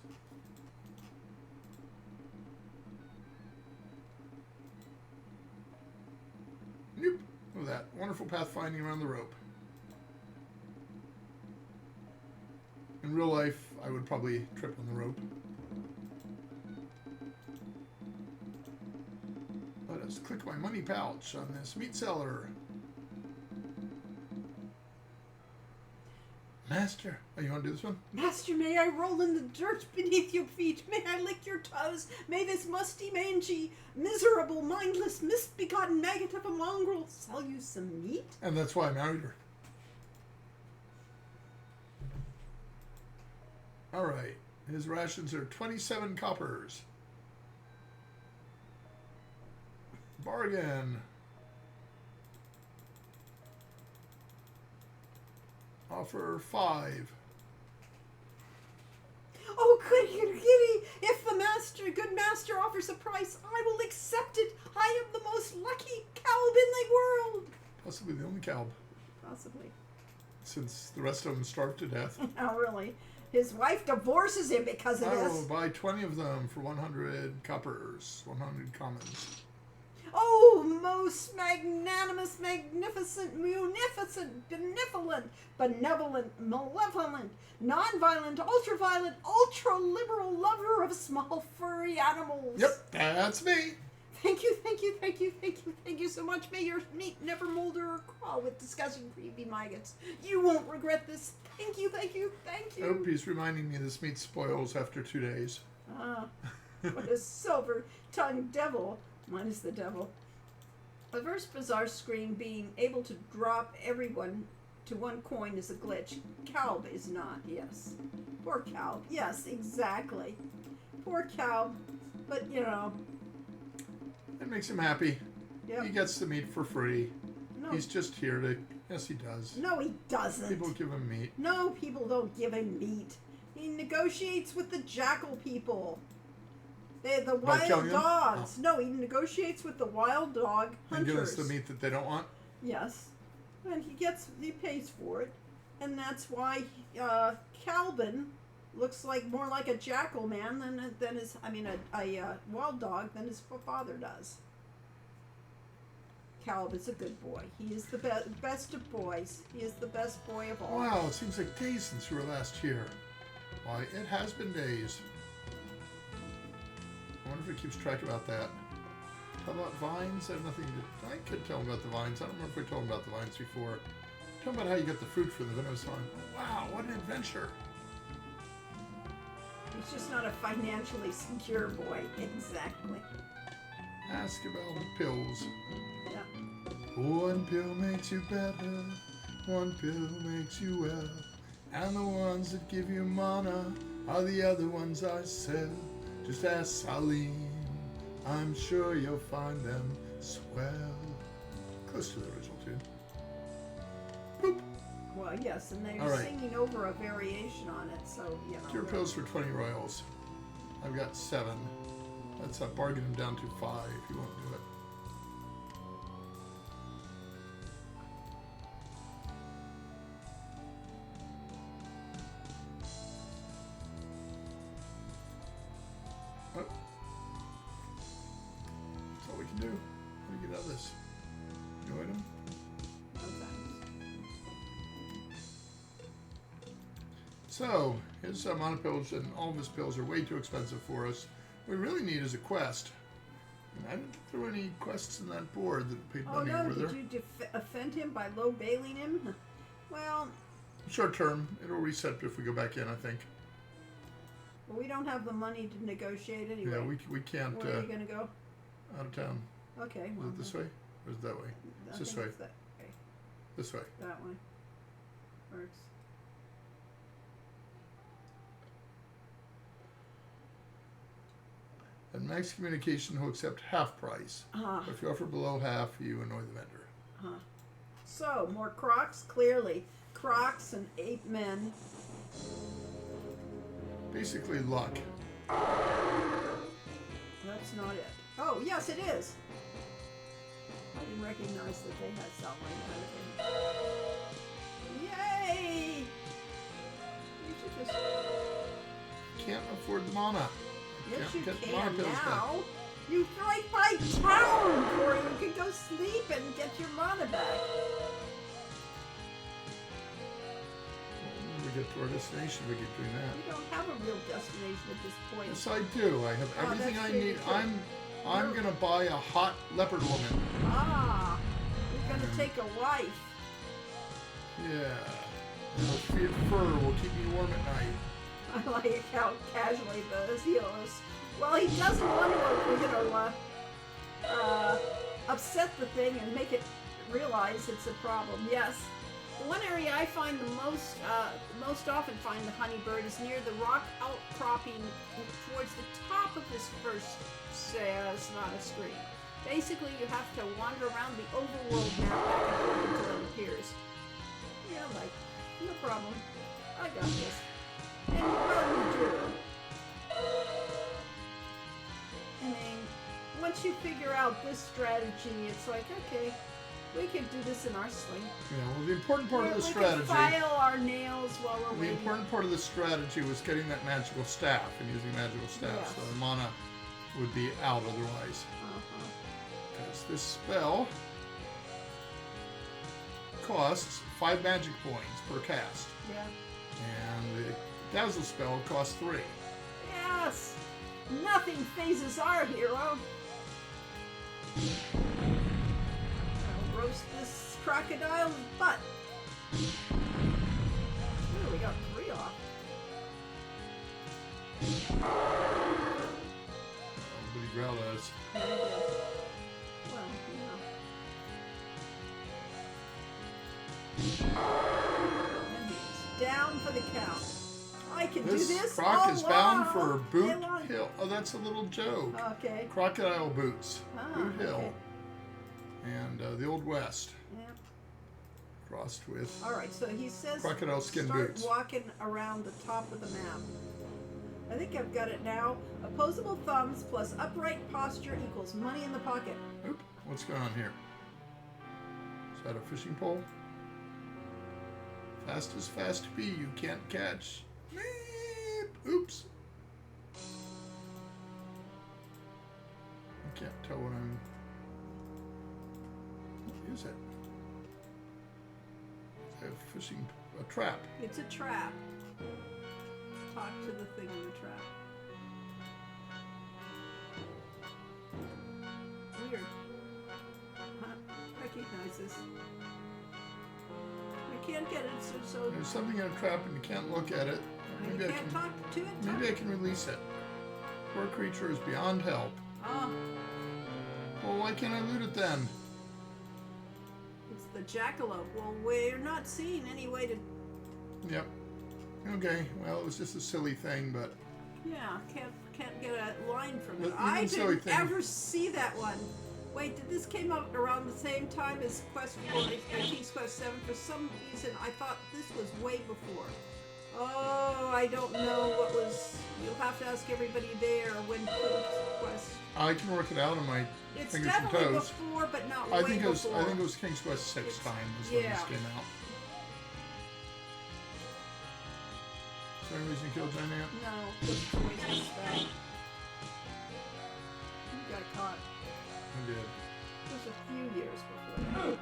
Nope. Look at that. Wonderful pathfinding around the rope. In real life, I would probably trip on the rope. Let's click my money pouch on this meat seller. Master, oh, you want to do this one? Master, may I roll in the dirt beneath your feet? May I lick your toes? May this musty, mangy, miserable, mindless, misbegotten maggot of a mongrel sell you some meat? And that's why I married her. All right. His rations are 27 coppers. Bargain. Offer 5. Oh, goody, goody, goody. If the good master offers a price, I will accept it. I am the most lucky calb in the world. Possibly the only calb, Possibly. since the rest of them starved to death. Oh, really? His wife divorces him because of I this. will buy 20 of them for 100 coppers, 100 commons. Oh, most magnanimous, magnificent, munificent, benevolent, malevolent, non-violent, ultra-violent, ultra-liberal lover of small furry animals. Yep, that's me. Thank you, thank you, thank you, thank you, thank you so much. May your meat never molder or crawl with disgusting creepy maggots. You won't regret this. Thank you, thank you, thank I hope you. he's reminding me this meat spoils after 2 days. Ah, what a silver-tongued devil. Mine is the devil. The first bizarre screen being able to drop everyone to 1 coin is a glitch. Calb is not, yes. Poor Calb. Yes, exactly. Poor Calb. But, you know. It makes him happy. Yep. He gets the meat for free. No, He's just here to... Yes, he does. no, he doesn't. People give him meat. No, people don't give him meat. He negotiates with the jackal people. The By killing wild them? dogs. No, he negotiates with the wild dog And give hunters. us the meat that they don't want. Yes, and he pays for it, and that's why Calvin looks like more like a jackal man than his. I mean, a wild dog than his father does. Calb is a good boy. He is the best of boys. He is the best boy of all. Wow, it seems like days since you were last here. Why, it has been days. I wonder if it keeps track about that. Tell about vines? I have nothing to... I could tell him about the vines. I don't remember if I told him about the vines before. Tell him about how you got the fruit for the Venomous vine. Wow, what an adventure. He's just not a financially secure boy. Exactly. Ask about the pills. Yeah. 1 pill makes you better. 1 pill makes you well. And the ones that give you mana are the other ones I sell. Just ask Salim. I'm sure you'll find them swell. Close to the original tune. Boop. Well, yes, and they're All right. singing over a variation on it, so you know. Cure pills for 20 royals. I've got 7. That's a bargain him down to 5 if you won't do it. Oh. That's all we can do. How do you get out of this? New item? So, his monopills and all of his pills are way too expensive for us. What we really need is a quest. And I didn't think there were any quests in that board that paid Oh money, no, were there? did you offend him by low bailing him? Well, Short term, it'll reset if we go back in, I think. we don't have the money to negotiate anyway. Yeah, we can't, Where are you going to go? out of town. Okay, Is well. it this way? Or is it that way? I It's this think way. it's that way. This way. That way. Works. And Max Communication will accept half price. Uh-huh. If you offer below half, you annoy the vendor. So, more Crocs? Clearly. Crocs and ape men. Basically luck. That's not it. Oh, yes, it is. I didn't recognize that they had something like that. Yay! You should just... Can't afford the mana. Yes, you Can't get can mana pills back. now. You right by town, Corey. You can go sleep and get your mana back. When we get to our destination, we keep doing that. You don't have a real destination at this point. Yes, I do. I have Oh, everything that's I really need. true. I'm gonna buy a hot leopard woman. Ah, you're gonna take a wife. Yeah. And her fur will keep me warm at night. I like how casually the heel is. Well, he doesn't want to, upset the thing and make it realize it's a problem. Yes. The one area I find most often find the honeybird is near the rock outcropping towards the top of this first Sonata screen. Basically, you have to wander around the overworld map back and forth until it appears. Yeah, like, no problem. I got this. And well, you do. I mean, once you figure out this strategy, it's like, okay, we could do this in our sleep. Yeah, well, the important part of the We strategy... can file our nails while we're The waiting. important part of the strategy was getting that magical staff and using magical staff, Yes. so the mana would be out otherwise. Uh-huh. Because this spell costs 5 magic points per cast, Yeah. and the dazzle spell costs 3. Yes! Nothing phases our hero. I'll roast this crocodile's butt. Ooh, we got 3 off. Buddy Growlers. Yeah, we did. Well, and he's down for the count. I can do this. Croc all is bound long for day Boot long. Hill. Oh, that's a little joke. Okay. Crocodile boots. Ah, Boot Hill. okay. And the Old West. Yep. Crossed with... All right, so he says Crocodile skin start boots. walking around the top of the map. I think I've got it now. Opposable thumbs plus upright posture equals money in the pocket. Oop, what's going on here? Is that a fishing pole? Fast as fast be, you can't catch. Meep. Oops. I can't tell what I'm... What is it? Is a fishing... a trap. It's a trap. Talk to the thing in the trap. Weird. Huh? Recognize this. We can't get it, so There's something in a trap and you can't look at it. you Maybe I can't can... talk to it. Maybe I can release it. Poor creature is beyond help. Ah, Well, why can't I loot it then? it's the jackalope. Well, we're not seeing any way to. Yep. Okay, well, it was just a silly thing, but... Yeah, can't get a line from But it. even I silly didn't thing- ever see that one. Wait, did this came out around the same time as Quest for King's Quest 7? For some reason, I thought this was way before. Oh, I don't know what was. You'll have to ask everybody there when King's Quest. I can work it out on my It's fingers and definitely toes. before, but not I way think it was. before. I think it was King's Quest 6 It's- time is when yeah. this came out. Is there any reason to kill Giant? No, just a waste of spell. You got caught. I did. It was a few years before that.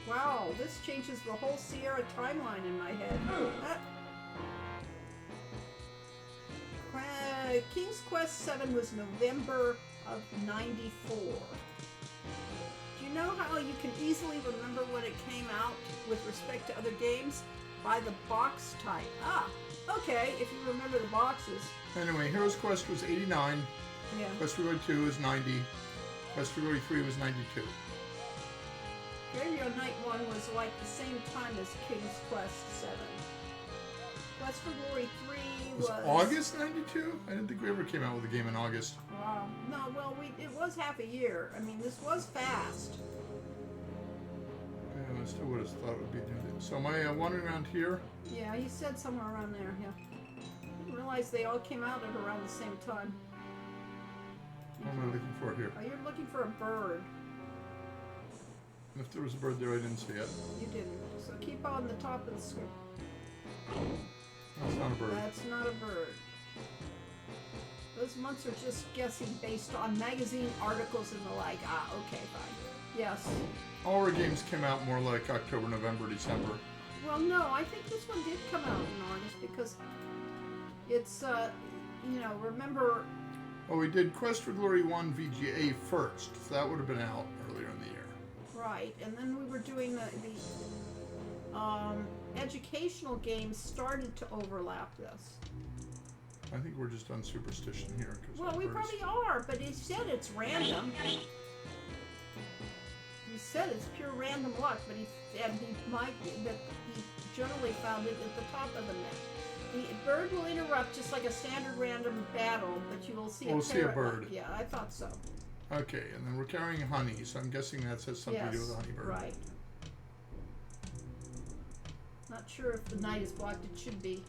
Wow, this changes the whole Sierra timeline in my head. King's Quest 7 was November of '94. Do you know how you can easily remember when it came out with respect to other games? By the box type. Ah, okay, if you remember the boxes. Anyway, Heroes Quest was 89. Yeah. Quest for Glory 2 is 90. Quest for Glory 3 was 92. Graveyard Night 1 was like the same time as King's Quest 7. Quest for Glory 3 Was was... August 92? I didn't think we ever came out with a game in August. Wow. No, well, it was half a year. I mean, this was fast. Yeah, I still would have thought it would be new. So am I wandering around here? Yeah, he said somewhere around there, yeah. I didn't realize they all came out at around the same time. What am I looking for here? Oh, you're looking for a bird. If there was a bird there, I didn't see it. You didn't. So keep on the top of the screen. That's not a bird. That's not a bird. Those months are just guessing based on magazine articles and the like. Ah, okay, fine. Yes. All our games came out more like October, November, December. Well, no, I think this one did come out in August because it's, remember Well, we did Quest for Glory 1 VGA first, so that would have been out earlier in the year. Right, and then we were doing the educational games started to overlap this. I think we're just on superstition here. Well, we probably are, but he said it's random. He said it's pure random luck, but he generally found it at the top of the map. The bird will interrupt just like a standard random battle, but you will see We'll see a parrot. bird. Yeah, I thought so. Okay, and then we're carrying honey, so I'm guessing that has something to do with the honey bird. Right. Not sure if the night is blocked. It should be.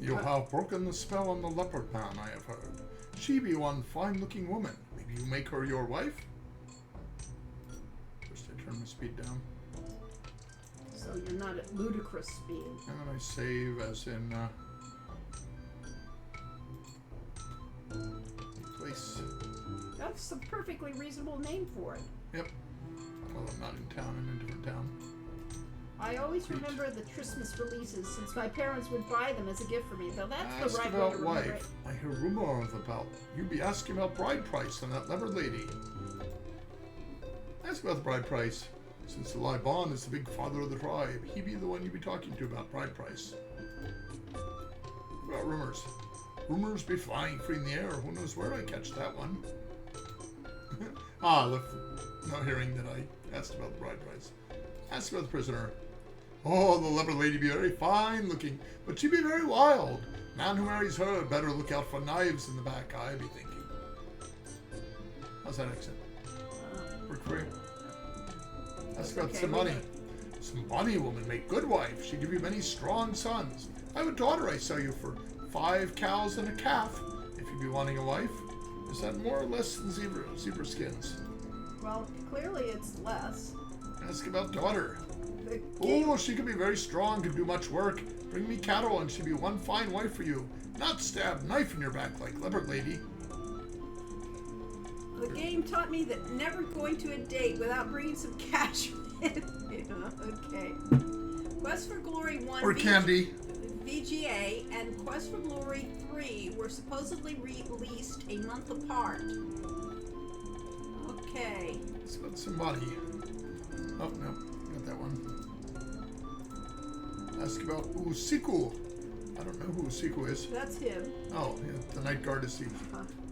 You have broken the spell on the leopard man, I have heard. She be one fine-looking woman. Maybe you make her your wife? First I turn my speed down. So you're not at ludicrous speed. And then I save as in, place. That's a perfectly reasonable name for it. Yep. Well, I'm not in town. I'm in a different town. I always remember the Christmas releases since my parents would buy them as a gift for me. Though that's Ask the right way about to remember it. wife. I hear rumors about you be asking about bride price on that leopard lady. Ask about the bride price. Since the Liban is the big father of the tribe, he be the one you be talking to about bride price. What about rumors? Rumors be flying free in the air. Who knows where I catch that one? Look, no hearing that I asked about the bride price. Ask about the prisoner. Oh, the leopard lady be very fine looking, but she be very wild. Man who marries her had better look out for knives in the back, I be thinking. How's that accent? Work for you? Ask about Simbani. Simbani woman make good wife. She give you many strong sons. I have a daughter I sell you for 5 cows and a calf, if you be wanting a wife. Is that more or less than zebra skins? Well, clearly it's less. Ask about daughter. The game, Oh, she could be very strong, could do much work. Bring me cattle and she'd be one fine wife for you. Not stab knife in your back like leopard lady. the game taught me that never going to a date without bringing some cash with you. Okay. Quest for Glory 1 Or candy. VGA and Quest for Glory 3 were supposedly released a month apart. Okay. Ask about somebody. Oh, no. Got that one. Ask about Usiku. I don't know who Usiku is. That's him. Oh, yeah, the night guard is the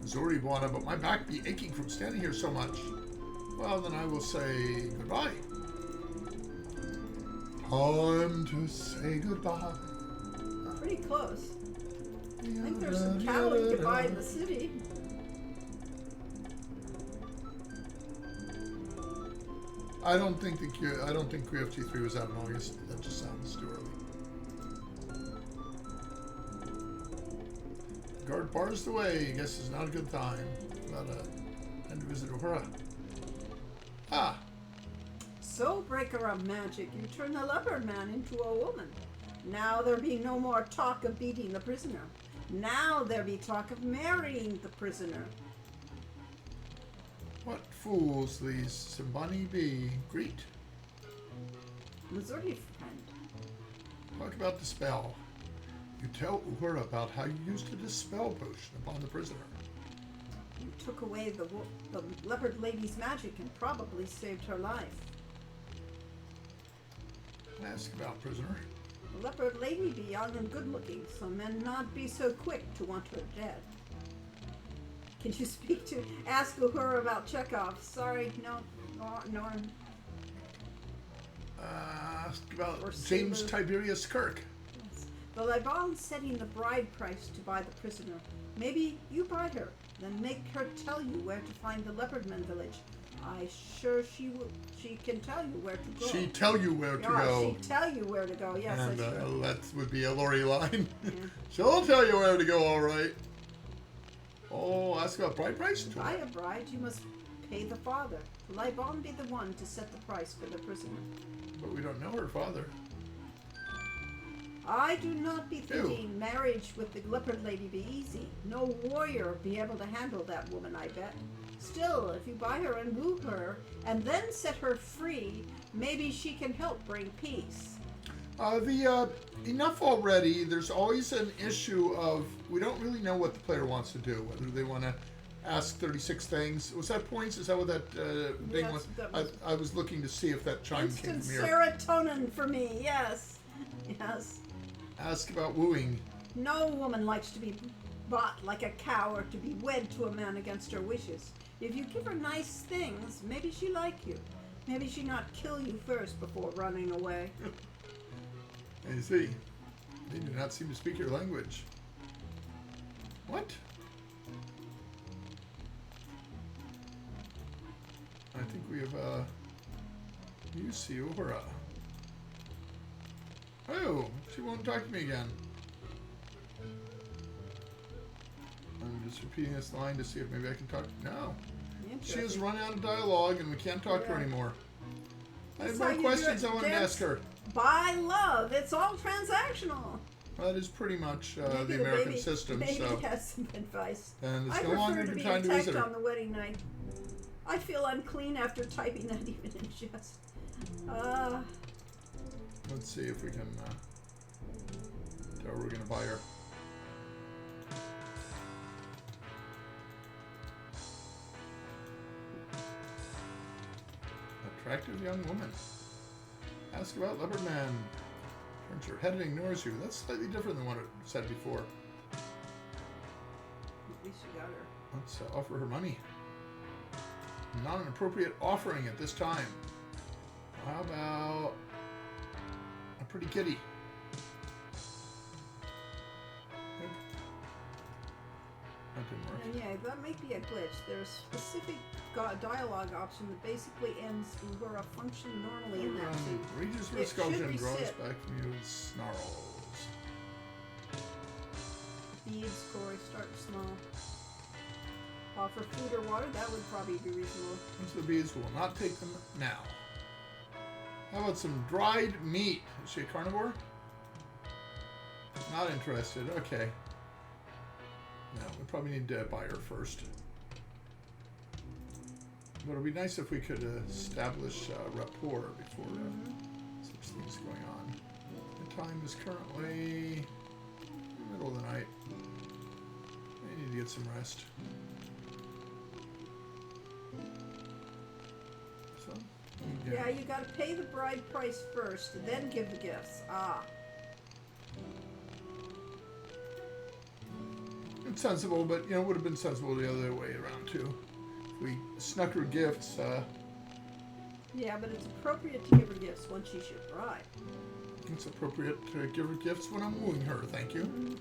Zoribuana, but my back be aching from standing here so much. Well, then I will say goodbye. Time to say goodbye. Pretty close. I think there's some cattle you could buy in the city. I don't think QFT3 was out in August. That just sounds too early. Guard bars the way. Guess it's not a good time. About time to visit Uhura. Ah, So, breaker of magic, you turn the leopard man into a woman. Now there be no more talk of beating the prisoner. Now there be talk of marrying the prisoner. what fools these Simbani be. Greet. Missouri friend. Talk about the spell. You tell Uhura about how you used a dispel potion upon the prisoner. You took away the leopard lady's magic and probably saved her life. Ask about prisoner. The leopard lady be young and good looking, so men not be so quick to want her dead. Can you ask Uhura about Chekhov? Sorry, no. Ask about Or James Sulu. Tiberius Kirk. Yes. The Liban's setting the bride price to buy the prisoner. Maybe you buy her, then make her tell you where to find the Leopardman village. I sure she can tell you where to go. She tell you where to Yeah, go. she'd tell you where to go. Yes, And that's true. that would be a Lori line. Yeah. She'll tell you where to go, all right. Oh, ask about bride price? To buy a bride, you must pay the father. Liban be the one to set the price for the prisoner. But we don't know her father. I do not be thinking marriage with the leopard lady be easy. No warrior be able to handle that woman, I bet. Still, if you buy her and woo her, and then set her free, maybe she can help bring peace. Enough already. There's always an issue of we don't really know what the player wants to do. Whether they want to ask 36 things. Was that points? Is that what that thing Yes, was? that was- I was looking to see if that chime came Instant from here. serotonin for me. Yes. Yes. Ask about wooing. No woman likes to be bought like a cow or to be wed to a man against her wishes. If you give her nice things, maybe she like you. Maybe she not kill you first before running away. I see. They do not seem to speak your language. What? I think we have Yusiora. Oh, she won't talk to me again. I'm just repeating this line to see if maybe I can talk. No. She has Interesting. run out of dialogue and we can't talk to her Yeah. anymore. I have That's how more you do questions it, I wanted to Dance. ask her. Buy love. It's all transactional. Well, that is pretty much Maybe the American baby, system, Maybe so. has some advice. And I it's no prefer longer to a be good time to attacked visit her. on the wedding night. I feel unclean after typing that even in jest. Let's see if we can tell her we're going to buy her. Attractive young woman. Ask about Leopard Man. Turns her head and ignores you. That's slightly different than what it said before. At least you got her. Let's offer her money. Not an appropriate offering at this time. How about a pretty kitty? Nope. That didn't work. And yeah, that might be a glitch. There's a specific dialogue option that basically ends where a function normally in that scene. Reaches for It a sculpture should and draws reset. back from you with snarls. Beads, Corey, start small. Offer food or water, that would probably be reasonable. Into the bees will not take them now. How about some dried meat? Is she a carnivore? Not interested. Okay. No, we probably need to buy her first. But it would be nice if we could establish rapport before such things going on. The time is currently the middle of the night. I need to get some rest. So, Yeah, you gotta pay the bride price first, then give the gifts. Ah. It's sensible, but it would have been sensible the other way around too. If we snuck her gifts, Yeah, but it's appropriate to give her gifts once she's your bride. it's appropriate to give her gifts when I'm wooing her. Thank you.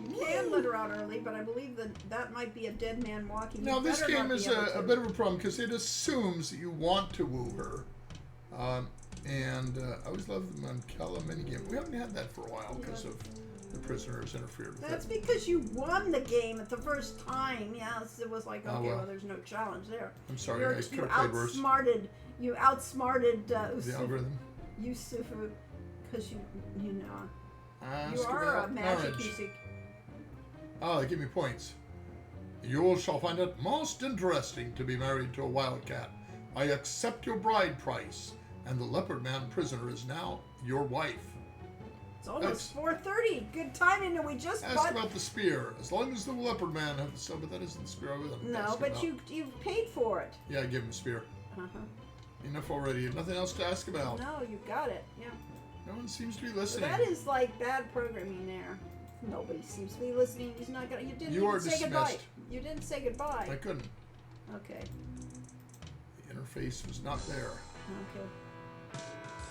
You can let her out early, but I believe that might be a dead man walking. Now You this better game not is be able a to. bit of a problem because it assumes that you want to woo her. I always love the Mancala minigame. We haven't had that for a while because of the prisoners interfered with That's it. because you won the game at the first time. Yes, it was like, Oh, okay, well. well, there's no challenge there. I'm sorry, You're- I could you have played worse. You outsmarted The algorithm. Yusufu, because you know Ask you are a about magic marriage. music. Oh, they give me points. You shall find it most interesting to be married to a wildcat. I accept your bride price, and the leopard man prisoner is now your wife. It's almost 4:30. Good timing, and we just Ask bought. about the spear. As long as the leopard man has the so, but that isn't the spear with him. No, Ask but about- you've paid for it. Yeah, I give him a spear. Uh-huh. Enough already. Nothing else to ask about. No, you got it. Yeah. No one seems to be So listening. that is like bad programming there. Nobody seems to be listening. He's not gonna. You didn't You even are say goodbye. dismissed. You didn't say goodbye. I couldn't. Okay. The interface was not there. Okay.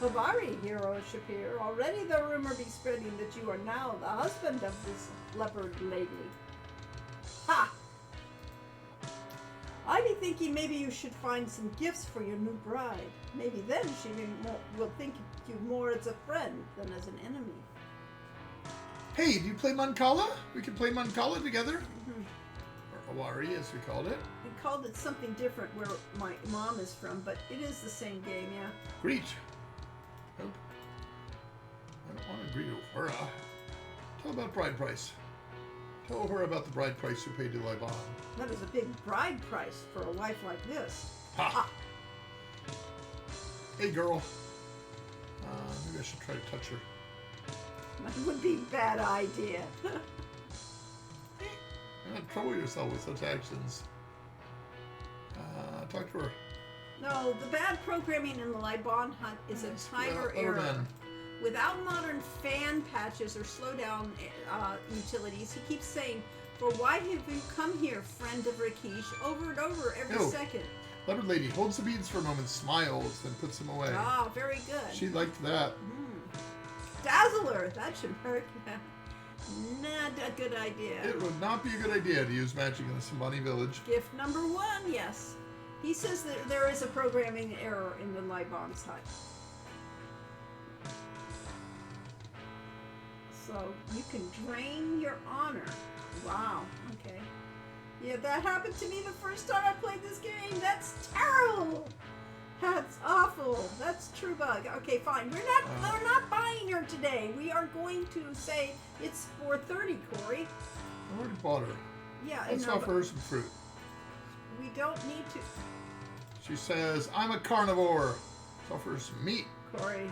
Havari, hero Shapir. Already the rumor be spreading that you are now the husband of this leopard lady. Ha! I be thinking maybe you should find some gifts for your new bride. Maybe then she will think you more as a friend than as an enemy. Hey, do you play Mancala? We could play Mancala together. Or Awari, as we called it. We called it something different where my mom is from, but it is the same game, yeah. Greet. Nope. I don't want to greet Uhura. Tell about bride price. Tell her about the bride price you paid to Liban. That is a big bride price for a wife like this. Ha! Hey, girl. Maybe I should try to touch her. That would be a bad idea. Don't trouble yourself with such actions. Talk to her. No, the bad programming in the Libon Hunt is a timer Let her error. in. Without modern fan patches or slowdown utilities, he keeps saying, "For why have you come here, friend of Rakesh?" over and over every Ew. second. Leopard lady holds the beads for a moment, smiles, then puts them away. Ah, very good. She liked that. Dazzler, that should work. Not a good idea. It would not be a good idea to use magic in the Simbani village. Gift number 1, yes. He says that there is a programming error in the Libon's hut. So you can drain your honor. Wow, okay. Yeah, that happened to me the first time I played this game. That's terrible. That's awful. That's true bug. Okay, fine. We're not buying her today. We are going to say it's 4:30, Corey. I already bought her. Yeah, Let's no, offer her some fruit. we don't need to. She says, I'm a carnivore. Let's offer her some meat. Corey,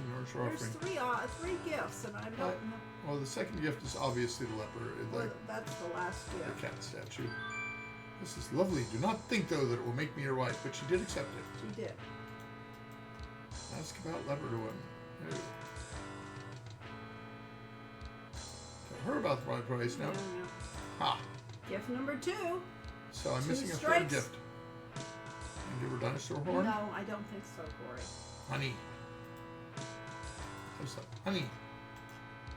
Ignores her there's offering. three gifts, and I don't know. Well, the second gift is obviously the leopard, Well, that's the last the gift. cat statue. This is lovely. Do not think, though, that it will make me your wife, but she did accept it. She did. Ask about leopard women. No. Tell her about the bride price. No. No. Ha. Gift number 2. So I'm 2 missing a third strikes. gift. And give her dinosaur horn? No, I don't think so, Corey. Honey. What's that? Honey.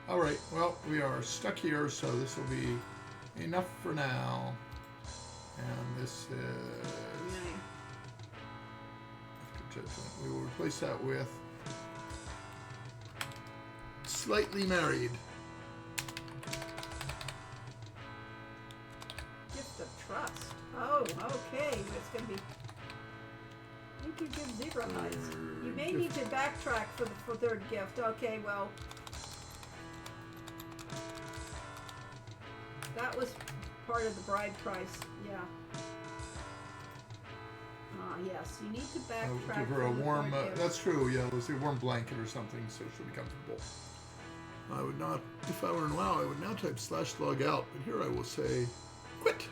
Alright, well, we are stuck here, so this will be enough for now. And this is... Yay. Judgment. We will replace that with... Slightly married. Gift of trust. Oh, okay. It's going to be... You could give zebra hides. You may need to backtrack for third gift. Okay, well... That was part of the bride price. Yeah. Yes. You need to backtrack. Give her a for the warm... third gift. that's true, yeah. Let's say a warm blanket or something so she'll be comfortable. I would not... If I were in WoW, I would now type /log out. But here I will say... Quit.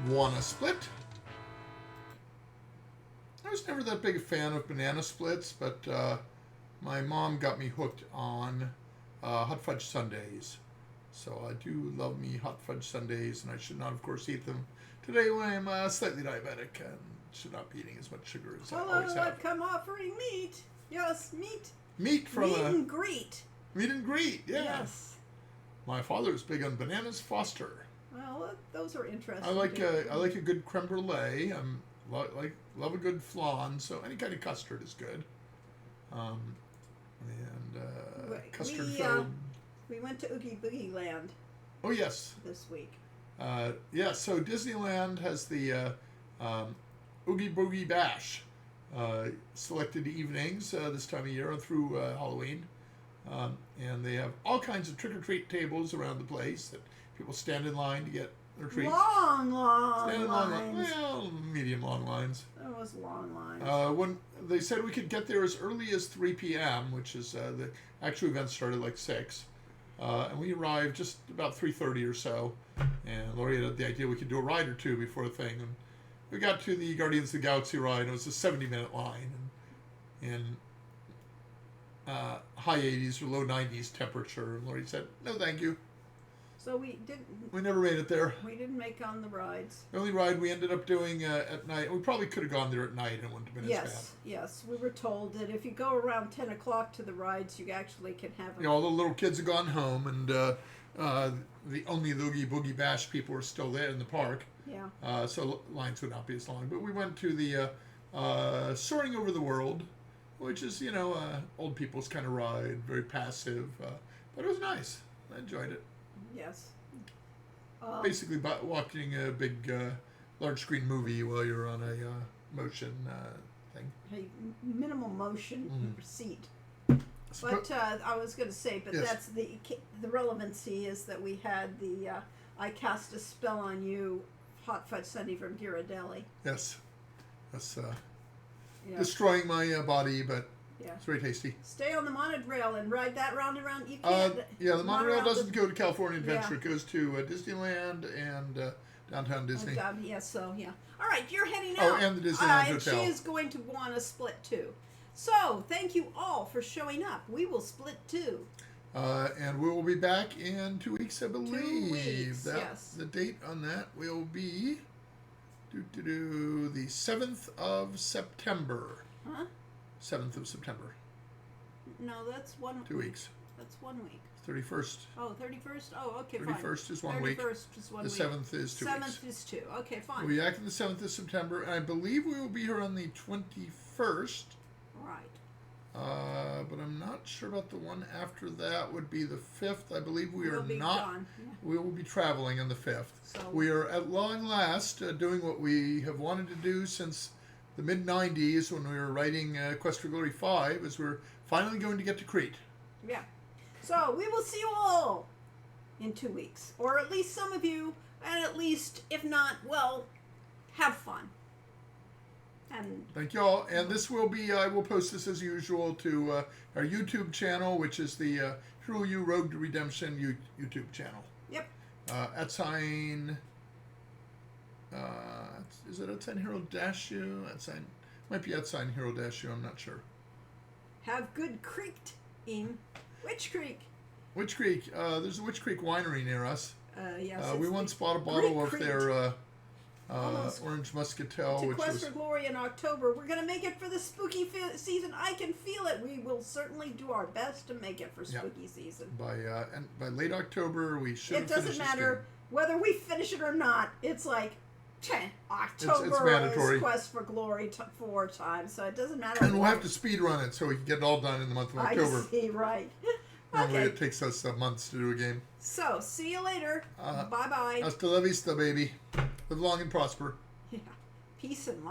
Wanna split? I was never that big a fan of banana splits, but my mom got me hooked on hot fudge sundaes. So I do love me hot fudge sundaes, and I should not, of course, eat them today when I'm slightly diabetic and should not be eating as much sugar as I always Hello, have. I've come offering meat. Yes, meat. Meat from Meet and greet. meat and greet, yeah. Yes. My father is big on bananas Foster. Well, those are interesting. I like a good creme brulee. Love a good flan, so any kind of custard is good. Custard filled. We went to Oogie Boogie Land Oh yes, this week. yeah. So Disneyland has the Oogie Boogie Bash selected evenings this time of year through Halloween, and they have all kinds of trick or treat tables around the place that people stand in line to get their treats. Long Stand in lines. well, medium long lines. That was long lines. When they said we could get there as early as 3 p.m., which is the actual event started like 6. And we arrived just about 3:30 or so, and Lori had the idea we could do a ride or two before the thing. And we got to the Guardians of the Galaxy ride, and it was a 70-minute line, and in high 80s or low 90s temperature. And Lori said, "No, thank you." So we didn't We never made it there. make on the rides. The only ride we ended up doing at night, we probably could have gone there at night and it wouldn't have been as bad. Yes. We were told that if you go around 10 o'clock to the rides, you actually can have You know, all the little kids had gone home, and the only Oogie Boogie Bash people were still there in the park. Yeah. So lines would not be as long. But we went to the Soaring Over the World, which is, old people's kind of ride, very passive. But it was nice. I enjoyed it. Yes. Basically, watching a big, large screen movie while you're on a motion thing. A minimal motion seat. Suppo- But I was going to say, but Yes. that's the relevancy is that we had the I Cast a Spell on You hot fudge sundae from Ghirardelli. Yes. That's Yeah. destroying my body, but Yeah. it's very tasty. Stay on the monorail and ride that round and round. You can't. Yeah, the monorail doesn't does- go to California Adventure. Yeah. It goes to Disneyland and downtown Disney. Yes, so yeah. All right, you're heading Oh, out. and the Disneyland and Hotel. she is going to want to split too. So thank you all for showing up. We will split too. And we will be back in 2 weeks, I believe. weeks, That, yes. The date on that will be the 7th of September. Huh? 7th of September. No, that's 1 2 weeks. That's 1 week. 31st. Oh, 31st? Oh, okay, fine. 31st is 1 week. 31st is 1 The week. 7th is 2 weeks. 7th is 2. Okay, fine. We'll be back on the 7th of September, and I believe we will be here on the 21st. Right. But I'm not sure about the one after that. Would be the 5th. I believe we We'll are be not. gone. Yeah. We will be traveling on the 5th. So We are at long last doing what we have wanted to do since the mid 90s when we were writing Quest for Glory 5, is we're finally going to get to Crete. yeah. So we will see you all in 2 weeks, or at least some of you, and at least if not, well, have fun. And Thank you all. And this will be, I will post this as usual to our YouTube channel, which is the Hero U Road to Redemption YouTube channel. yep. At sign, is it at sign Hero Dash U? At sign, might be at sign Hero Dash U, I'm not sure. Have good creek in Witch Creek. Witch Creek, there's a Witch Creek winery near us. Yes. We it's once the bought a bottle Greek of Crete. their Almost Orange Muscatel, to which Quest was for Glory in October. We're gonna make it for the spooky season. I can feel it. We will certainly do our best to make it for Yeah. spooky season. by late October. We should. It doesn't matter whether we finish it or not. It's like October mandatory. is Quest for Glory 4 times, so it doesn't matter. And we'll have to speed run it so we can get it all done in the month of October. I see, right. Normally Okay, it takes us months to do a game. so see you later. Bye bye. Hasta la vista, baby. Live long and prosper. Yeah. Peace and love.